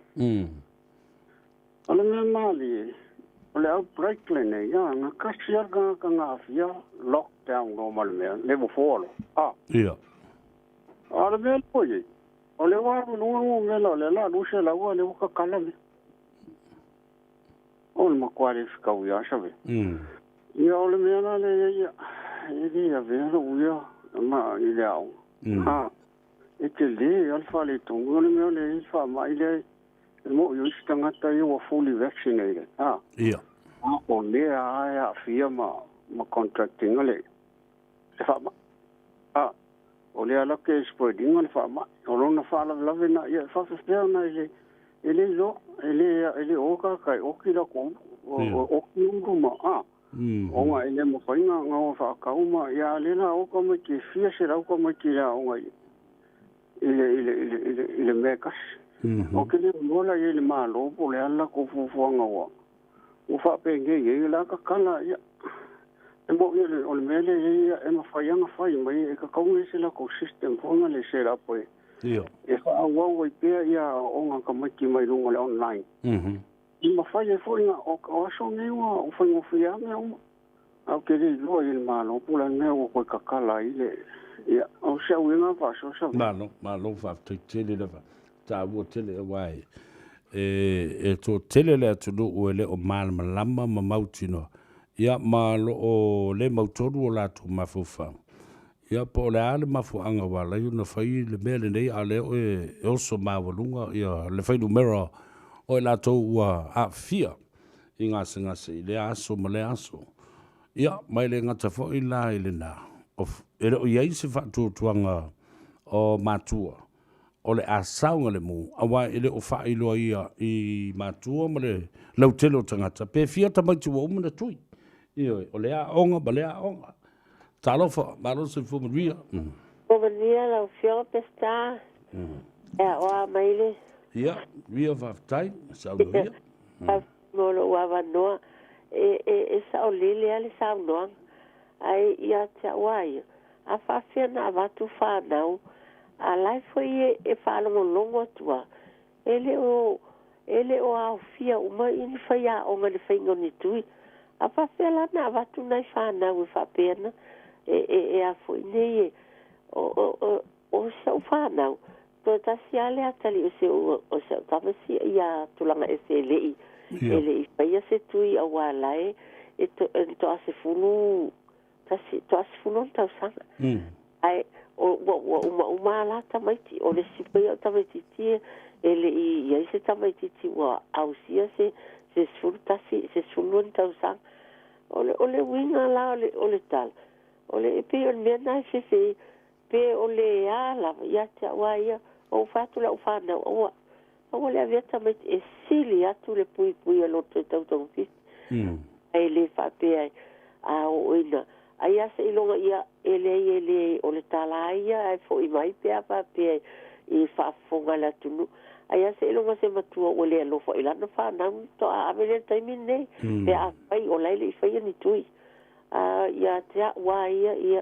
Ale me mali, o le outbreak le ne, ia, nga kasiar ka ngā fia, lockdown no mali mea, level 4 lo. Ia. Ale me lo ye, o le waru nungu me le la, nuse la ua le uka kala me. O le makwari fikau ia Savea. Ia o le mea na le ia, ia vea lo uia, ma I le au. E te le, alfa le tongu, le mea le ifa ma I le, mo yo istangata I wa fully vaccinated. Ia. O le a fia ma contracting le. E fa ma. o le ala ke spoiling le fa ma o lona fa la na ia fa fa na ele lo ele o ka kai o ki la ko o ki nguma o nga ele mo fa nga o fa ka uma ia le na o ko mo ki fia se ra ko mo ki la o nga ile mekas o ke le mo la ile ma lo po le ala ko fu nga wa o fa pe nge la ka kala ia e mo ile o le mele ia e ma fa nga fa mai e ka ko nge se la ko system fo nga le se ra po Ia. E wha au i pia ia o ngā kamaki mai runga le online. I ma whai e whainga o aso ngewa o whainga whia mea uma. Au ke rei loa i le mālo pula mea o koe kakala i le. Ia, au sea uenga whaso sa. Mālo whaftai tele lewa. Tā ua tele e wai. E tō tele le atunu o ele o mālama lama ma mautino. Ia mālo o le mautoru o lātu mawhawhau. Ia po le ale mafuanga wala i una whai le mea le nei a leo e oso mawalunga ia le whai numera o e lato ua a fia i ngase i le aso ma le aso. Ia mai le ngata fo i la i le na. E o iai se whatu tuanga o matua o le asaunga le mu awa i le o whai loa ia i matua ma le lautelo tangata pe fia tamaiti wa umana tui. Ia o le a onga ba le a onga. Talofa, malo se fu Maria. Maria la fio pesta. O maile. Ia, Ria va tai, sa Maria. Mo lo wa no e sa o lele ale sa no. Ai ia tia wai. A fa fena va tu fa now. A lai foi e fa lo longo tua. Ele o a fia uma in fa ya o ngale fingo ni tui. A fa fela na va tu nai fa na u fa pena. E a foi nei o seu whanau. Tō tasi ale atali o seu tawasi ia tulanga e se lei. E lei whaia se tui a walae e to ase funu to ase funu tau sanga. Ai uma ala tamaiti o le sipai o tamaiti tia e lei ia se tamaiti ti wa ausia se sfunu tasi se sfunu tau sanga. O le winga la o le tal. Ole e pe o mea nai se pe o le ala ia te awaia o fatu la ufana o le aviata mai e sili atu le pui a loto e tau fiti. Ai le fa pe ai a o ina. Ai asa ilonga ia ele o le tala ia ai fo i mai pe a fa pe ai i fa fonga la tunu. Ai asa ilonga se matua o le alo fo ilana fa nang to a avele taimin nei. Pe a fai o laile i fai ni tui. Ia te wa ia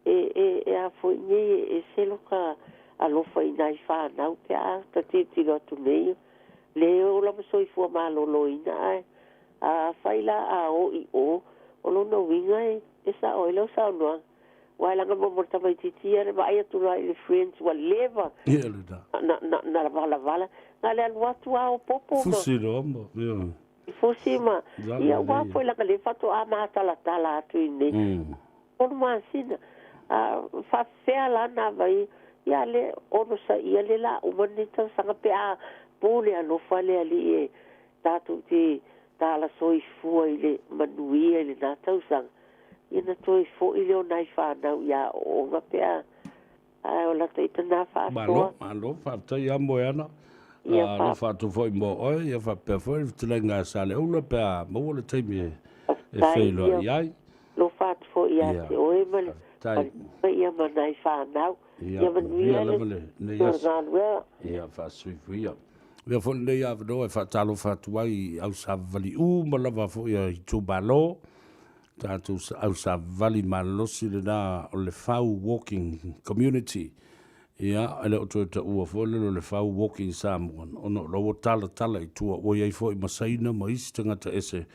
a foi ni e se loka a lo foi nai fa na pe a ta ti lo tu nei le o la so i fu ma lo ina a faila a o i o lo no winga e sa o lo sa no wa la mo morta mai ti e ba ia tu lai friends wa leva na vala na le watu a popo fusiro Fusima, ia wa foi la le fato a mata la tala tu ni. Por masina, fa fea la na vai, ia le ono sa ia le la umanita sanga pe a pule a no fale ali e tatu ti tala soi fu ile manui ile na tau sang. Ia na toi fo ile o nai fa na ia o nga pe a o la te na fa so. Malo fa ta ia moana. Lo fa tu foi mo oi ia fa pe foi tlenga sale ula pe mo le timi e feilo ai lo fa tu foi ia te oi male ia manai fa now ia manui ia fa suivia ia fo le ia do e fa talo fa tu ai au sa vali ma lava fo ia tu balo tatu au sa vali malosi le na o le fau walking community. Ia, ele o toita ua fōlelo le whau walking Samoa. Ono, lo tala i tua, o iei fōi masaina, maisi tangata ese,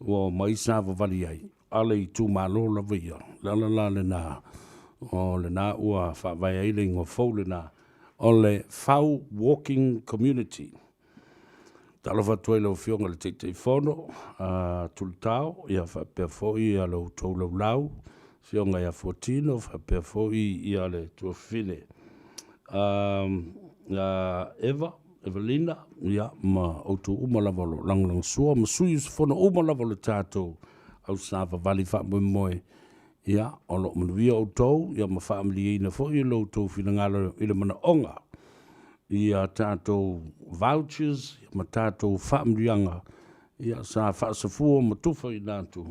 o maisi hawa wali ai. Ale i tū mālo la via, la le nā. O le nā ua whawai ai le ngō fōu le nā. O le whau walking community. Talo whatuai lau whionga le teitei whono, tulutao, ia whapea fōi ia lau tau lau, whionga ia 14, whapea fōi ia le tuafine. Evelina, ia ma auto uma lava lo lang sua ma sui fono uma lava lo tato au sava vali fa moe Ia, o lo manuia o tau, ia ma whaamili ina fo i lo tau whina ngalo i le mana onga. Ia tātou vouchers, ma tātou whaamilianga, ia sa whaasafua ma tufa i nātu.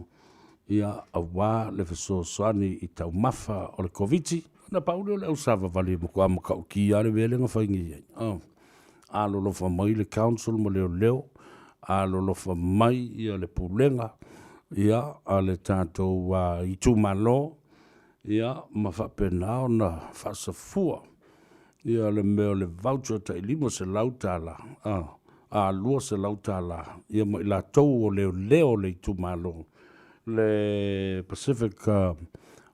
Ia a wā le fesoasoani i tau mafa o le COVID-19. Na paule o le au sava vali mo kua makau ki ale vele nga whaingi iai. A lo lofa mai le council mo leo leo, a lo lofa mai ia le pulenga, ia a le tātou i tūmalo, ia ma whapena o na whaasafua, ia le meo le voucher ta ilimo se lautala, a lua se lautala, ia ma ila tau o leo leo le tūmalo, le Pacific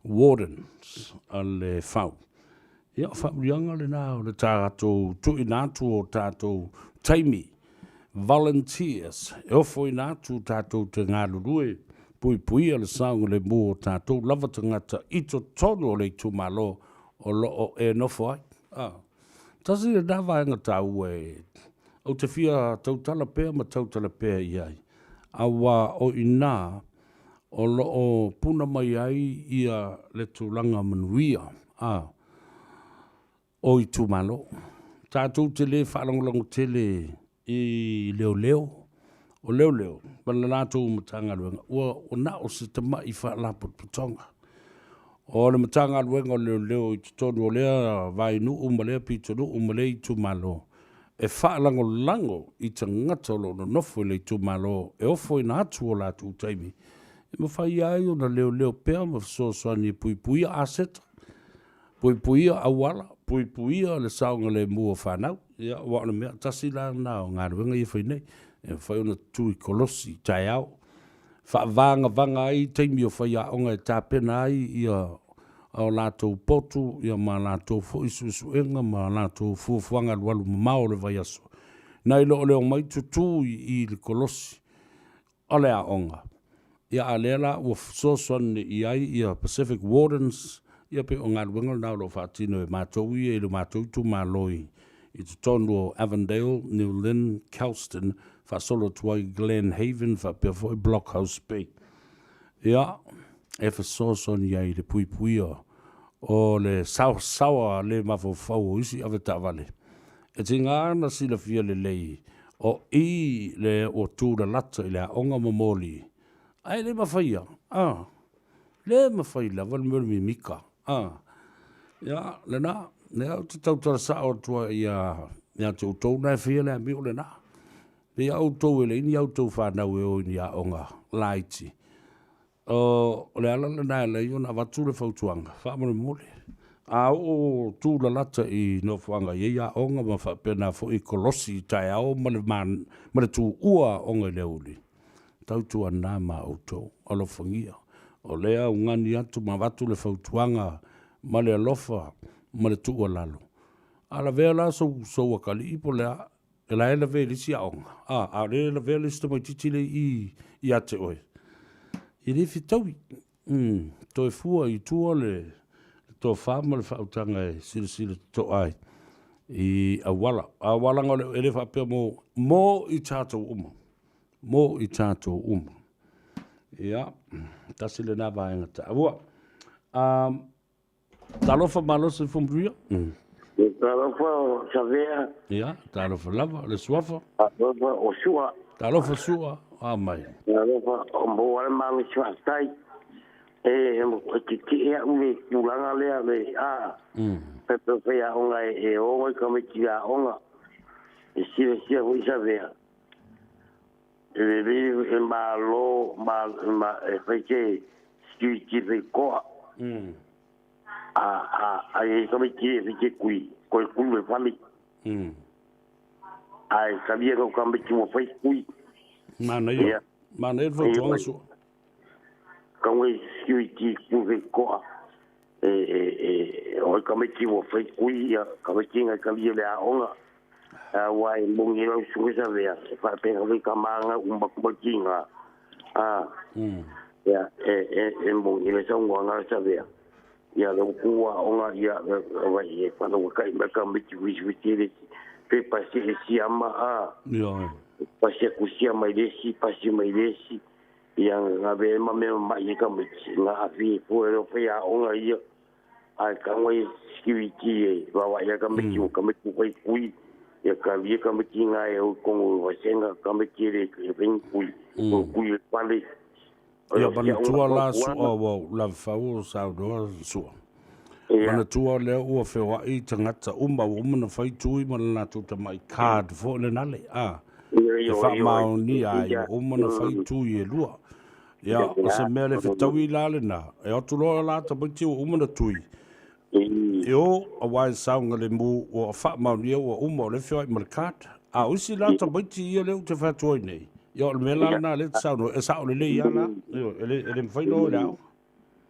Wardens a le whau. Ia whaurianga le nā o le tātou tui nātu o tātou taimi, volunteers, e ofo i nātu tātou te ngā lurue, pui a le saunga le mō o tātou lava tangata ito tono o le tūmalo o loo e nofo ai. Tasi le nāwaenga tāu au te whia tautala pēr ma tautala pēr i ai. Awa o ina o loo puna mai ai ia le tūlanga manuia. O i tūmalo. Tātou te le whaalongolongo te le i leo leo. O leo leo. Mana nātou matanga luenga. O na o se tama i whaalapot putonga. O le matanga luenga o leo leo i tutonu o lea vainu umalea pitonu umalea i tūmalo. E whaalango i tangata lo no nofo le i tūmalo. E ofo i nātu o lātu taimi. E mawhai ai o na leo leo pēr ma soani pui aseta. Pui awala. Pui le saunga le mua whanau. Ia, wana mea, tasi la nao, ngā ruenga i whainei. E whai ona tui kolosi, tai au. Wanga ai, teimi o whai a onga e tāpena ai, ia au lātou potu, ia ma lātou fo isu enga, ma lātou fuafuanga lualu mamao le vai aso. Nai leo leo mai tutu i le kolosi. Ole a onga. Ia a lela, ua sosuan i ai, ia Pacific Wardens, ia pe o ngā ruenga nao lo whaatino e mātou i e lo mātou tu māloi. I tu tonu o Avondale, New Lynn, Kelston, whaasolo tuai Glen Haven, whapea foi Blockhouse Bay. Ia, e whasoson i ai le pui o le sawa le mawhau isi ave tāwale. E te ngāna sila fia le lei, o i le o tūra lata i le onga mamoli. Ai le mawhaia, le mawhaila, wal murmi mika. Ja, le na, ne au te tautara sa o tua ia te utou nai whia le mi o le na. Pe au tau e le ini au tau whanau e o ini a onga, laiti. O le ala le nai le iona watu le fautuanga, whamare mole. A o tū la lata i no whanga i a onga ma whapena fo i kolosi tai au ma le tū ua onga le uli. Tautua nā ma au tau, alo whangia. O lea ungani atu ma watu le fautuanga ma le alofa ma le tua lalo. Ala vea la so wakali ipo lea e la ela vea lisi a onga. A le ela vea lisi tamai titile i ate oe. I le fitaui. Toi fua i tua le to whama le fautanga e sila to ai. I awala. Awala ngā le ele whapea mo i tātou uma. Mo i tātou uma. Ia, tasi le nā vāenga ta. Awua, talofa malo se fumbria? Talofa o Savea. Ia, talofa lava, le suafa? Talofa o sua. Talofa sua, mai. Talofa o mboare mami swastai. E kiki ea ule kulanga lea le pepe whea onga e onga i kamiti a onga. E sia hui Savea. E vive e malo e fece ski fe koa e come che fece qui qualcuno e fammi sabia che come ci mo fai qui mana e vo su come ski fe koa e come ci mo fai qui come ci nga kabia le a onga wai mungi lo suisa vea fa pe ho kamanga umbakinga ya mungi le songo nga savea ya lo kuwa onga ya wai fa no kai ba kam bichi wisi pe pasi si ama ya pasi ku si ama desi pasi mai desi ia nga be ma me ma i ka me nga afi fu ero fe a onga ia ai ka ngoi security e wa ia ka me ka me kui kui ia ka me nga e o kongo wa senga ka me kire ke ben kui kui pale ia bana tua la su o la fau sa do su bana tua le o fe wa i tangata umba umana fai tui ma la tu ta mai card fo le nale e fa mau ni ai umana fai tui e lua ia o se mele fe tawi la le na e o tu lo la ta bati umana tui yo a wai saunga le mu o fa mau ni o umma le fe mai card a usi la ta bati ia le te fa tui nei yo le mela na le sauno e sa le ia la yo ele fai no la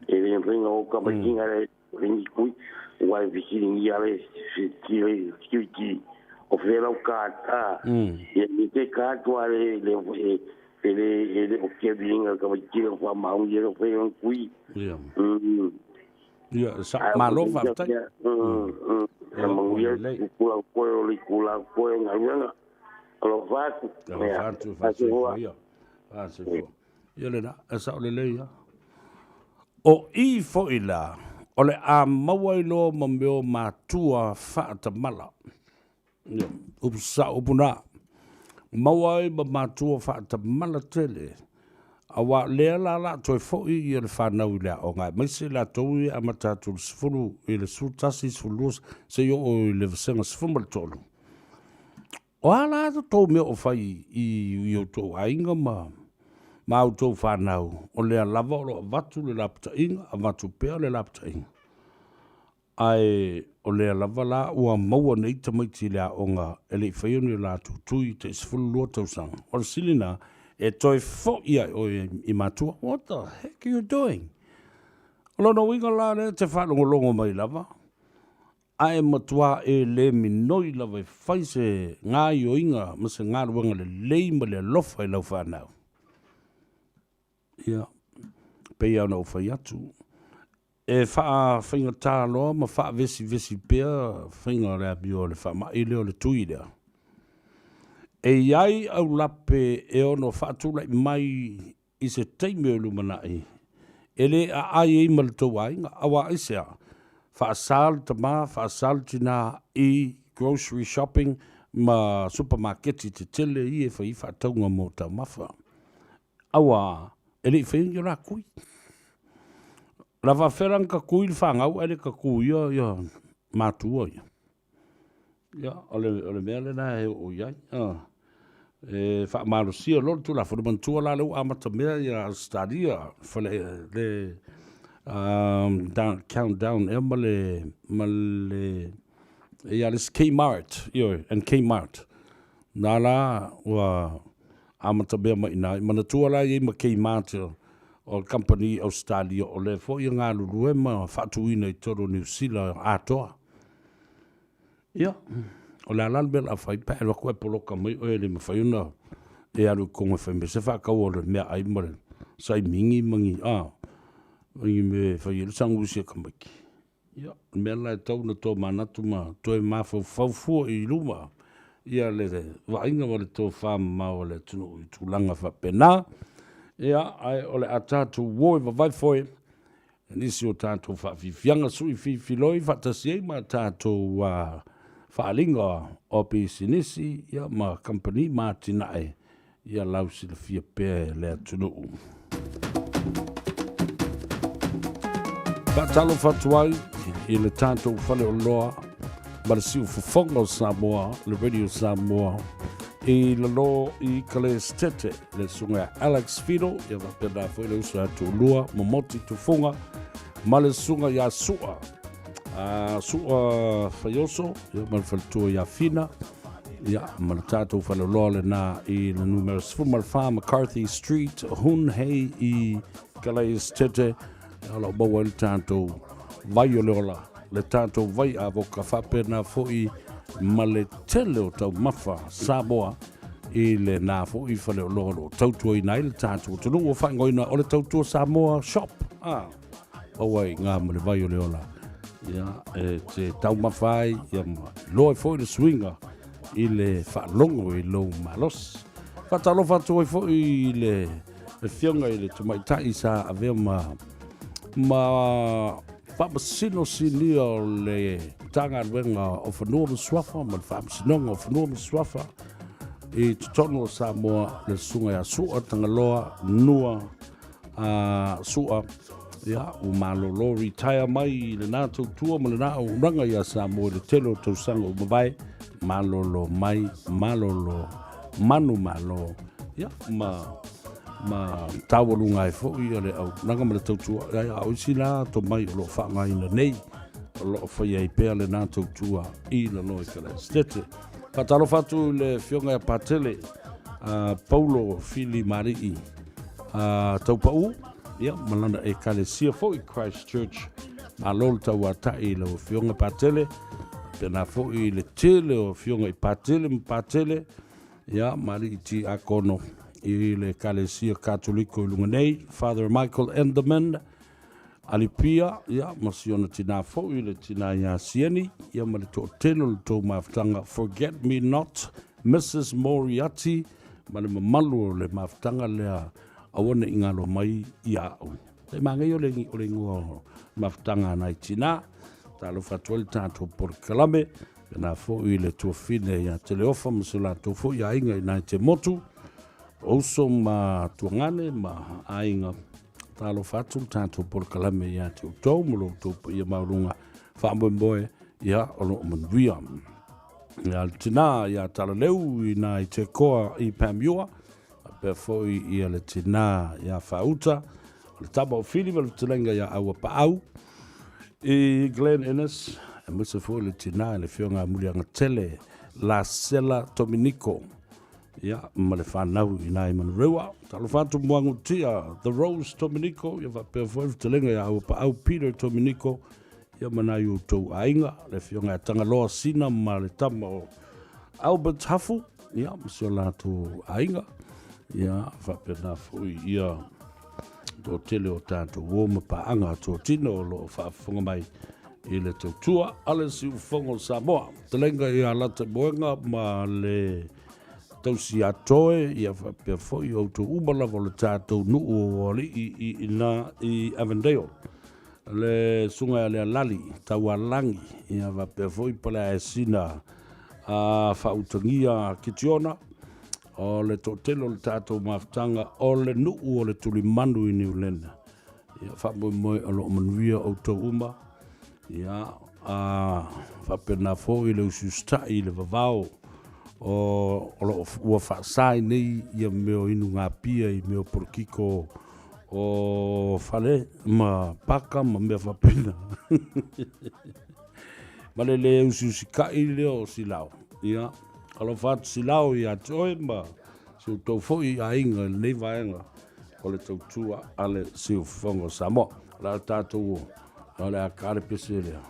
ele fai no ka ba kinga le ringi kui wai visiting ia le security o fela o ka e ni te ka to ale le ele o ke binga ka ba kinga fa mau ia o fai kui ya sa malo fa ta mau ia kula nga alo fatu ia le na esa le le ia o I fo ila o le a mawai lo mambeo matua fata mala ia upsa upuna mawai ba matua fata mala tele awa le la toi fo I le fanau le o nga mai se la toi amata tu sfulu ile sutasi sfulus se yo o le senga sfumul tolu o ala to me o fai I o to ainga ma o to whanau o le lava o vatu le lapta inga a vatu pea le lapta inga ai o le lava la ua maua nei tamaiti le a onga e le whaioni la tu tui te isfulu lua tausanga o le silina e toi fo ia o I matua what the heck are you doing o lono winga la le te whanongo longo mai lava ai matua e le minoi lava e whaise ngā o inga ma se ngā ruanga le leima le lofa I lau whanau. Ia, pei au nau whai atu. E wha whainga tā loa ma wha vesi pēr whainga rea bio le wha ma I leo le tui lea. E iai au lape e ono wha tūlai mai I se teime o lumanai. E le a ai e mal tau ainga awa isea. Whaasal tama, whaasal tina I grocery shopping ma supermarketi te tele I e whai whaataunga mō tau mawha. Awa, e le whaingi rā kui. Rawa wherang ka kui le whangau, ele ka kui ia mātua ia. Ia, ole mea le nā he o iai. E whaamaro sia lor tu la wharumantua la leu amata mea ia stadia whale le countdown e male ia les Kmart and Kmart nā la ua amata mea mai nai mana tua la i ma Kmart o company Australia o le fo i ngā lurue ma whaatuina I toro New Zealand atoa ia o le alal bela whai pa e koe poloka mai o ele ma whaiuna e aru konga whai me se whakau o le mea ai mare sai mingi mangi Ingi me whai ele sangu sia kamaki. Ia, mea lai tau na tō manatu ma toi mawhau whauwhua I luma. Ia le wainga wale tō whama o le tunu I tūlanga whapena. Ia, ai o le atatu woi wawai foe. Nisi o tātou whawhiwhianga sui whiwhiloi whatasiei ma tātou whaalinga o pisi nisi. Ia, ma company ma tinae. Ia lausi le fia pē le tunu. Patalo fatuai I le tātou whale o loa ma le siu fufonga o Samoa, le radio Samoa I le lo I kale stete le sunga Alex Fido ia wapena foi le usa tu lua momoti tu funga ma le sunga ia sua sua fayoso ia ma le faltua ia fina ia ma le tātou whale o loa le na I le numero Sfumal Farm McCarthy Street hun hei I kale stete ala bawa le tātou vai o leola le tātou vai a voka whapena foi ma le tele o tau mawha Samoa I le nā foi whale o loro tautua I nai le tātou tunu o whaingoina o le tautua Samoa shop bawa I ngā ma le vai o leola ia te tau mawhai ia loa foi le swinga I le whalongo I lo malos whatalo whatua foi I le e fionga i le tumaitai sa avea ma whamasino sinia o le tanga luenga o whanua maswafa, ma le whamasinonga o whanua maswafa i tutono o Samoa le sunga ya sua tangaloa nua sua ia o malolo retire mai le nā tautua ma le nā o ranga ia Samoa le telo tausanga o mawai malolo mai malolo manu malo ia ma tawalunga e fōi ale au nanga ma le tautua ia au sila to mai o lo whanga ina nei o lo whai ei pēr le nā tautua i la noi kala stete patalo fatu le fionga e patele Paulo Fili Marii taupau ia malana e kalesia fōi Christchurch ma lol tau atai le fionga patele pena fōi le tele o fionga i patele ia Marii ti akono i le kalesia katoliko i lunga nei, Father Michael Enderman, alipia, ia, masiona tina fo i le tina ia sieni, ia ma le tō telo le tō maftanga, Forget Me Not, Mrs. Moriarty, ma le mamalu o le maftanga lea awane ingalo mai ia au. Te mangai o le ngua maftanga nai tina, talo fatuali tātou por kalame, pena fo i le tō fine ia teleofa, masula tō fo ia inga i nai te motu, oso ma tuangane ma ainga talo fatu tātou por kalame ia te utau molo tōpa ia maurunga whaamboe ia olo manuia. Ia tina ia tala leu i nā i te koa i Pamiua, pe foi ia le tina ia whauta, le taba o whiri le tilenga ia aua paau, i Glen Innes, e musa foi le tina le whionga mulianga tele, La Sela Dominico, ia ma le whanau i nai manurewa. Talo whantu muangu tia, The Rose Dominico, ia whapea fwelu telenga ia au pa au Peter Dominico, ia manai o tau ainga, le whionga tangaloa sina ma le tama o Albert Hafu, ia masio la tu ainga, ia whapea na fui ia tō tele o tātou woma pa anga tō tino o lo whaafunga mai i le tautua, ale si ufongo Samoa. Telenga ia lata moenga ma le tausi atoe ia whapea foi o tō umalawa le tātou nuu o li i Avondale. Le sunga le lali, Taualangi, ia whapea foi pala e sina whautangia kitiona, o le tōtelo le tātou maftanga, o le nuu o le tuli manu i New Zealand. Ia whamoe moe alo manuia o tō uma, ia whapea na foi le usustai le vavao, o lo ua whaasai nei ia meo inu ngā pia i meo porkiko o whale ma paka ma mea whapena. Ma le ususikai leo silao. Ia, alo whatu silao i atoe ma siu tau fōi a inga nei vaenga o le tautua ale siu whongo Samoa. La tātou o le a kare pese lea.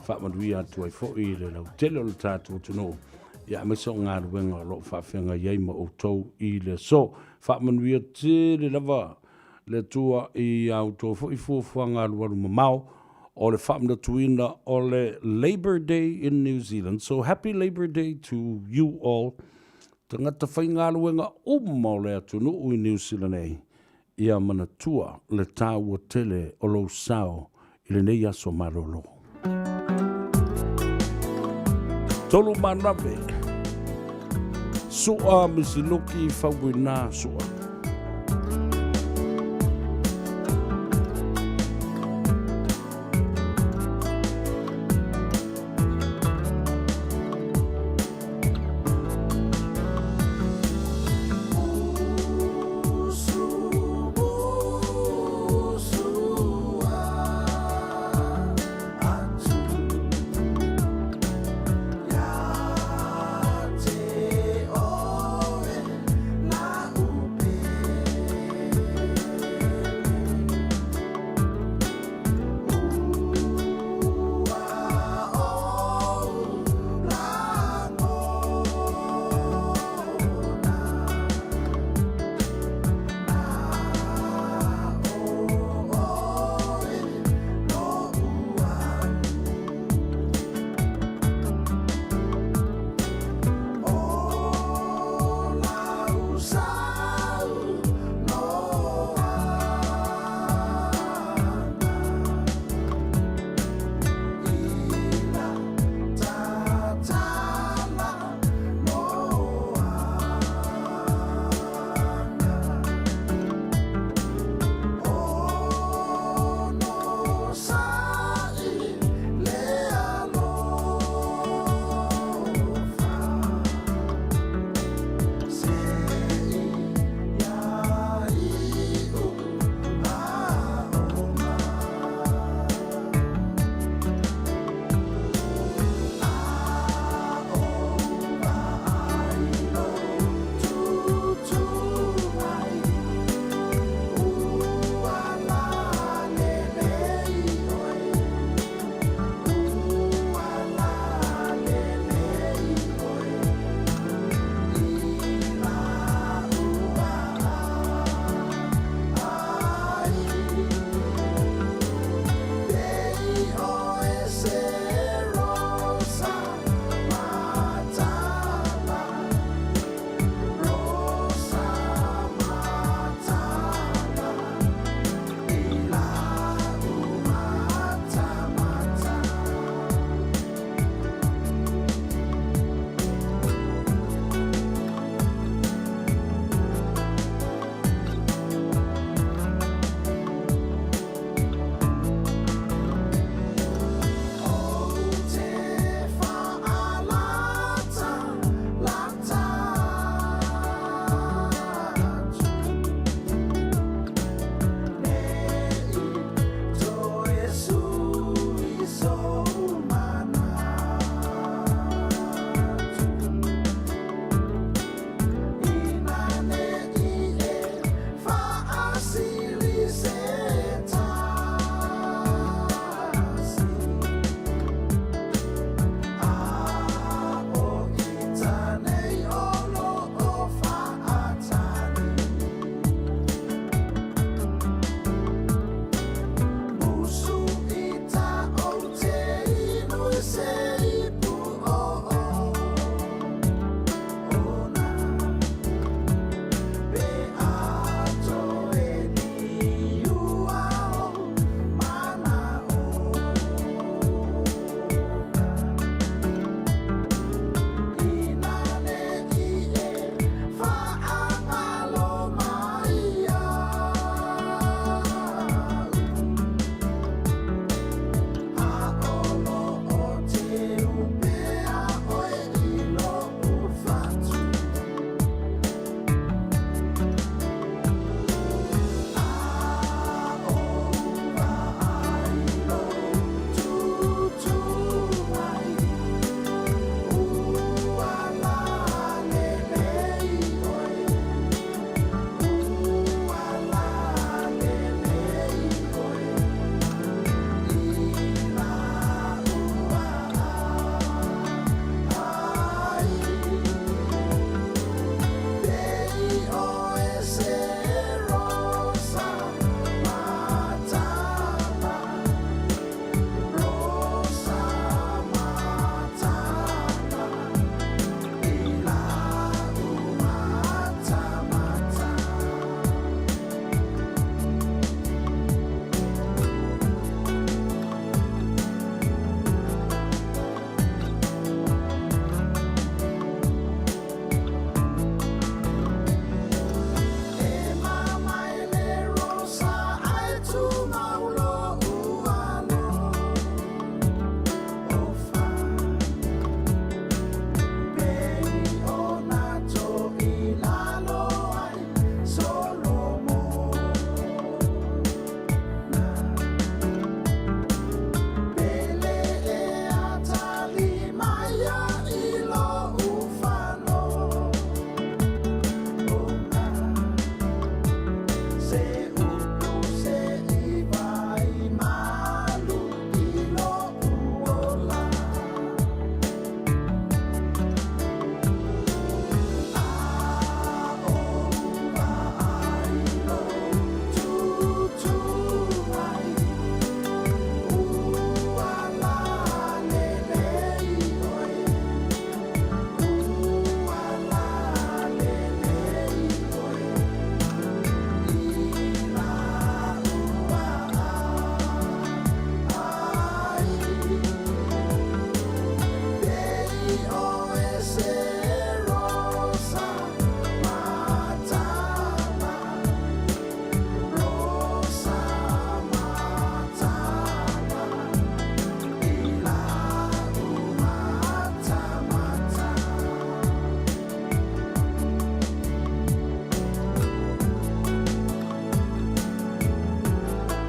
Whamanuia atu ai fōi le lau tele o le tātou tino. Ia me so ngā ruenga lo whawhenga iei ma o tau i le so. Whamanuia te le lava le tua i au tō fo i fuafua ngā ruaru mamau o le whamna tuina o le Labor Day in New Zealand. So happy Labor Day to you all. Tangata whai ngā ruenga o le atunu i New Zealand ei. Ia mana tua le tāua tele o lo sao i le nei aso marolo. Tolu manawe. Sua misiluki fawina sua.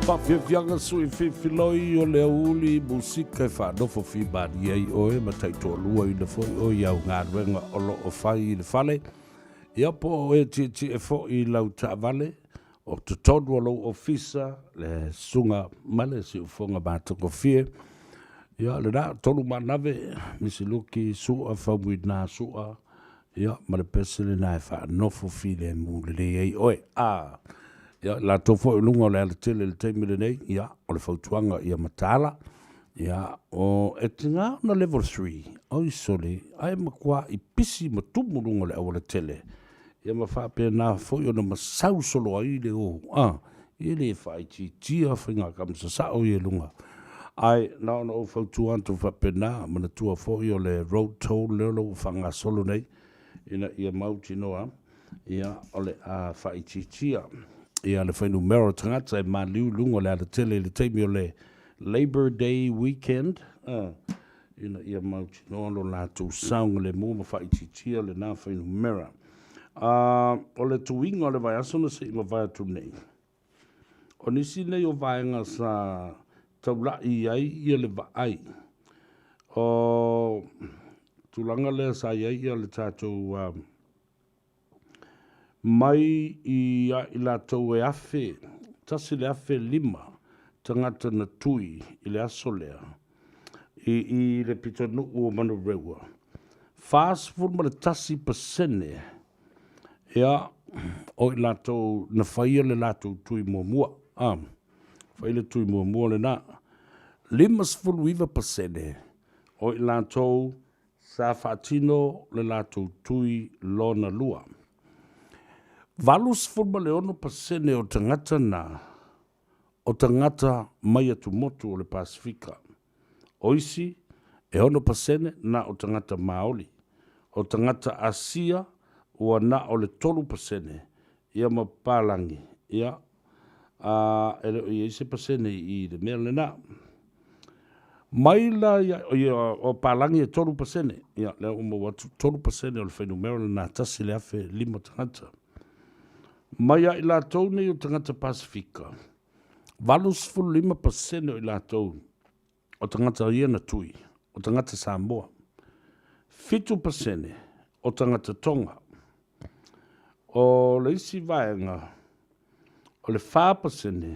Whawhiawhianga sui whiwhiloi o lea uli musika e whanofo whibani ei oe ma taito lua i na foi o iau ngā ruenga o lo o whai i na whale. Ia po e ti e fo i lau taavale o te tonu o lo ofisa le sunga male si ufonga mātako fie. Ia le nā tonu manawe misi luki sua whamui nā sua. Ia ma le pesele nā e whanofo while mūlele ei oe. Ia la tofo lunga le ala tele le teimile nei, ia o le fautuanga ia matala, ia o e tinga na level 3, o i sole, ai makua i pisi matumu lunga le awala tele, ia mawhapea nā foi o na masau solo ai le o, i le whai tia whinga kamsa sao i lunga. Ai, na ona o fautuanga tu whapea nā, mana tua foi o le road toll leo lo whanga solo nei, ina ia mauti noa, ia o le whai tia. Ia le whainu mero tangata e maliu lungo le ala tele le teimi o le Labor Day weekend. Ina ia mauti nono lātou saunga le mua mawhaititia le nā whainu mera. O le tuinga o le vai asona se ima vai atu nei. O nisi nei o vaenga sa taulai ai ia le vaai. O tulanga lea sa iai ia le tātou mai i la tau e afe, tasi le afe 5, tangata na tui i le aso lea, i le pito nuu o manu rewa. Fast food ma le tasi pasene, ea o i la tau na whaia le la tau tui mua, whaia le tui mua le na. 5% o i la tau sa whaatino le la tau tui lona lua. Valus fulma leono pasene o tangata na, o tangata mai atu motu o le Pasifika. Oisi, e ono pasene na o tangata Maoli. O tangata Asia, ua na o le 3%, ia ma palangi, ia, ele o ise pasene i le mea le na. Maila o palangi e 3%, ia, le umo watu 3% o le whainu mea le na tasi le afe 5 tangata. Mai i la tau nei o tangata Pasifika. 5% o i la tau o tangata ia na tui, o tangata Samoa. 7% o tangata Tonga. O le isi vaenga, o le 4%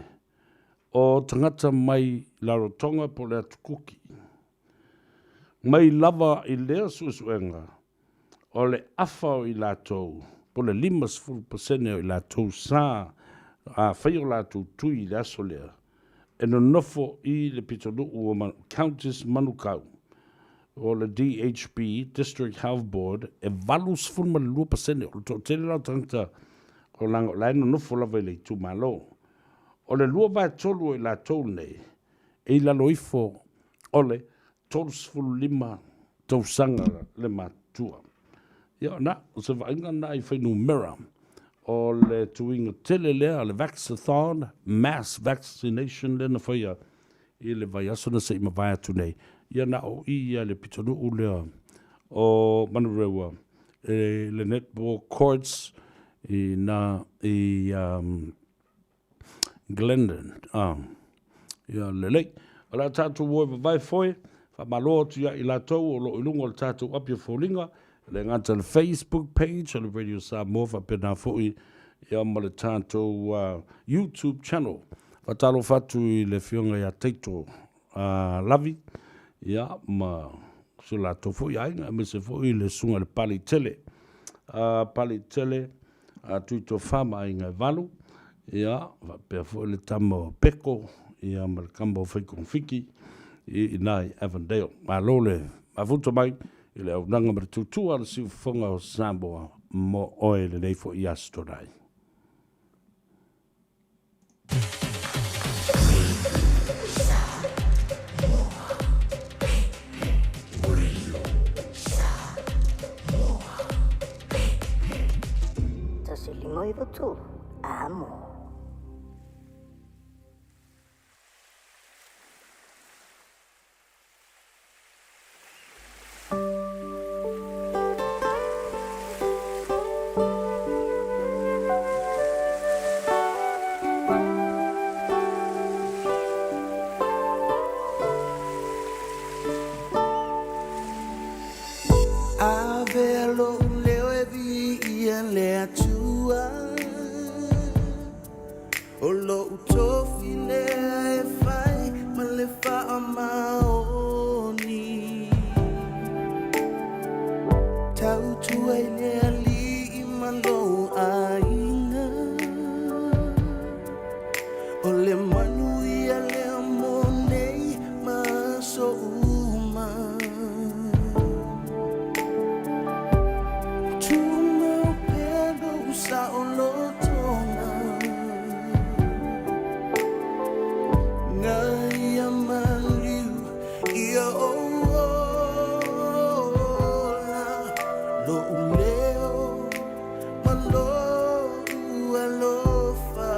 o tangata mai Rarotonga po le atukuki. Mai lava i lea suesuenga, o le afa o i la tau, po le 5% o i la tau sa, whai o la tau tui le aso lea, e no nofo i le pitonu o Countess Manukau, o le DHB, District Health Board, e 2% o to tele lau tangta o lango lai no nofo la vai le tu malo. O le lua vai tolu o i la tau nei, e i la loifo o le 35 tau sanga le matua. Ia na, o se vainga na i whainu mera o le tuinga tele lea, le vaxathon, mass vaccination le na whaia i le vai asona se ima vai atu nei. Ia na o ia le pitonu u lea o manurewa, le netball courts i na i Glendon. Ia le lei. O la tātou woi vai foi, wha malo tu ia i la tau o lo ilunga o le tātou apia fōlinga, le ngata le Facebook page o le Radio Samoa fa pena foi ia ma le tātou YouTube channel. Fa talo fatu i le fionga ia teito lavi ia ma so la to foi ainga me se foi le sunga le pali tele. Pali tele tuito fama inga valu ia fa pe foi le tamo peko ia ma le kambo fai konfiki i nai Avondale. Ma lole ma futo mai i le au nanga mara tutua ala si ufonga o Samoa mo oe le nei fo i astorai. Tasi limoi votu, amo. le atua o lo utofi le e fai ma le fa amaoni tau tuai le ali I malo aina o le manui a le amonei ma so uma tuma pelo sa o lo tona ngai amaliu ia o la lo uleo malo alofa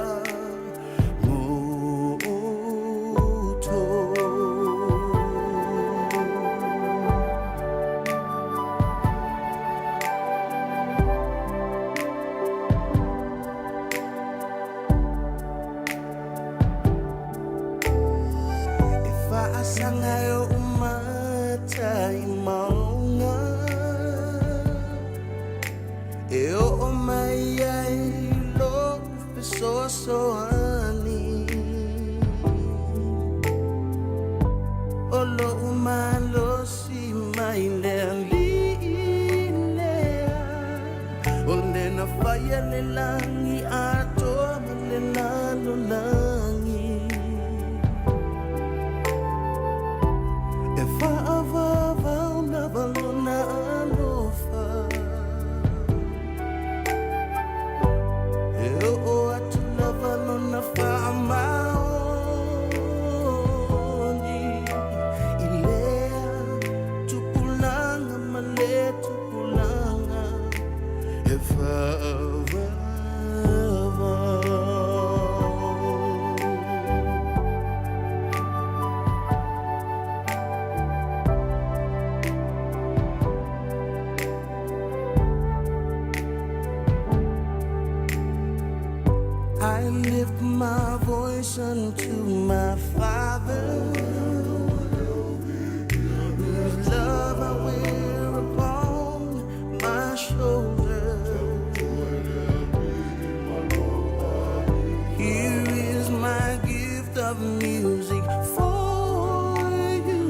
Sangayo umata imaunga e o mai ai lo fesoso ani o lo umalo si mai le lea o le na faya le langi ato le lalo langi I lift my voice unto my Father, whose love I wear upon my shoulder. Here is my gift of music for you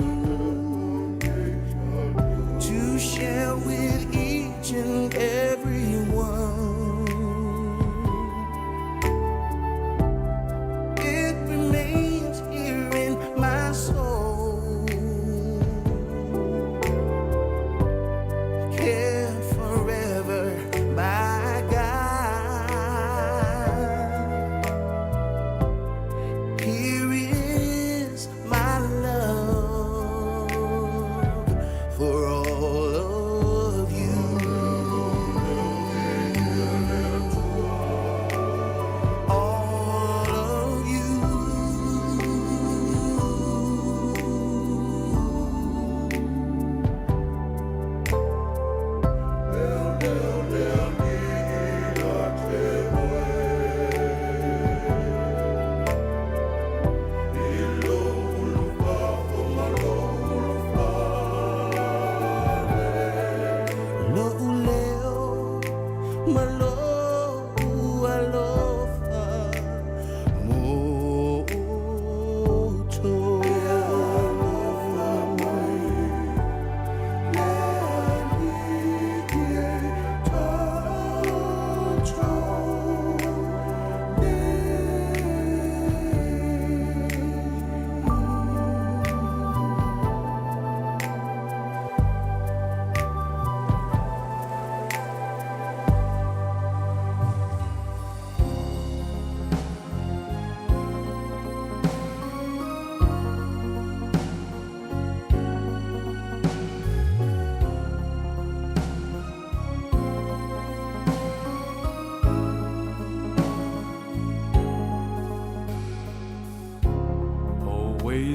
to share with each and every one.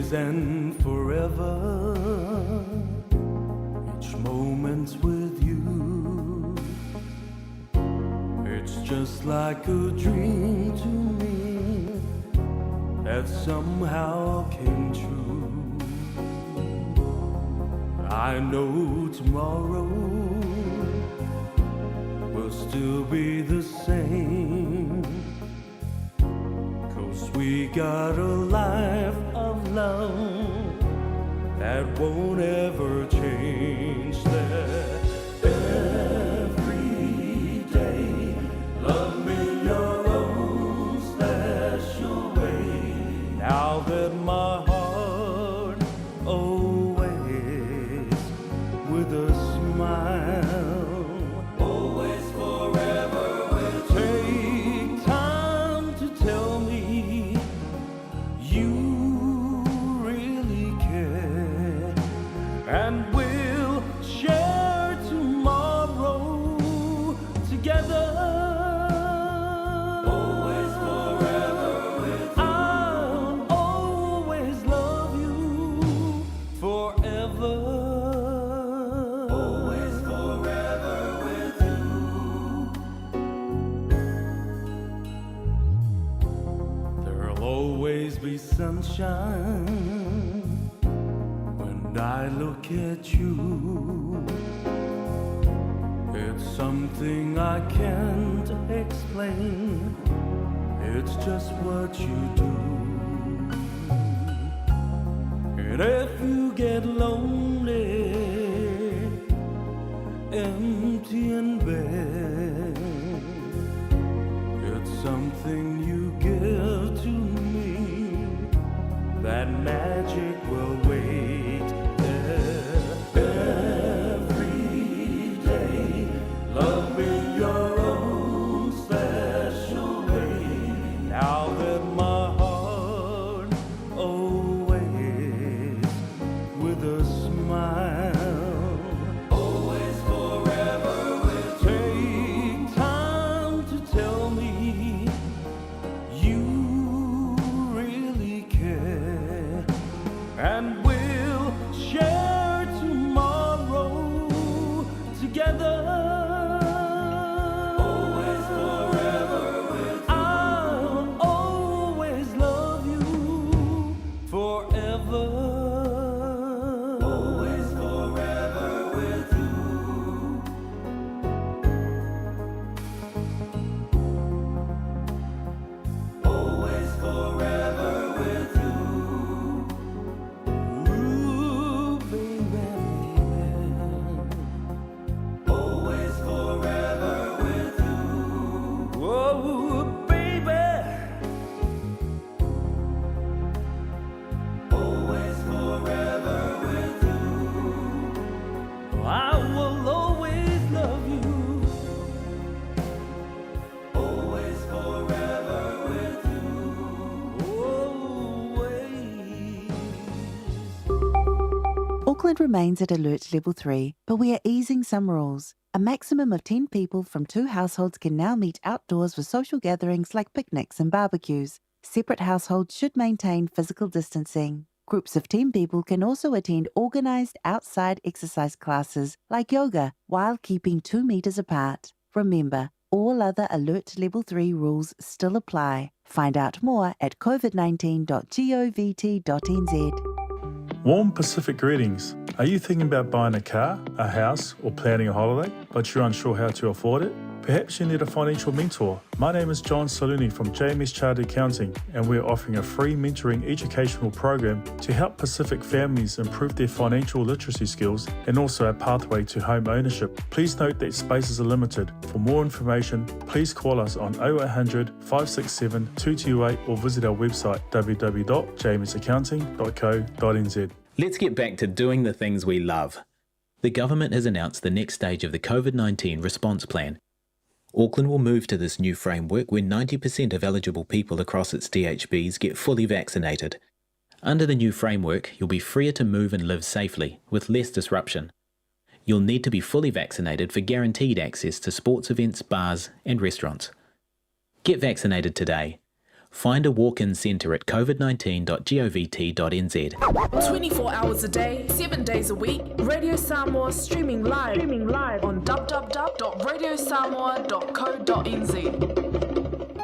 And forever, each moment's with you. It's just like a dream to me that somehow came true. I know tomorrow will still be the same. 'Cause we got a life of love that won't ever change. That every day, love me your own special way. Now that my heart always with a smile, always forever will take time to tell me you really care, and we'll share tomorrow together. Always forever with you. I'll always love you forever. Always forever with you. There'll always be sunshine when I look at you. It's something I can't explain. It's just what you do. And if you get lonely, empty in bed, it's something you give to me. That magic will wait there. Every day, love me your own special way. Now that my heart always with a smile, always forever will take time to tell me you really care, and we'll share tomorrow together. Always forever with you. I'll always love you forever. Always forever with you. Always forever with you. Ooh, baby. Always forever with you. Oh, baby. Always forever with you. I will always love you. Always forever with you. Always. Auckland remains at alert level 3, but we are easing some rules. A maximum of 10 people from 2 households can now meet outdoors for social gatherings like picnics and barbecues. Separate households should maintain physical distancing. Groups of 10 people can also attend organised outside exercise classes like yoga while keeping 2 metres apart. Remember, all other alert level 3 rules still apply. Find out more at covid19.govt.nz. Warm Pacific greetings. Are you thinking about buying a car, a house, or planning a holiday, but you're unsure how to afford it? Perhaps you need a financial mentor. My name is John Saluni from JMS Chartered Accounting, and we're offering a free mentoring educational program to help Pacific families improve their financial literacy skills and also a pathway to home ownership. Please note that spaces are limited. For more information, please call us on 0800 567 228 or visit our website www.jmsaccounting.co.nz. Let's get back to doing the things we love. The government has announced the next stage of the COVID-19 response plan. Auckland will move to this new framework when 90% of eligible people across its DHBs get fully vaccinated. Under the new framework, you'll be freer to move and live safely, with less disruption. You'll need to be fully vaccinated for guaranteed access to sports events, bars and restaurants. Get vaccinated today. Find a walk-in centre at covid19.govt.nz. 24 hours a day, 7 days a week. Radio Samoa streaming live on www.radiosamoa.co.nz.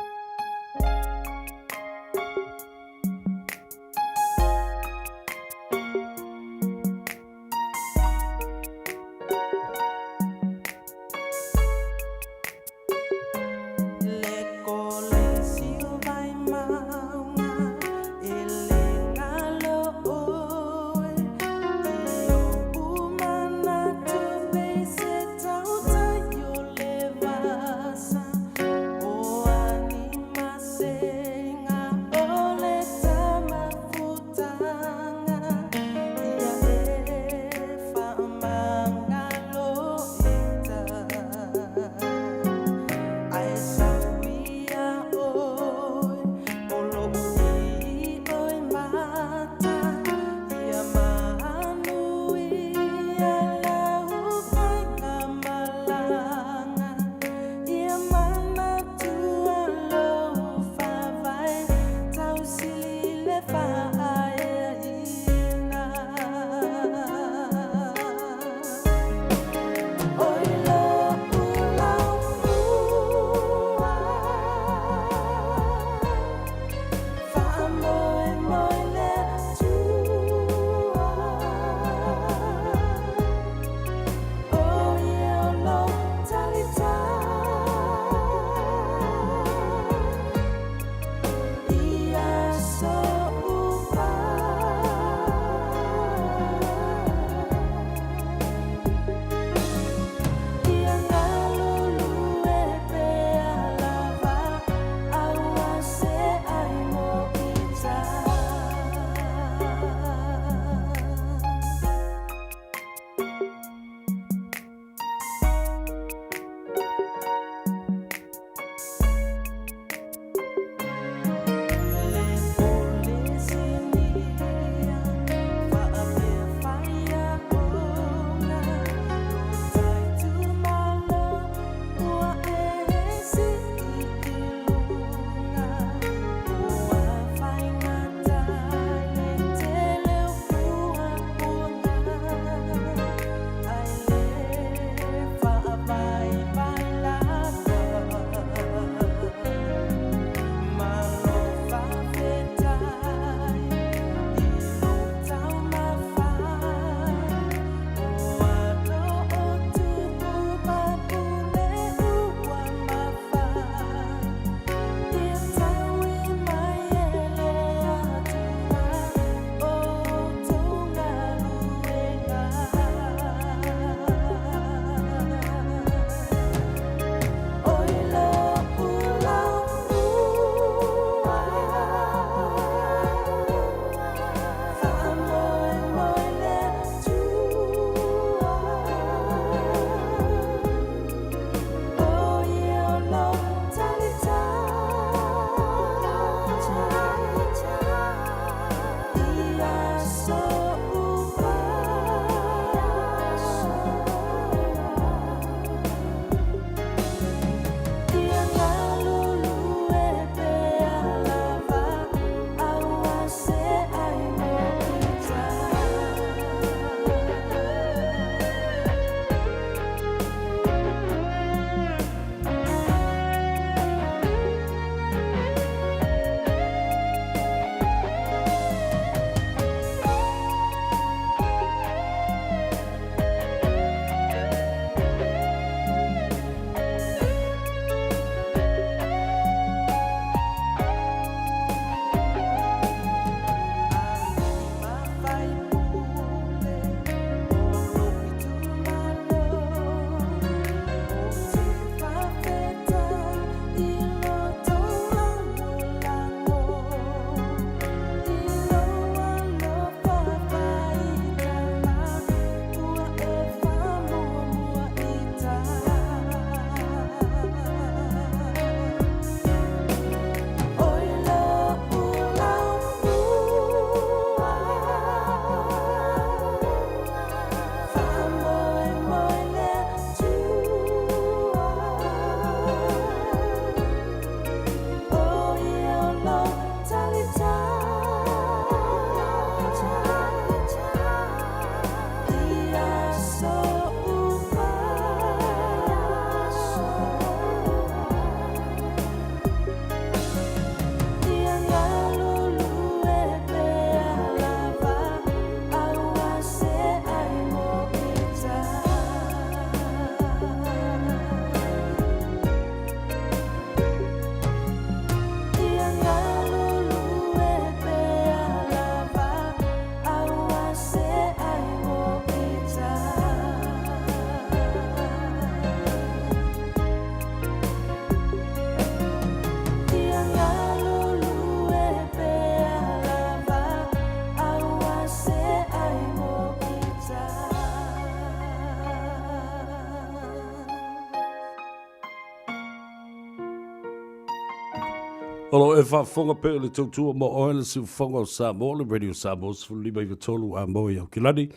Olo e whaafonga pe o le tautua mo o ele si whonga o Samoa, le Radio Samoa, sifun lima i tolu a mo i au kilani.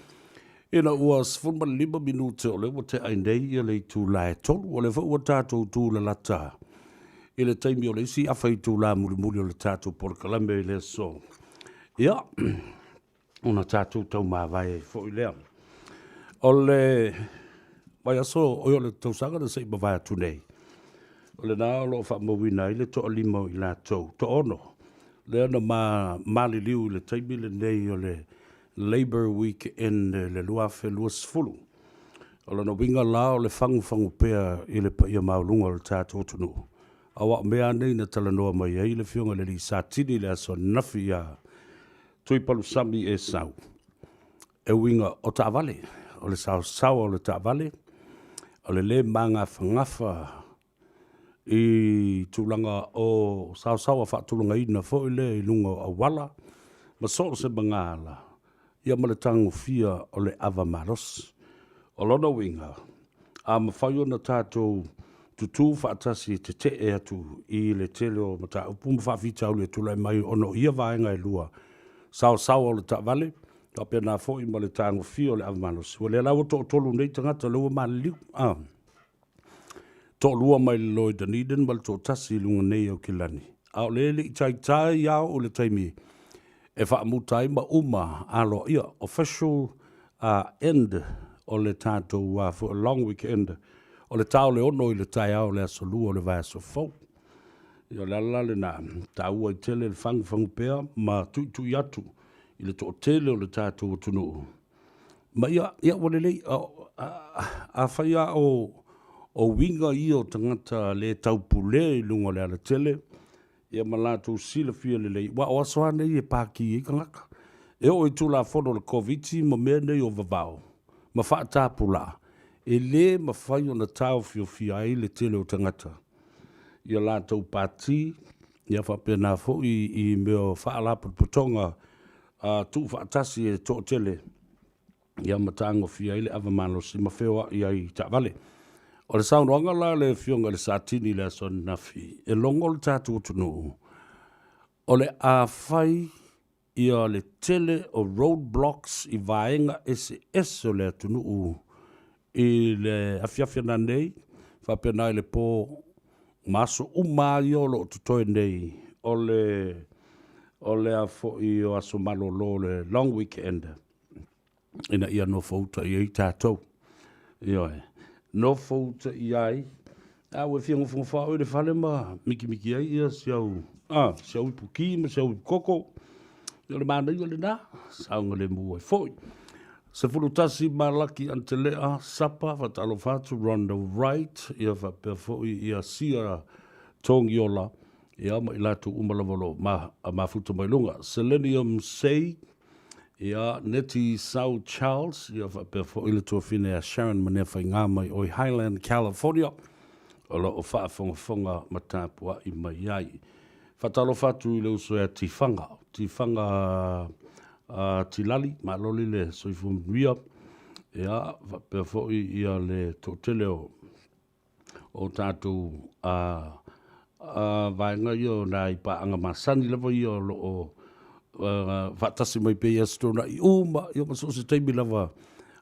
Ina ua sifun ma lima minute o le wa te ainei i le tu la e tolu, o le ua tātou tu la lata. I le taimi o le isi awha i tu la muli o le tātou por kalame i le so. Ia, una tātou tau mawai e fo i lea. O le, mai aso o le tausanga na sei mawai atu nei. O le nā lo wha mawina i le to o lima i la tau, to ono. Le ana mali liu le taimi le nei o le Labour Weekend le lua fe lua sfulu. O le no winga la o le fangu pea i le pa ia maulunga o le tātou tunu. Awa mea nei na talanoa mai ai le fionga le li sa tini le aso nafi a tui palu sami e sau. E winga o ta vale, o le sao o le ta vale, o le manga whangafa i tūlanga o sao a whaatulanga ina fo i le i lunga a wala, ma so se bangala, ia ma le tango fia o le ava maros. O lona winga, a mawhaio na tātou tutu whaatasi te te e atu i le tele o mata upumu whaafita au le tulai mai ono ia vaenga e lua. Sao o le ta vale, ka pena fo i ma le tango fia o le ava maros. Wa le lawa to tolu nei tangata lewa ma liu. To lua mai le loi Dunedin mal to tasi lunga nei o kilani. Au lele i tai iau o le taimi e whaamutai ma uma alo ia official end o le tātou for a long weekend o le tau le ono i le tai au le aso lua o le vai aso fau. Ia lala le na taua i tele le fangu pea ma tu atu i le to tele o le tātou tunu. Ma ia wale lei a whaia o winga i o tangata le taupule i lunga le ala tele, ia malatu sila fia le lei. Wa o asoa nei e pāki i kangaka. E o i tula fono le COVID-19 ma mea nei o vavao. Ma wha tāpula. E le ma whai o na tau fia ai le tele o tangata. Ia lātou pāti, ia whapena fo i meo whaalapa putonga tu whaatasi e tō tele. Ia matango fia ai le avamalo si ma whewa i ai ta vale. O le saunoanga la le fionga le satini le son nafi. E longo le tātou tunu. O le a whai ia le tele o roadblocks i vaenga SS o le tunu i le afiafia nei. Whapena i le pō maso umai o lo tutoe nei. O le a fo i o aso malo lo le long weekend. Ina ia no fauta i ei tātou. Ioe. No fauta i ai. We fiango whangwhao i le whale ma miki ai ia siau. Siau i puki ma siau i koko. Ia le mana i le nā. Saunga le mua i foi. Se fulutasi ma laki antelea sapa whatalo whatu Ronda Wright. Ia whapea foi ia sia tongi ola. Ia ma ilatu umalavolo ma futa mai lunga. Selenium Say. Ia neti South Charles, ia whapea fo ila tua whine a Sharon Manewha i ngā mai o Highland, California. O lo o whaafonga matapua i mai ai. Whatalo whatu i leo soe a tifanga. Tifanga tilali, ma loli le soifu mria. Ia whapea fo ia le totele o tātou vaenga i o nā i paanga masani lewa i o lo o whaatasi mai pe astona i uma i o maso se teimi lava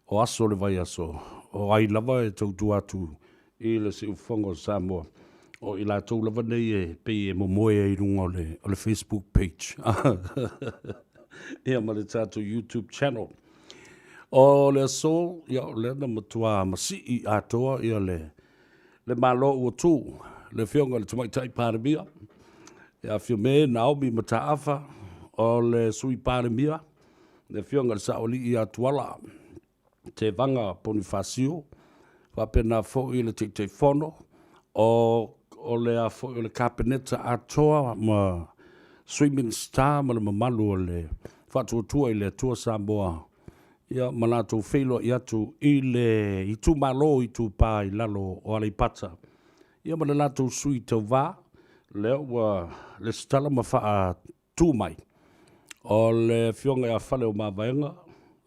o aso le vai aso o ai lava e tautu atu i le se ufonga o Samoa o i la tau lava nei e pe e momoe e runga o le Facebook page e ma le tātou YouTube channel o le aso ia o le na matua masi i atoa i o le malo ua tū le whionga le tumaitai pāremia ia whio me Naomi Mataafa o le sui pare mia, le fionga le saoli i atuala, te vanga Bonifacio, whapena fo i le te fono, o le a fo i le kapeneta atoa ma Swimming Star ma le mamalu o le whatuatua i le atua Samoa. Ia malato whelo i atu i tu malo i tu pā i lalo o ale pata. Ia ma le lato sui tau vā, le stala ma wha tū mai. O le fionga ia whale o mawaenga,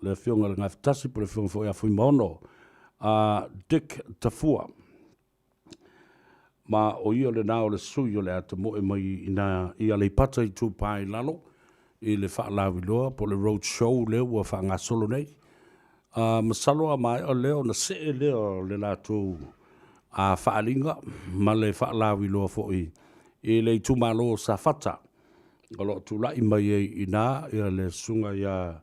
le fionga le ngāwhitasi, po le fionga fo ia fui maono, Dick Tafua. Ma o ia le nā o le sui o le ata mo e mai ina ia le pata I tūpai lalo. I le whaalawi loa po le road show leo ua whaanga solo nei. Masalo a mai o leo na se leo le lātou a whaalinga ma le whaalawi loa fo I le tūmalo sa whata. Galo tu lai mai e ina ia le sunga ia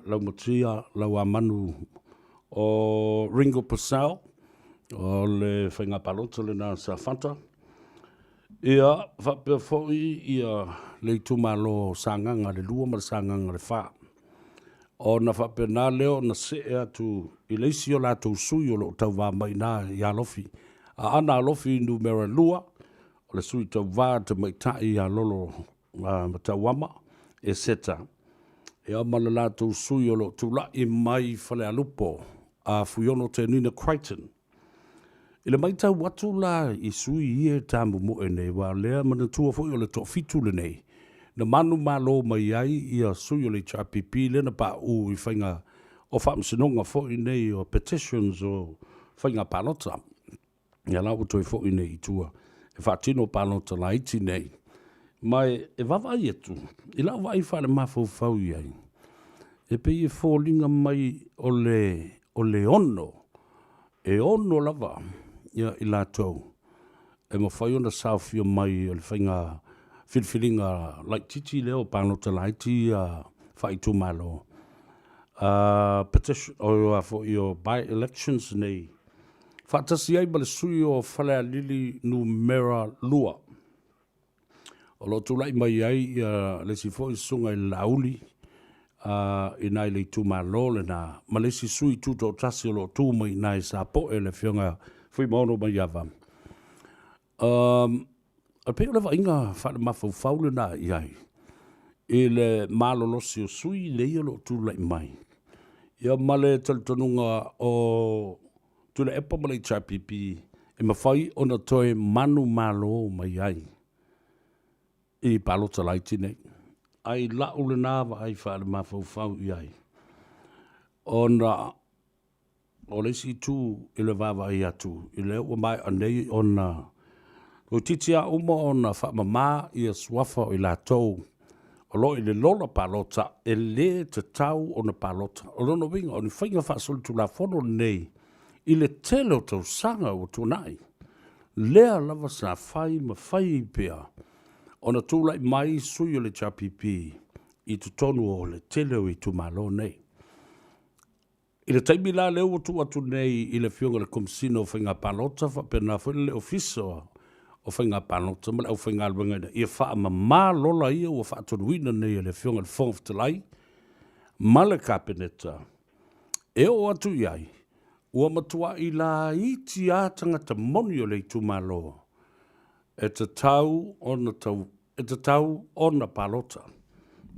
lau matia lau a manu o Ringo Pasau o le whainga palota le nā sa whata. Ia whapea fōi ia le tūmalo sanganga le lua ma le sanganga le wha. O na whapea nā leo na se atu I leisi o lātou sui o lo tau wā mai nā I alofi. A ana alofi numera lua o le sui tau wā te mai tai a lolo ma tau wama e seta. E a ma le lātou sui o lo tula I mai whale alupo a fuiono te Nina Crichton. I le mai tau watu la I sui I tāmu mo e nei wa lea mana tua fo o le to fitu le nei. Na manu malo mai ai I a sui o le chapipi le na pa u I whainga o whamsinonga fo I nei o petitions o whainga palota. Ia lau toi fo I nei I tua. E whatino palota la iti nei. Mai e wawai etu. I lau wai whare mafau fau I ai. E pe I fōlinga mai o le ono. E ono lava. Ia I lātou. E ma whai ona sauwhia mai o le whainga whilwhilinga like titi leo pānota laiti whai tū malo. Petition o a fo I o by-elections nei. Whatasi ai ma le sui o whalea lili numera lua. O lo tūlai mai ai le si fo I sunga I lauli I nai le tū malo le nā. Ma le si sui tūto tasi o lo tū mai nai sa po e le whionga fui maono mai awa. A peo lewa inga whare mawhau whaule nā I ai. E le malo losi o sui le I lo tūlai mai. Ia male talitonunga o tūle epa male chapipi e mawhai ona toe manu malo mai ai. I palota laiti nei. Ai lau le nāwa ai whare mawhau whau I ai. Ona o le si tū I le wawa I atu. I le ua mai anei ona o titia uma ona whamamā I a swafa o I lātou. O lo I le lola palota e le te tau o na palota. O lono winga o ni whainga whaasoli tu la whono nei. I le tele o tau sanga o tūnai. Lea lava sa whai ma whai pia. O na tūlai mai sui o le chapipi. I tu tonu o le tele o I tu malo nei. I le taimi la leo o tu atu nei I le fionga le komsino o whainga palota whapena whaile le ofiso o whainga palota ma le au whainga alwenga ina. Ia wha ma mā lola ia o wha atonuina nei le fionga le whonga whatalai. Ma le kapeneta. E o atu iai. Ua matua I la iti ātanga ta moni o le tu malo. E te tau o na palota.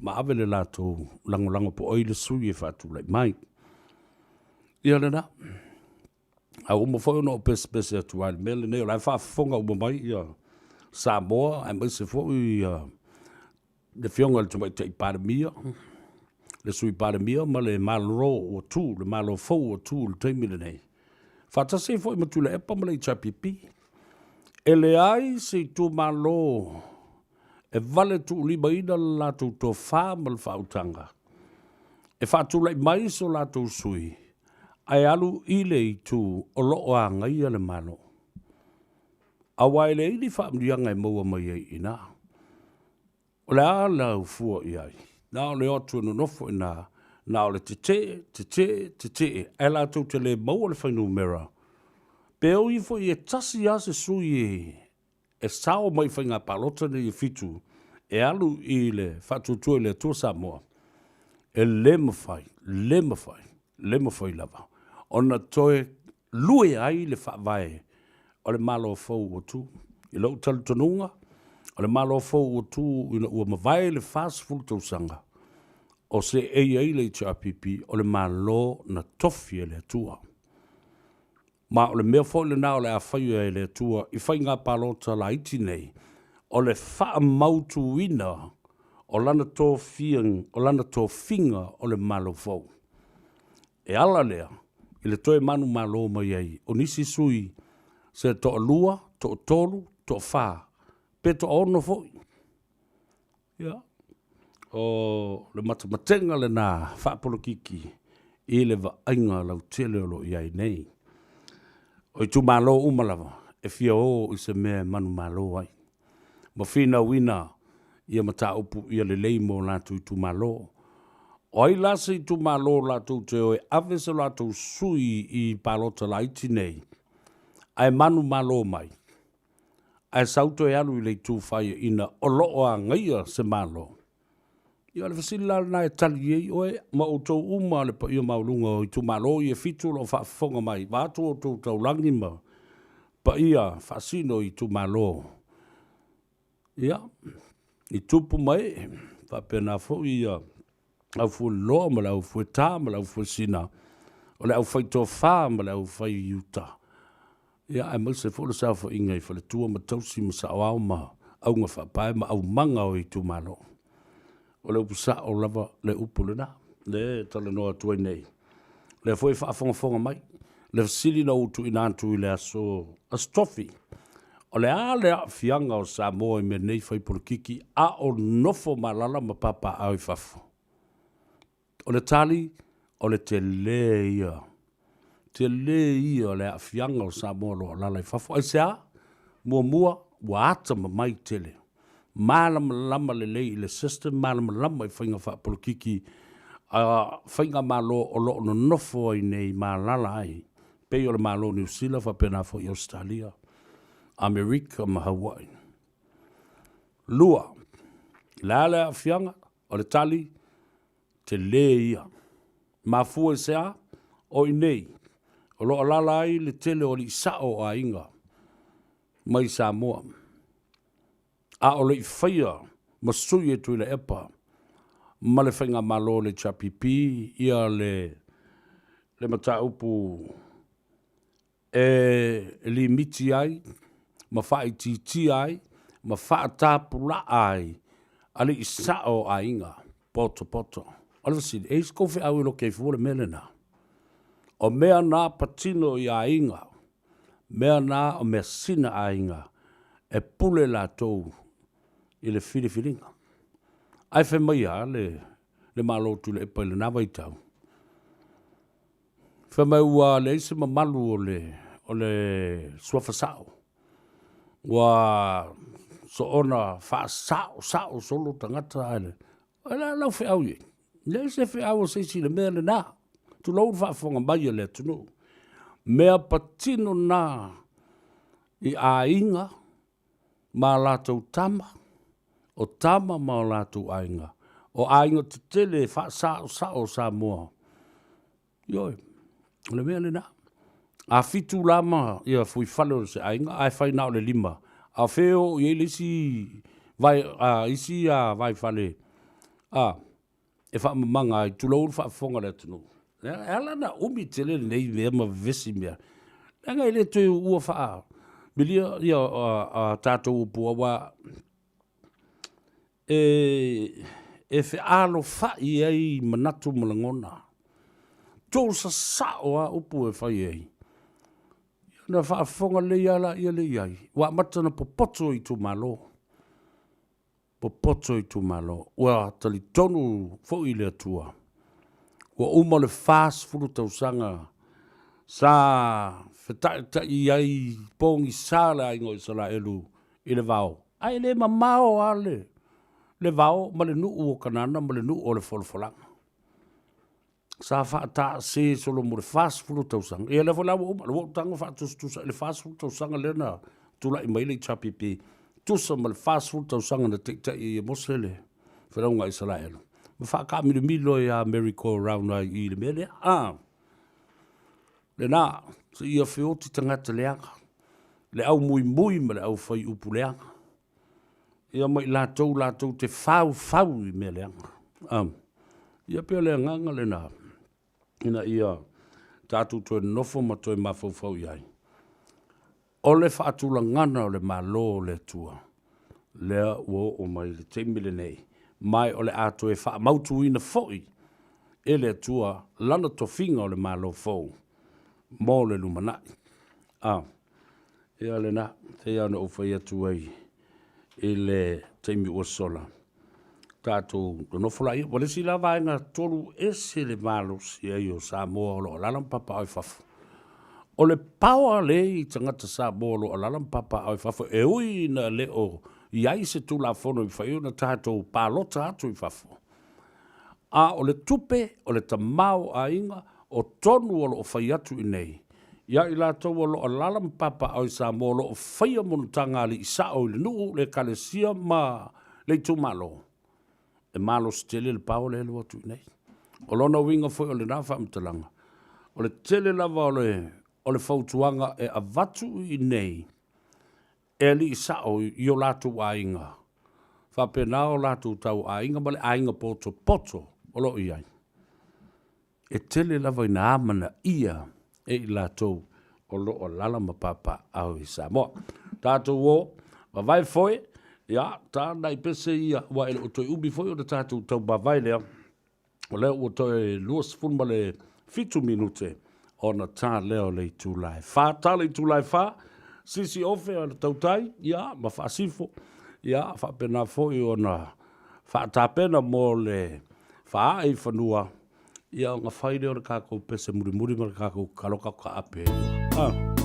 Ma ave le lātou lango po oile sui e whatu lai mai. Ia le na. A uma foi no pese atu ai mele nei la fa fonga uma mai ia Samoa ai mai se foi de fionga le mai te pandemia. Le sui pandemia ma le malo o tu le malo fo o tu le te mile nei. Fata se foi matu le epa ma le chapipi. Ele ai se tu malo e vale tu liba ina la tu to fa mal fautanga. E fa tu le mai so la tu sui. Ai alu I le I tu o loo a ngai ale malo. A wai le ili wha mrianga I maua mai ai ina. O le a lau fua I ai. Nā o le otu no nofo ina. Nā o le te. E la tau te le maua le whainu mera. Pe o I fo I e tasi a se sui e sao mai whainga palota ni I fitu. E alu I le whatutua le tua Samoa. E le mawhai lava. Ona toe lue ai le whaavae o le malo fau o tu. I lau talitonunga o le malo fau o tu ina ua mawai le fast food tausanga. O se ei le chapipi o le malo na tofi le tua. Ma o le mea fau le nao le a whai le tua I whai ngā palota la iti nei. O le wha mautu ina o lana tō finga o le malo fau. E ala lea, I le toe manu malo mai ai, o nisi sui Se to lua, to tolu, to fa. Pe to ono foi. Ya. O le matamatenga le na whaapolokiki i le wa ainga lau tele o lo iai nei. O i tu malo umalawa, e fia o i se mea manu malo ai. Ma fina wina ia mata upu ia le leimo latu i tu malo. O ai lasa i tu malo latu te oe ave se latu sui i palota la iti nei. Ai manu malo mai. Ai sauto e alu i le tu whai ina o loo a ngaia se malo. Ia le fasila na e tali ei oe ma o tau uma le pa ia maulunga o i tu malo i e fitu lo whaafonga mai. Vātu o tau tau langi ma pa ia fasino i tu malo. Ia, i tupu mai, whapena fo ia au fu loa ma lau fu tā ma lau fu sina. O le au whai tō whā ma lau whai iuta. Ia, ai mau se fo le sao fo ingai fa le tua ma tausi ma sa au ma au ngā whapae ma au manga o i tu malo. O le upusa o lava le upu le na. Le tala noa tuai nei. Le foi whaafonga mai. Le fasili na utu inantu i le aso astofi. O le a le a fianga o Samoa i me nei whai polokiki a o nofo malala ma papa au i fafo. O le tali, o le te le ia. Te le ia o le a fianga o Samoa lo alala i fafo. Ai se a, mua, wa ata ma mai tele. Malama lama le lei le system, malama lama i whainga wha polokiki, whainga malo o lo no nofo ai nei malala ai. Pei o le malo New Zealand, wha pena fo i Australia, Amerika ma Hawaii. Lua, lale a fianga, o le tali, te le ia. Mafua i sea, o i nei, o lo alala ai le tele o li sao a inga, mai Samoa. A o le i whaia, ma sui e tui le epa, ma le whainga malo le chapipi, ia le mata upu li miti ai, ma whai titi ai, ma wha tāpula ai, ale i sao a inga, poto. Ale vasili, e skofi au ilo kei fuole melena. O mea nā patino i a inga, mea nā o mea sina a inga, e pule la tou, i le filifilinga. Ai whai mai a le malotu le epa i le nawa i tau. Whai mai ua le ise ma malu o le suafasao. Wa so ona wha sao solo tangata ai le. Ala lau whi au ye. Le ise whi au o seisi le mea le nā. Tu lau wha whonga mai le tunu. Mea patino nā i a inga ma lātou tama. O tama ma o lātou ainga. O ainga te tele wha sao Samoa. Ioi, le mea le nā. A fitu lama ia fui whale o se ainga, ai whai nao le lima. A wheo i isi vai whale. E wha mamanga ai tulau wha whonga le tunu. E ala na umi tele nei mea ma vesi mea. Nanga i le tui ua wha. Milia ia tātou upua wa e fe alo fai ai manatu malangona. Tō sa sao a upu e fai ai. Na wha whonga le ala ia le iai. Wa matana popoto i tu malo. Popoto i tu malo. Wa tali tonu fo i le atua. Wa uma le fast fulu tau sanga. Sa whetai iai pongi sala ingo i sala elu i le vau. Ai le mamao ale. Le vau ma le nuu o kanana ma le nuu o le folfolanga. Sa whaata se solo mo le fast food tausanga. E le whalawa uma, le wotanga whaatustusa le fast food tausanga lena tula i maile i chapipi. Tusa ma le fast food tausanga na teita i mosele. Wheraunga i Salaelo. Ma whaaka milo i a merry-go-round i le mele. Le nā, se ia whioti tangata leanga. Le au mui ma le au whai upu leanga. Ia mai lātou te whau i mea leanga. Ia pia leanga le nā. Ina ia tātou toi nofo ma toi mawhau i ai. O le whaatula ngana o le malo le tua. Lea ua o mai le teimile nei. Mai o le ato e wha mautu ina foi. E le tua lana to finga o le malo fau. Mō le lumanai. Ia le na, te ia na uwhai atu ai, i le teimi ua sola. Tātou, no fulai, wale si la vaenga tolu ese le malos, ia i o Samoa o lo lalam papa oi fafu. O le paua le i tangata Samoa o lo lalam papa oi fafu, e ui na le o, iai se tu la fono i whai na tātou pālota atu i fafu. A o le tupe, o le tamau a inga, o tonu o lo whai atu i nei. Ia i la tau o lo lalam papa oi Samoa o lo whai monutanga li isa o le nuu le kalesia ma le tu malo. E malo stele le pao le lua tu nei. O lona winga foi o le nafa amtalanga. O le tele lava o le fautuanga e avatu i nei. E li isa o i o latu a inga. Whapena o latu tau a inga, ma le a inga poto poto o lo iai. E tele lava i na amana ia e i latu o lo o lalama papa au i Samoa. Tātou o, vai foi, ia, tā nai pese ia, wa ele o toi ubi foi o le tātou tau bavai lea, o leo o toi luas funma le 5 minute, o na tā leo le tūlai whā, tā le tūlai whā, sisi ofe o le tautai, ia, ma wha sifo, ia, wha pena foi o na, wha tāpena mo le wha ai whanua, ia, o ngā whaire o le kākou pese muri ma le kākou kaloka ka ape,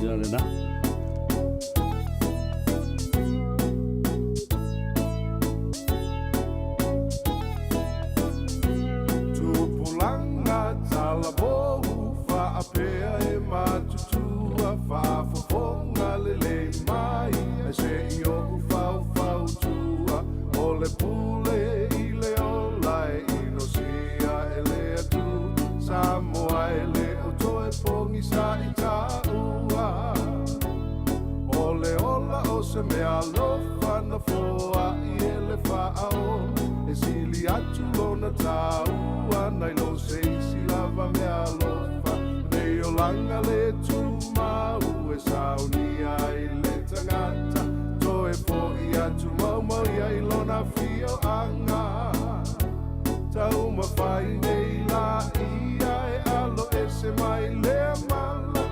ia le na. Apea e matutua whaafofonga lele mai e se i oku whau tua o le pule i le olai i no sia e le atu Samoa e le o toe pongi sa i taua o le ola o se mea lofa na foa i e le whaao e sili atu lona taua nai lo se isi lava mea lofa o langa le tu mau e sauni ai le tangata toe po i atu mau i ai lona fio anga tau ma whai nei la i ai alo e se mai le mala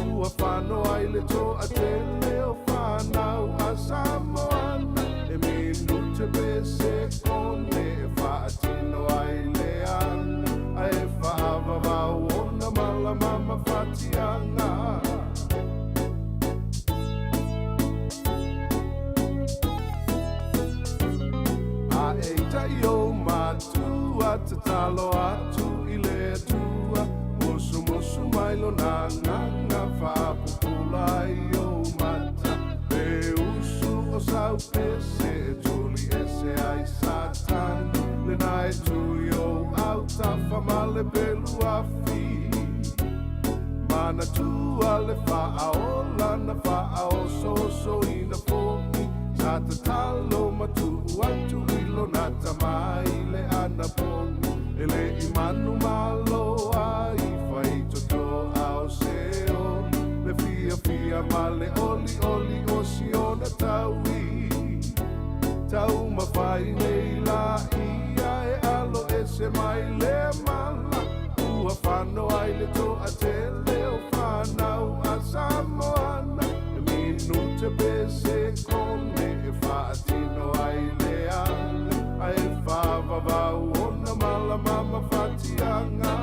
ua whano ai le to a te leo whanau a Samoana e minu te bese kone e whaatino ai le ana e whaava wau ona mala mama whatianga a e tai o matua te talo atu i le atua musu mai lo nanga whaapupula i o mata pe usu o sau pese e tuli ese ai satan le nai tu yo au tafa male pelu afi mana tua le whaaola na whaao so ina foki sa te talo matu atu ilo na tamai le ana pongi e le imanu malo ai whai toto au seo le fia male oli o siona taui tau ma whai nei la ia e alo e se mai le mala ua whano ai le to a te leo whanau a Samoana e minu te bese kone e whaatino ai le anga a e whaavavau ona mala mama whatianga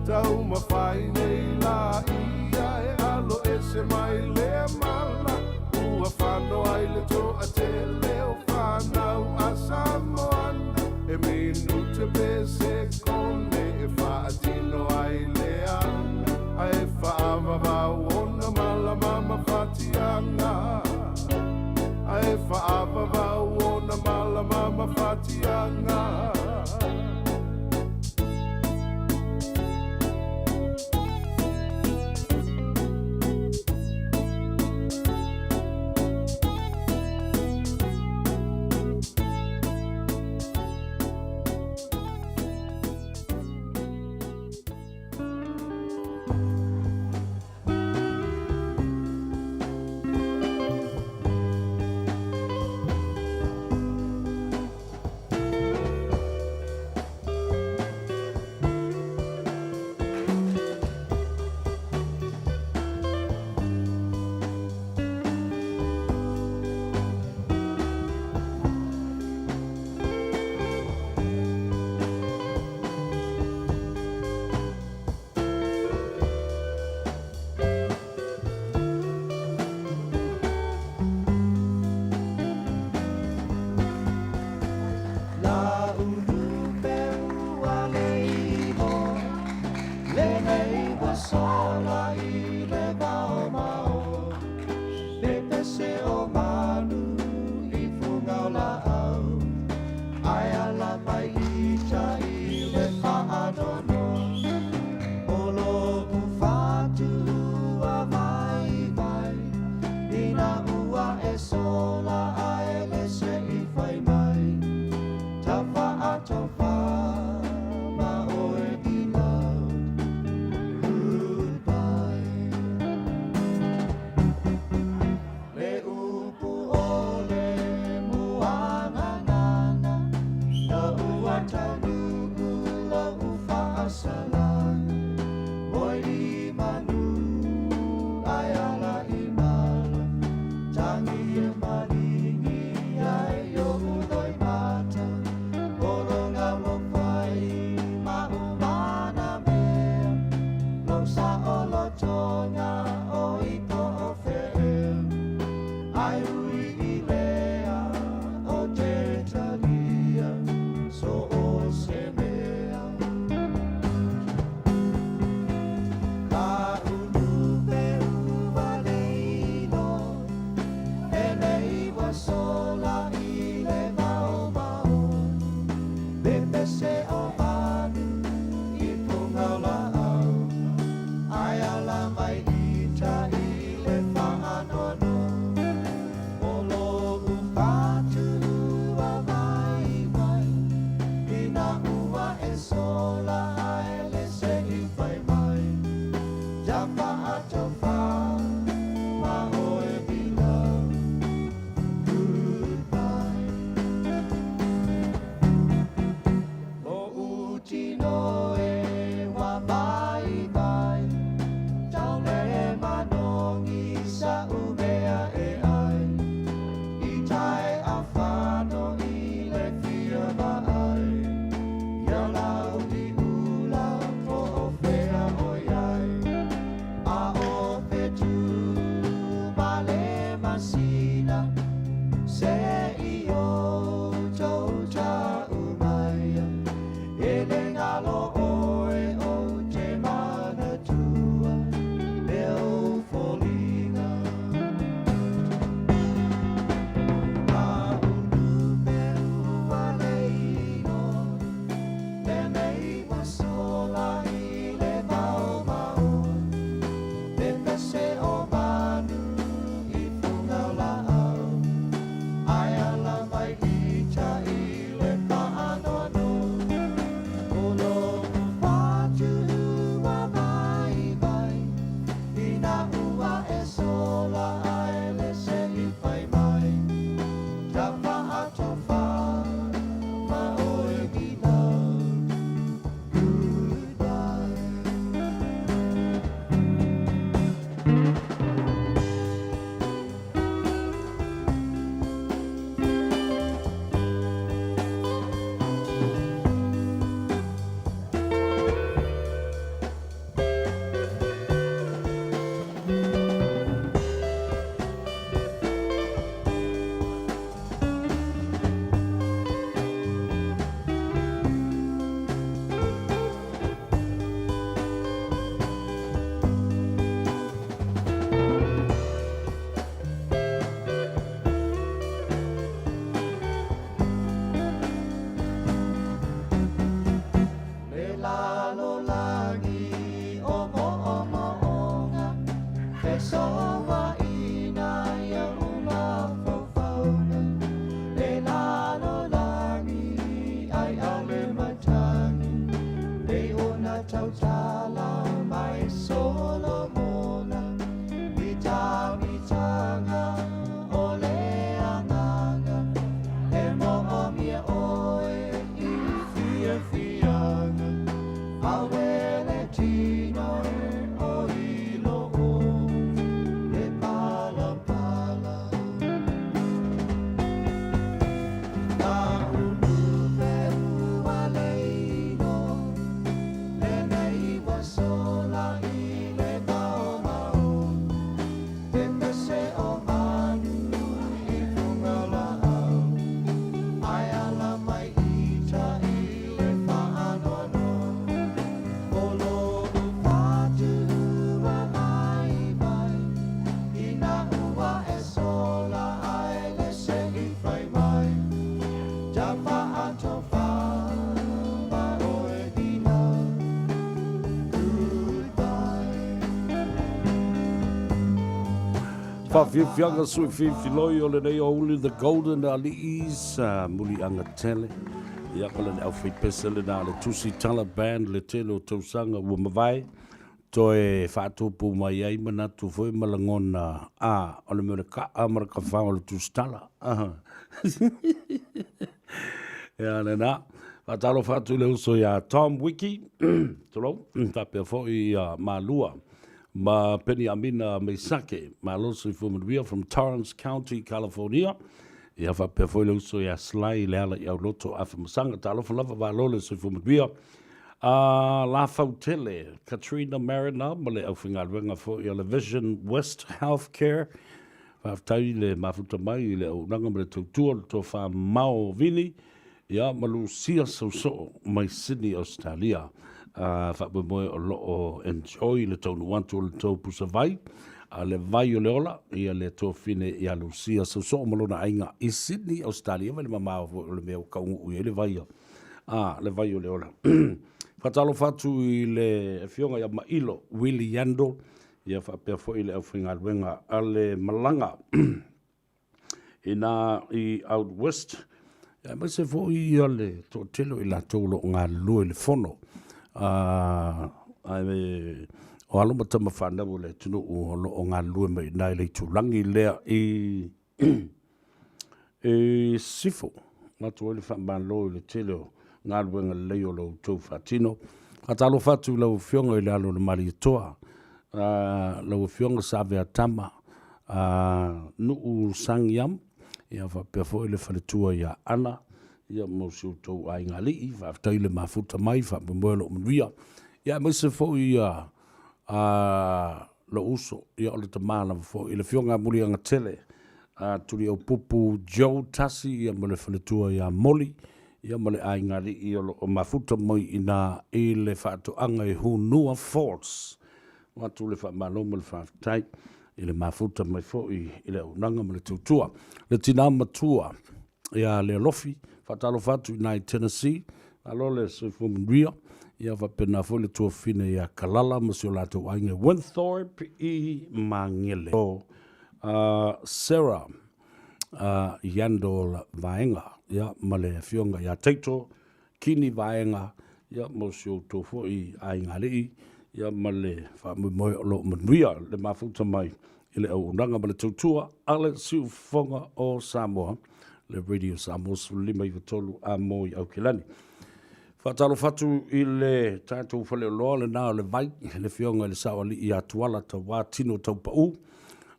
tau ma whai nei la ia e alo e se mai le mala ua whano ai le to a te leo whanau a Samoana e minu te bese kone e whaatino ai le anga a e whaavavau ona mala mama whatianga a e whaavavau ona mala mama whatianga e sola ai le se I fai mai Tafa a tofa ma oe I love Goodbye Le upu o le muana nana Na ua tanuku la ufa asalan Moi I manu ai ala I mala Tangi e maringi ai o udoi mata Oronga lo fai ma umana mea Lo sa o lo tonga o ito o fea Ai ui I lea o te talia So o se mea Ka unu pe uvalino E nei wa sola I le mau mau Pepe se o manu I punga la au Ai ala mai ita I le whaanono Whawhiwhianga sui whiwhiloi o le nei only the golden ali's muli anga tele. Ia kala le au whipesa le nā le tusi tala band le tele o tausanga ua mawai. Toe whātupu mai ai manatu fwoi malangona o le mele ka amara ka whao le tusi tala. Ia le nā. Whātalo whātu le uso ia Tom Wiki. Tolo, tapea fwoi Malua. Ma Penny Amina Meisake, ma loso I fumanuia from Torrance County, California. Ia fa pe foi loso ia slai le ala ia loto afa masanga ta alofa lava va lole so fumanuia. La Fautele, Katrina Marina, ma le au whinga luenga fo ia le Vision West Healthcare. Fa tai le mafuta mai le au nanga mele tautua to fa Mao Vini. Ia malu sia so mai Sydney, Australia. Whape moe o loo enjoy le tau nuantu le tau pusa vai. Le vai o le ola, ia le tō fine ia Lucia so malona ainga I Sydney, Australia, vai le mamao o le mea kaungu ui le vai o. Le vai o le ola. Whatalo fatu I le fionga ia mailo, Willie Yando, ia whapea fo I le au whinga luenga a le malanga. I out west, ia mai se fo I le tō telo I la tōlo ngā lue le fono. O aloma tama whanau le tunu o ngā lue mai nai le tulangi lea I sifo. Matu ele whamalo le tele ngā luenga leo lo tau whatino. Katalo whatu lau whionga I le alo le mari toa. Lau whionga Savea tama. Nuu sangiam. Ia whapea fo ele whaletua ia ana. Ia mausiu tau ai ngā lii, whaftai le mafuta mai, whapamuelo manuia. Ia maise fo ia lo uso, ia ole ta mana fo I le whionga muri anga tele. Turi au pupu Joe Tassi, ia male whaletua ia Molly, ia male ai ngā lii o mafuta mai ina I le whatoanga I Hunua Falls. Watu le whamalo male whaftai, I le mafuta mai fo I le unanga male tautua. Le tina matua, ia le lofi, Fatalo fatu nai Tennessee, alole se fumanuia, ia whapena fo le tua fine ia Kalala, masio la tau ainge Winthorpe I Mangele. Sarah Yandol Vaenga, ia male fionga ia Teito, Kini Vaenga, ia masio tau fo I ainga lii, ia male whamumoe o lo manuia, le mafuta mai, ile au unanga male tautua, ale siu fonga o Samoa, le radio Samoa lima I tolu a mo I Aukilani. Whatalo fatu I le tātou whale o loa le nā le vai, le whionga le sawali I atuala ta wā tino tau pau,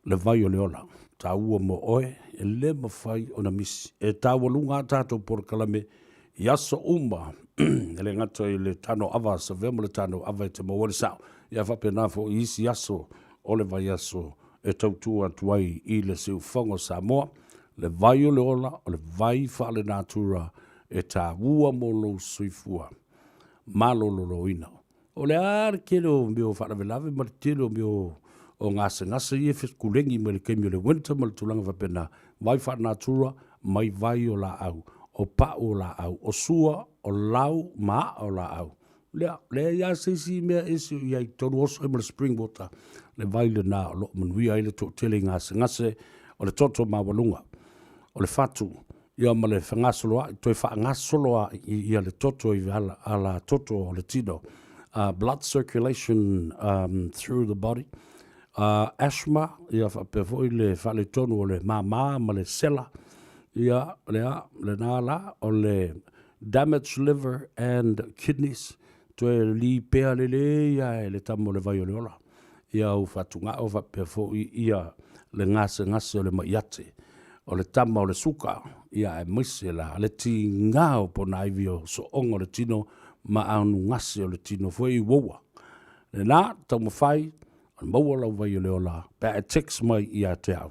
le vai o le ola. Tā ua mo oe, le mawhai o na misi. Tā walunga tātou porokalame, I aso uma, le ngata I le Tanoa Ava, Savea mo le Tanoa Ava te mawale sao. Ia whapena fo I isi aso, o le vai aso, tautua tuai I le siu whango Samoa, le vai o le ola, o le vai whaale nātura tā ua mo lo suifua. Malolo lo ina. O le ar kero meo whaare velave, ma le telo meo o ngase I efes kulengi ma le keimi o le winter, ma le tulanga whapena vai whaare nātura, mai vai o la au, o pa o la au, o sua, o lau, ma o la au. Le ia seisi mea esi I ai tonu oso ma le spring water, le vai le nā o lo manuia I le to tele ngase, o le toto mawalunga. O le fatu, ia ma le whangasoloa, toi whangasoloa ia le toto I ala toto o le tino. Blood circulation through the body. Asthma, ia whapewhoi le whale tonu o le mama ma le sela. Ia le nāla o le damaged liver and kidneys. Toi li pea le ia le tamo le vai o le ola. Ia u whatunga o whapewhoi ia le ngase o le maiate. O le tama o le suka, ia maise la, le ti ngāo po naivi o so ongo le tino, ma anu ngase o le tino, fwe I woua. Le nā, tau mawhai, an maua lau vai o le ola, pēa e text mai I a te au.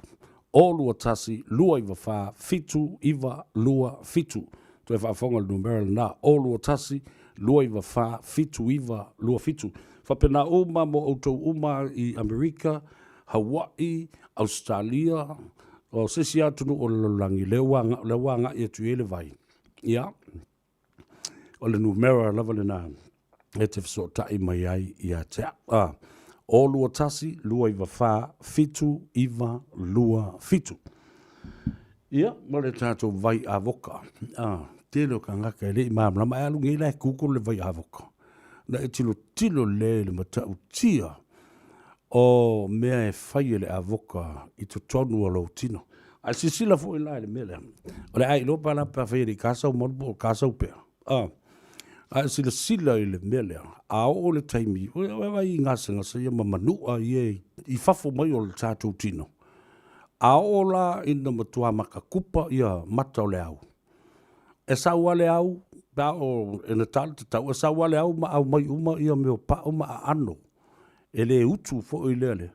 O lua tasi, lua iwa wha, fitu, iwa, lua, fitu. Toi whaafonga le numero le nā, o lua tasi, lua iwa wha, fitu, iwa, lua, fitu. Whapena uma mo autou uma I Amerika, Hawaii, Australia, o sisi atunu o langi le wanga I atu ele vai. Ia. O le numero lava le nā. E te wso tai mai ai I a te. o lua tasi, lua iwa wha, fitu, iwa, lua, fitu. Ia, mole tātou vai a voka. Tēlo ka ngaka e le imam, lama e alunga i lai kukuru le vai a voka. Na e tilo le matau tia o mea e whai le a voka i to tonu o lau tino. Ai sisila fo i lai le mele. O le ai lopa la pa whaere i kasau morbo o kasau pea. Ai sila i le mele. A o le taimi, o i ngasa ia mamanua i fafo mai o le tātou tino. A o la ina matua makakupa ia mata o le au. E saua le au, ba o ena tala te tau, e saua le au ma au mai uma ia meo pa uma a ano. E le utu fo i lele.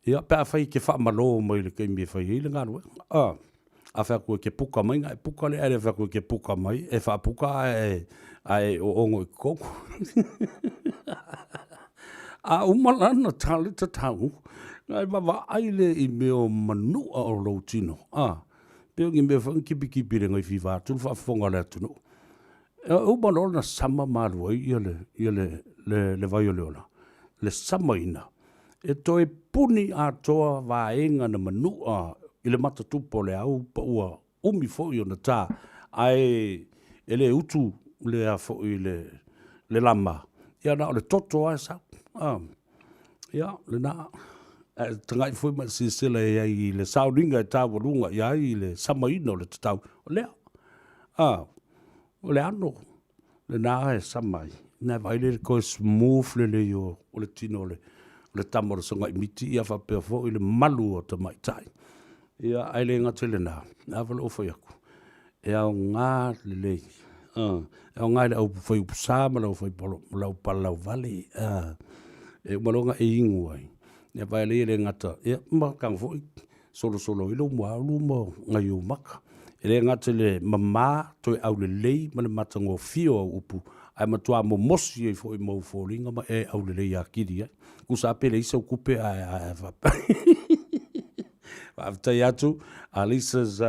Ia pea whai ke wha malo mai le keimi e whai hile ngānu. A wha koe ke puka mai, ngai puka le ere wha koe ke puka mai, e wha puka ai o ongo i koko. A umalana tali te tau, ngai mawa aile i meo manua o lau tino. Peo ngi mea whang kipi re ngai whiwha, tulu wha whonga le atunu. Umano na sama marua ia le vai o leola. Le sama ina. E toi puni a toa vaenga na manua i le matatupo le au pa ua umi fo i o na tā. Ai e le utu le a fo i le lama. Ia na o le toto a sa. Ia le na. Tangai foi ma sisila i le sauringa e tāwarunga i le sama ina o le tatau. O lea. O le ano. Le nā e samai. Nā vai le koe smooth le o le tino le tamara sanga i miti ia whapea fo i le malu o ta mai tai. Ia ai le ngate le nā. Nā wala o whaiaku. E au ngā le lei. E au ngā le au whai upusā ma lau whai lau palau vale. E umalonga e ingu ai. E vai le ngata. E makang fo i solo ilo mua ngai o maka. E le ngate le mama toi au le lei ma le matango fio au upu. Ai matua mo mosi e fo i mau fōringa ma e au le lei a kiri ai. Kusa apele isa o kupe a vapai. Whaafitai atu, Lisa's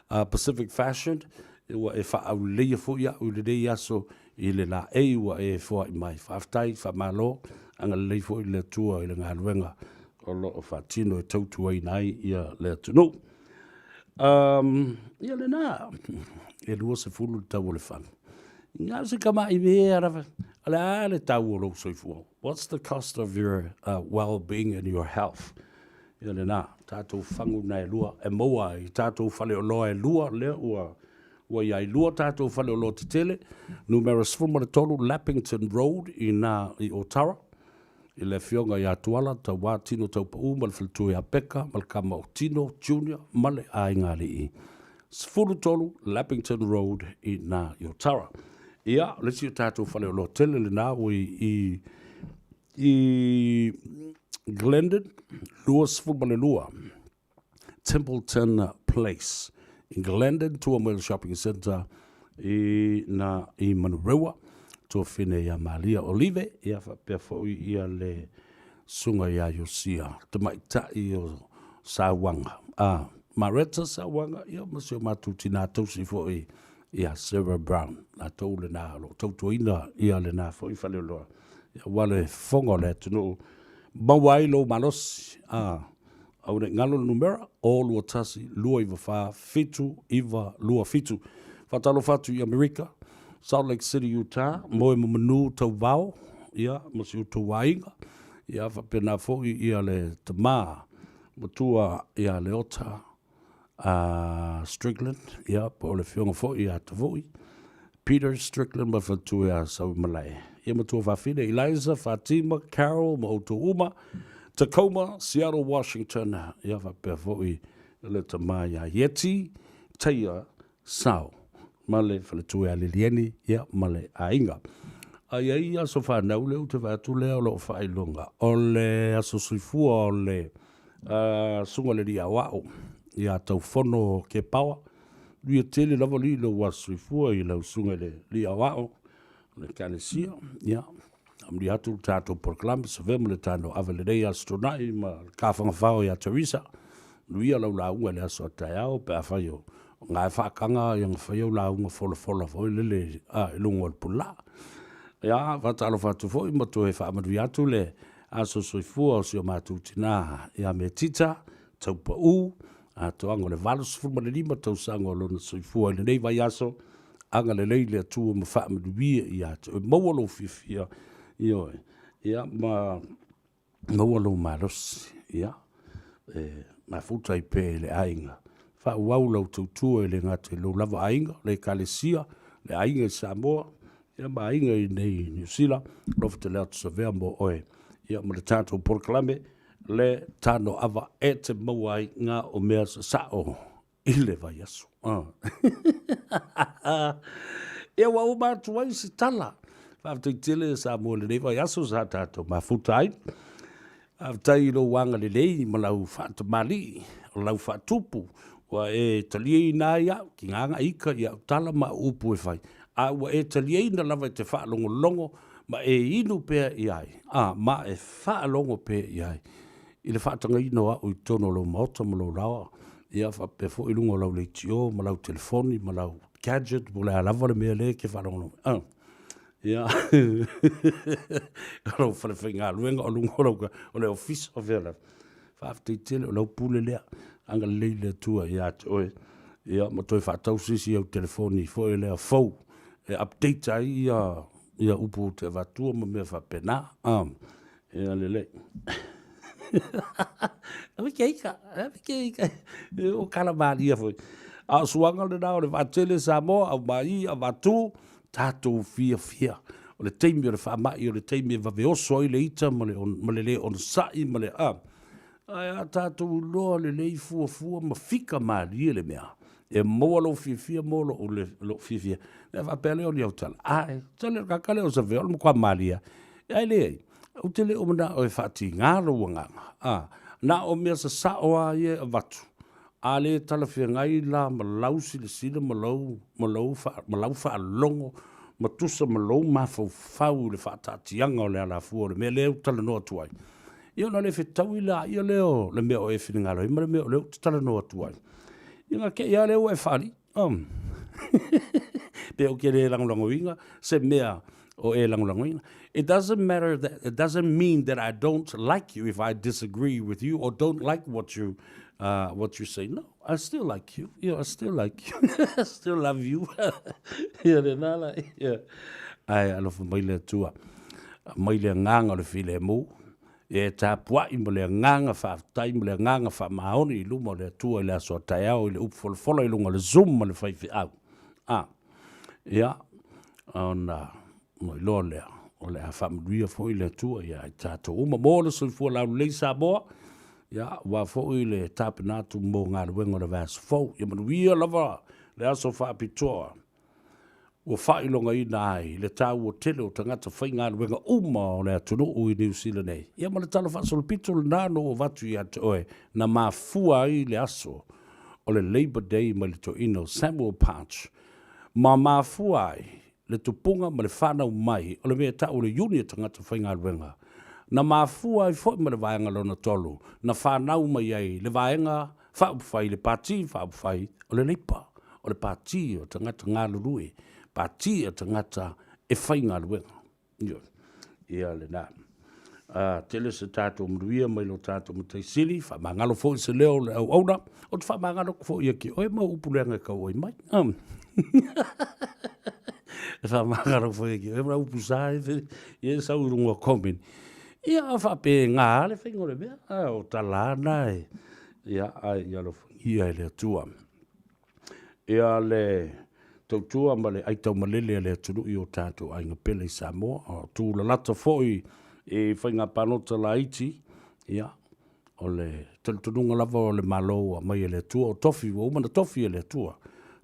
Pacific Fashion, e wha au leia fo ia, au le lei aso i le la e ua e fo i mai. Whaafitai, whamalo, anga le lei fo i le tua i le ngā ruenga o lo o whaatino e tautua i nai ia le atu. No, ia le nā, e lua se fulu tau o le whanga. Ngā se kama i mea rawa, ale tau o lo soifua. What's the cost of your well-being and your health? Ia le nā, tātou whangu nei lua, e moa i tātou whale o loa e lua, lea ua iai lua tātou whale o loa te tele, numero 13 Lappington Road i Otara, i le fionga i atuala, tau wā tino tau pa u, mal filtui a peka, mal kama o Tino Junior, male a ingari i. 13 Lappington Road i Otara. Ia, lesi o tātou whale o loa tele le nā i Glendon, lua, Templeton Place, in Glendon, Tuamel Shopping Centre, i Manurewa, tua whine ia Malia Olive, ia whapea fōi ia le sunga ia Yosia, te maitai o Sawanga. Mareta Sawanga, ia masio matuti nā tausi fōi ia Sarah Brown, nā tau le nā lo, tautuina ia le nā fōi whale loa. Ia wale whonga le tunu, mawai lo malosi, au ne ngalo numera, o lua tasi, lua iwa wha, fitu, iwa, lua fitu. Whatalo fatu i Amerika, Salt Lake City, Utah, moe manu tau wau, ia, masi utu wainga, ia whapena fōi ia le tamā, matua ia le ota, Strickland, ia, po le fionga fōi ia tavoi, Peter Strickland, ma whatu ia sau malai. Ia matua whawhine, Eliza, Fatima, Carol, Mautuuma, Tacoma, Seattle, Washington, ia whapea fōi le tamā ia Yeti, Teia, Sao, male whaletu ea Lilieni, ia male a inga. Ai aso whanau leo te whatu leo lo whailunga, o le aso suifua o le sunga le ria wao, ia tau whono ke pawa, Ria tele lava li lo wa suifua i lau sunga le ria wao, le kanesia, ia, amri atu tātou proklama, Savea le Tanoa Ava le rei astronai, ma kāwhanga whao ia Teresa, luia lau launga le aso atai au, pe a whaio, ngai whakanga, yang whaio launga fola, fo le ilungo al pula. Ia, whatalo whatu fo, i matu he whaamadu atu le a so soifua o sio matutina ia me tita tau pa u a toanga le valos fuma le lima tau sanga o lona soifua le nei vai aso anga le leile atua ma wha maduia ia te mawalo fifia ia mawalo maros ia ma futai pe le ainga fa wau lau tautua le ngate lo lava ainga le kalesia le ainga i Samoa ia ma ainga i nei New Zealand lofa te lea tu Savea mo oe ia ma le tātou porkalame le Tanoa Ava e te mauai ngā o mea sa sao i le vai asu ia wau mātua i si tala whaatai tele Samoa le nei vai asu sa tātou ma futai tai lo wanga le lei ma lau whaata mali o lau whaatupu wa e talie na ia ki nganga ika ia tala ma upu e whai a wa e talie na lava te whaalongo longo ma e inu pea iai ma e whaalongo pea iai i le whaatanga ino a ui tono lo maota ma lo rawa ia whape fo ilungo lau le tio ma lau telefoni ma lau gadget mo le alava le mea le ke whaalongo longo ia alo fale whainga luenga o lungo lau o le office of your whaafte tele o lau pule lea anga leile tua ia te oe ia ma toi whaatau sisi au telefoni fo e lea fau e update ai ia upu te vatua ma mea whapena ia lele ame keika o kalamari ia foi a suanga le nao le vatele Samoa au mai a vatu tātou fia o le teimi o le whaamai o le teimi e vaveoso i le ita ma le on sai ma le a tātou loa le lei fua ma fika maria le mea e moa lo fia moa lo fia e whapele o ni au tala tale kakale o sa veo mo kwa maria ai le o te le o mana o e whaati ngāra uanganga na o mea sa saoa ia a vatu a le tala fia ngai la ma lau sila ma lau wha longo ma tusa ma lau ma fau le wha tatianga o le ala fua le mea leo tala noa tuai ia na le whetau i la ia leo le mea o e whini ngaro ima le mea o leo tala noa tuai ia nga ke ia leo e whari pe o ke le langolango inga se mea o e langolango inga it doesn't mean that I don't like you if I disagree with you or don't like what you say. No, I still like you. Yeah, I still like you. I still love you. Yeah, yeah. Ai alo fa mai le tua. Mai le nganga le file mo. E ta pua I mo le nganga fa tai mo le nganga fa maoni lu mo le tua le so tai au le up fol I lunga le zoom mo le fai fi au. Ja. Ona mo lo le o le fa mduia fo I le tua ia ta to uma mo le so fo la le Samoa. Ja, wa fo I le tapena tu mo ngā ruenga le vas fo. Ia mduia lava le aso fa pitoa. Ua whailonga I nai, le tau o tele o tangata whai ngā ruenga uma o le atunu ui New Zealand nei. Ia ma le tala whaasolo pito le nāno o watu I ate oe, na mafua I le aso o le Labor Day ma le to ino Samuel Patch. Ma mafua ai, le tupunga ma le whanau mai, o le mea tau le uni tangata whai ngā ruenga. Na mafua ai fo ma le vaenga lona tolu, na whanau mai ai, le vaenga, whaupwhai le pati, whaupwhai o le leipa, o le pati o tangata ngā lurui. Pati a tangata e whai ngā ruenga. Ia le nā. Tele se tātou mruia mai lo tātou mutai sili, wha mangalo fo I se leo le au auna, o te wha mangalo fo I aki, oe mau upuleanga ka oi mai. Wha mangalo fo I aki, oe mau upu sae, ia sau runga komen. Ia wha pe ngā le whaingo le mea, o talana e. Ia ai lo ia le tua. Ia le tautua ma le aitau malele le atunu I o tātou ainga pele I Samoa. O tū la lata foi e whainga panota la iti. Ia, o le taltununga lava o le malo a mai le tua. O tofi, o umana tofi le tua.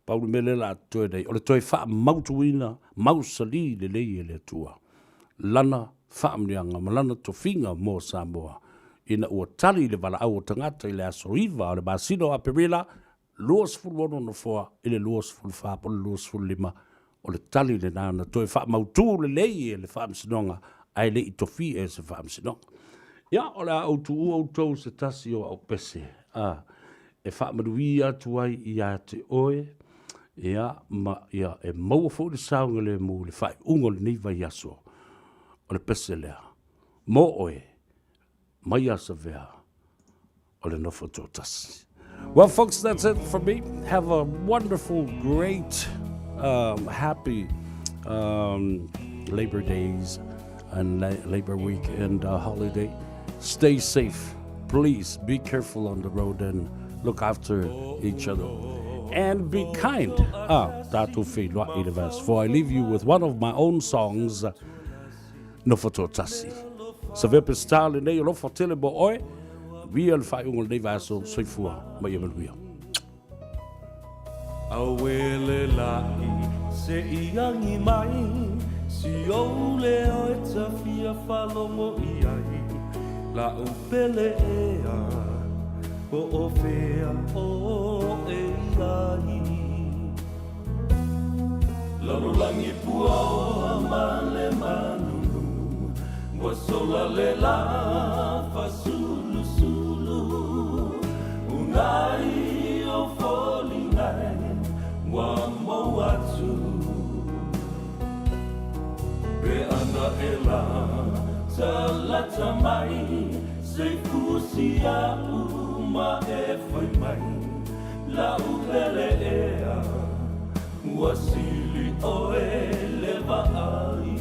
Paulu mele la toe nei. O le toe wha mautuina, mausali le lei le tua. Lana wha amnianga, malana tofinga mo Samoa. Ina ua tali le wala au o tangata I le asoiva o le masino a perila. Luas fulwono no foa, ile luas fulfapo, luas fullima, o le tali le nana, toi wha mautu le lei le wha amsinonga, ai le itofi e se wha amsinonga. Ia, o le autu autou se tasi o au pese, e wha marui atu ai I a te oe, ia, ia, e maua fo le saunga le mu, le wha ungo le niva iaso, o le pese lea. Mo oe, Maya Savea. Ole nofo tōtasi. Well, folks, that's it for me. Have a wonderful, great, happy Labor Days and Labor Weekend holiday. Stay safe. Please be careful on the road and look after each other. And be kind. Tatu fi loa I le vas. For I leave you with one of my own songs, Nofo Tōtasi. Savea pestale nei lofo tele bo oe. Vi al fai ungol nei vaso soifua ma ia maluia. Awele lai se iangi mai si ole o e tawhia whalongo iai la upele ea o o whea o e iai Lalulangi pua o amale manunu wa sola le la fasulu sulu unai o folingai wa moatu Be ana ela talata mai se fusia uma e foi mai la upele ea wasili o eleva ai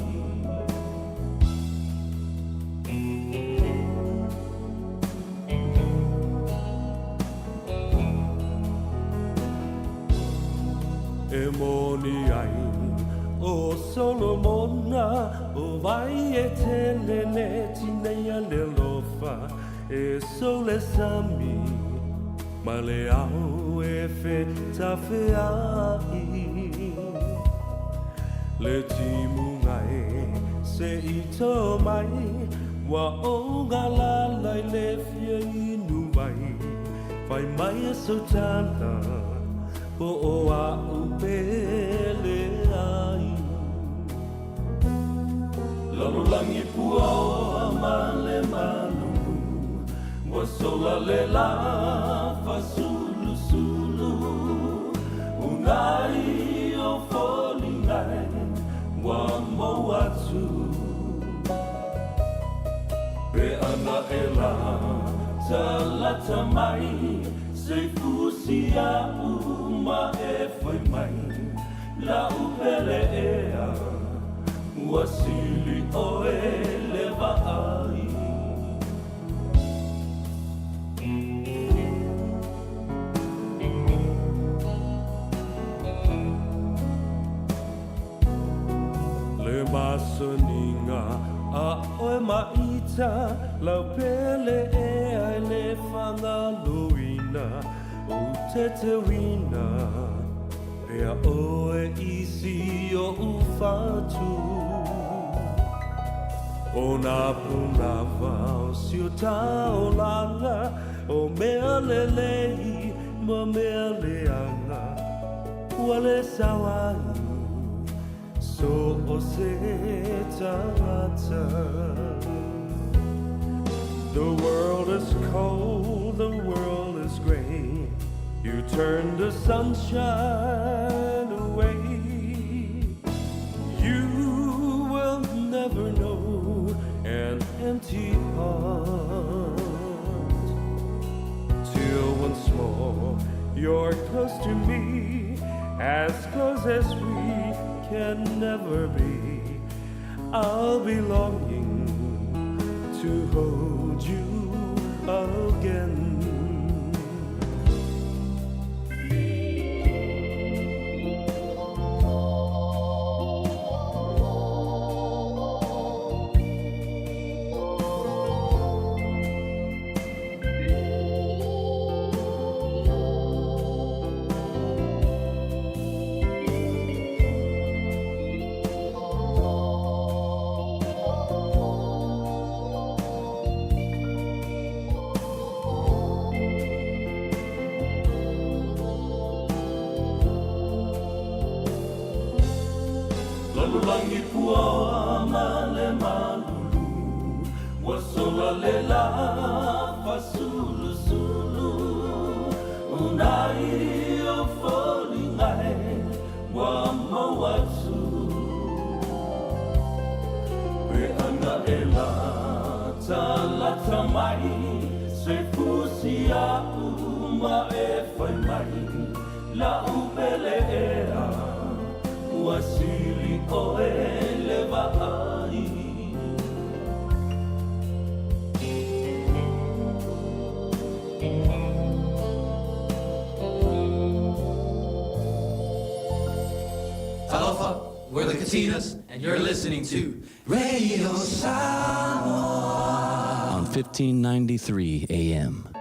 E moni ai o Solomona o vai e telele tineia le lofa e sole sami ma le au e fe tawheai le timu ngai se i tō mai wa o ngala lai le fia inu mai fai mai e sotana po o a upele ai Lalulangi pua o amale malu wa sola le la fasulu sulu unai o folingai wa moatu Be ana ela talata mai se fusia uma e foi mai la upele ea wasili o eleva ai Le masoninga a oe maita la upele ea le fanga luina o te wina Ea oe isi o ufatu O na punava o si o tao langa O mea lelei ma mea leanga Wale sawai so o se tangata The world is cold, the world is gray You turn the sunshine away You will never know an empty heart Till once more you're close to me As close as we can never be I'll be longing to hold you again Lalulangi pua male malulu Wasola lela fasulu sulu Unai o folingai wa mawatsu Be ana ela talata mai la upele ea wasili o ele vai Aloha, we're the Katinas, and you're listening to Radio Samoa on 1593 AM.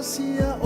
Sia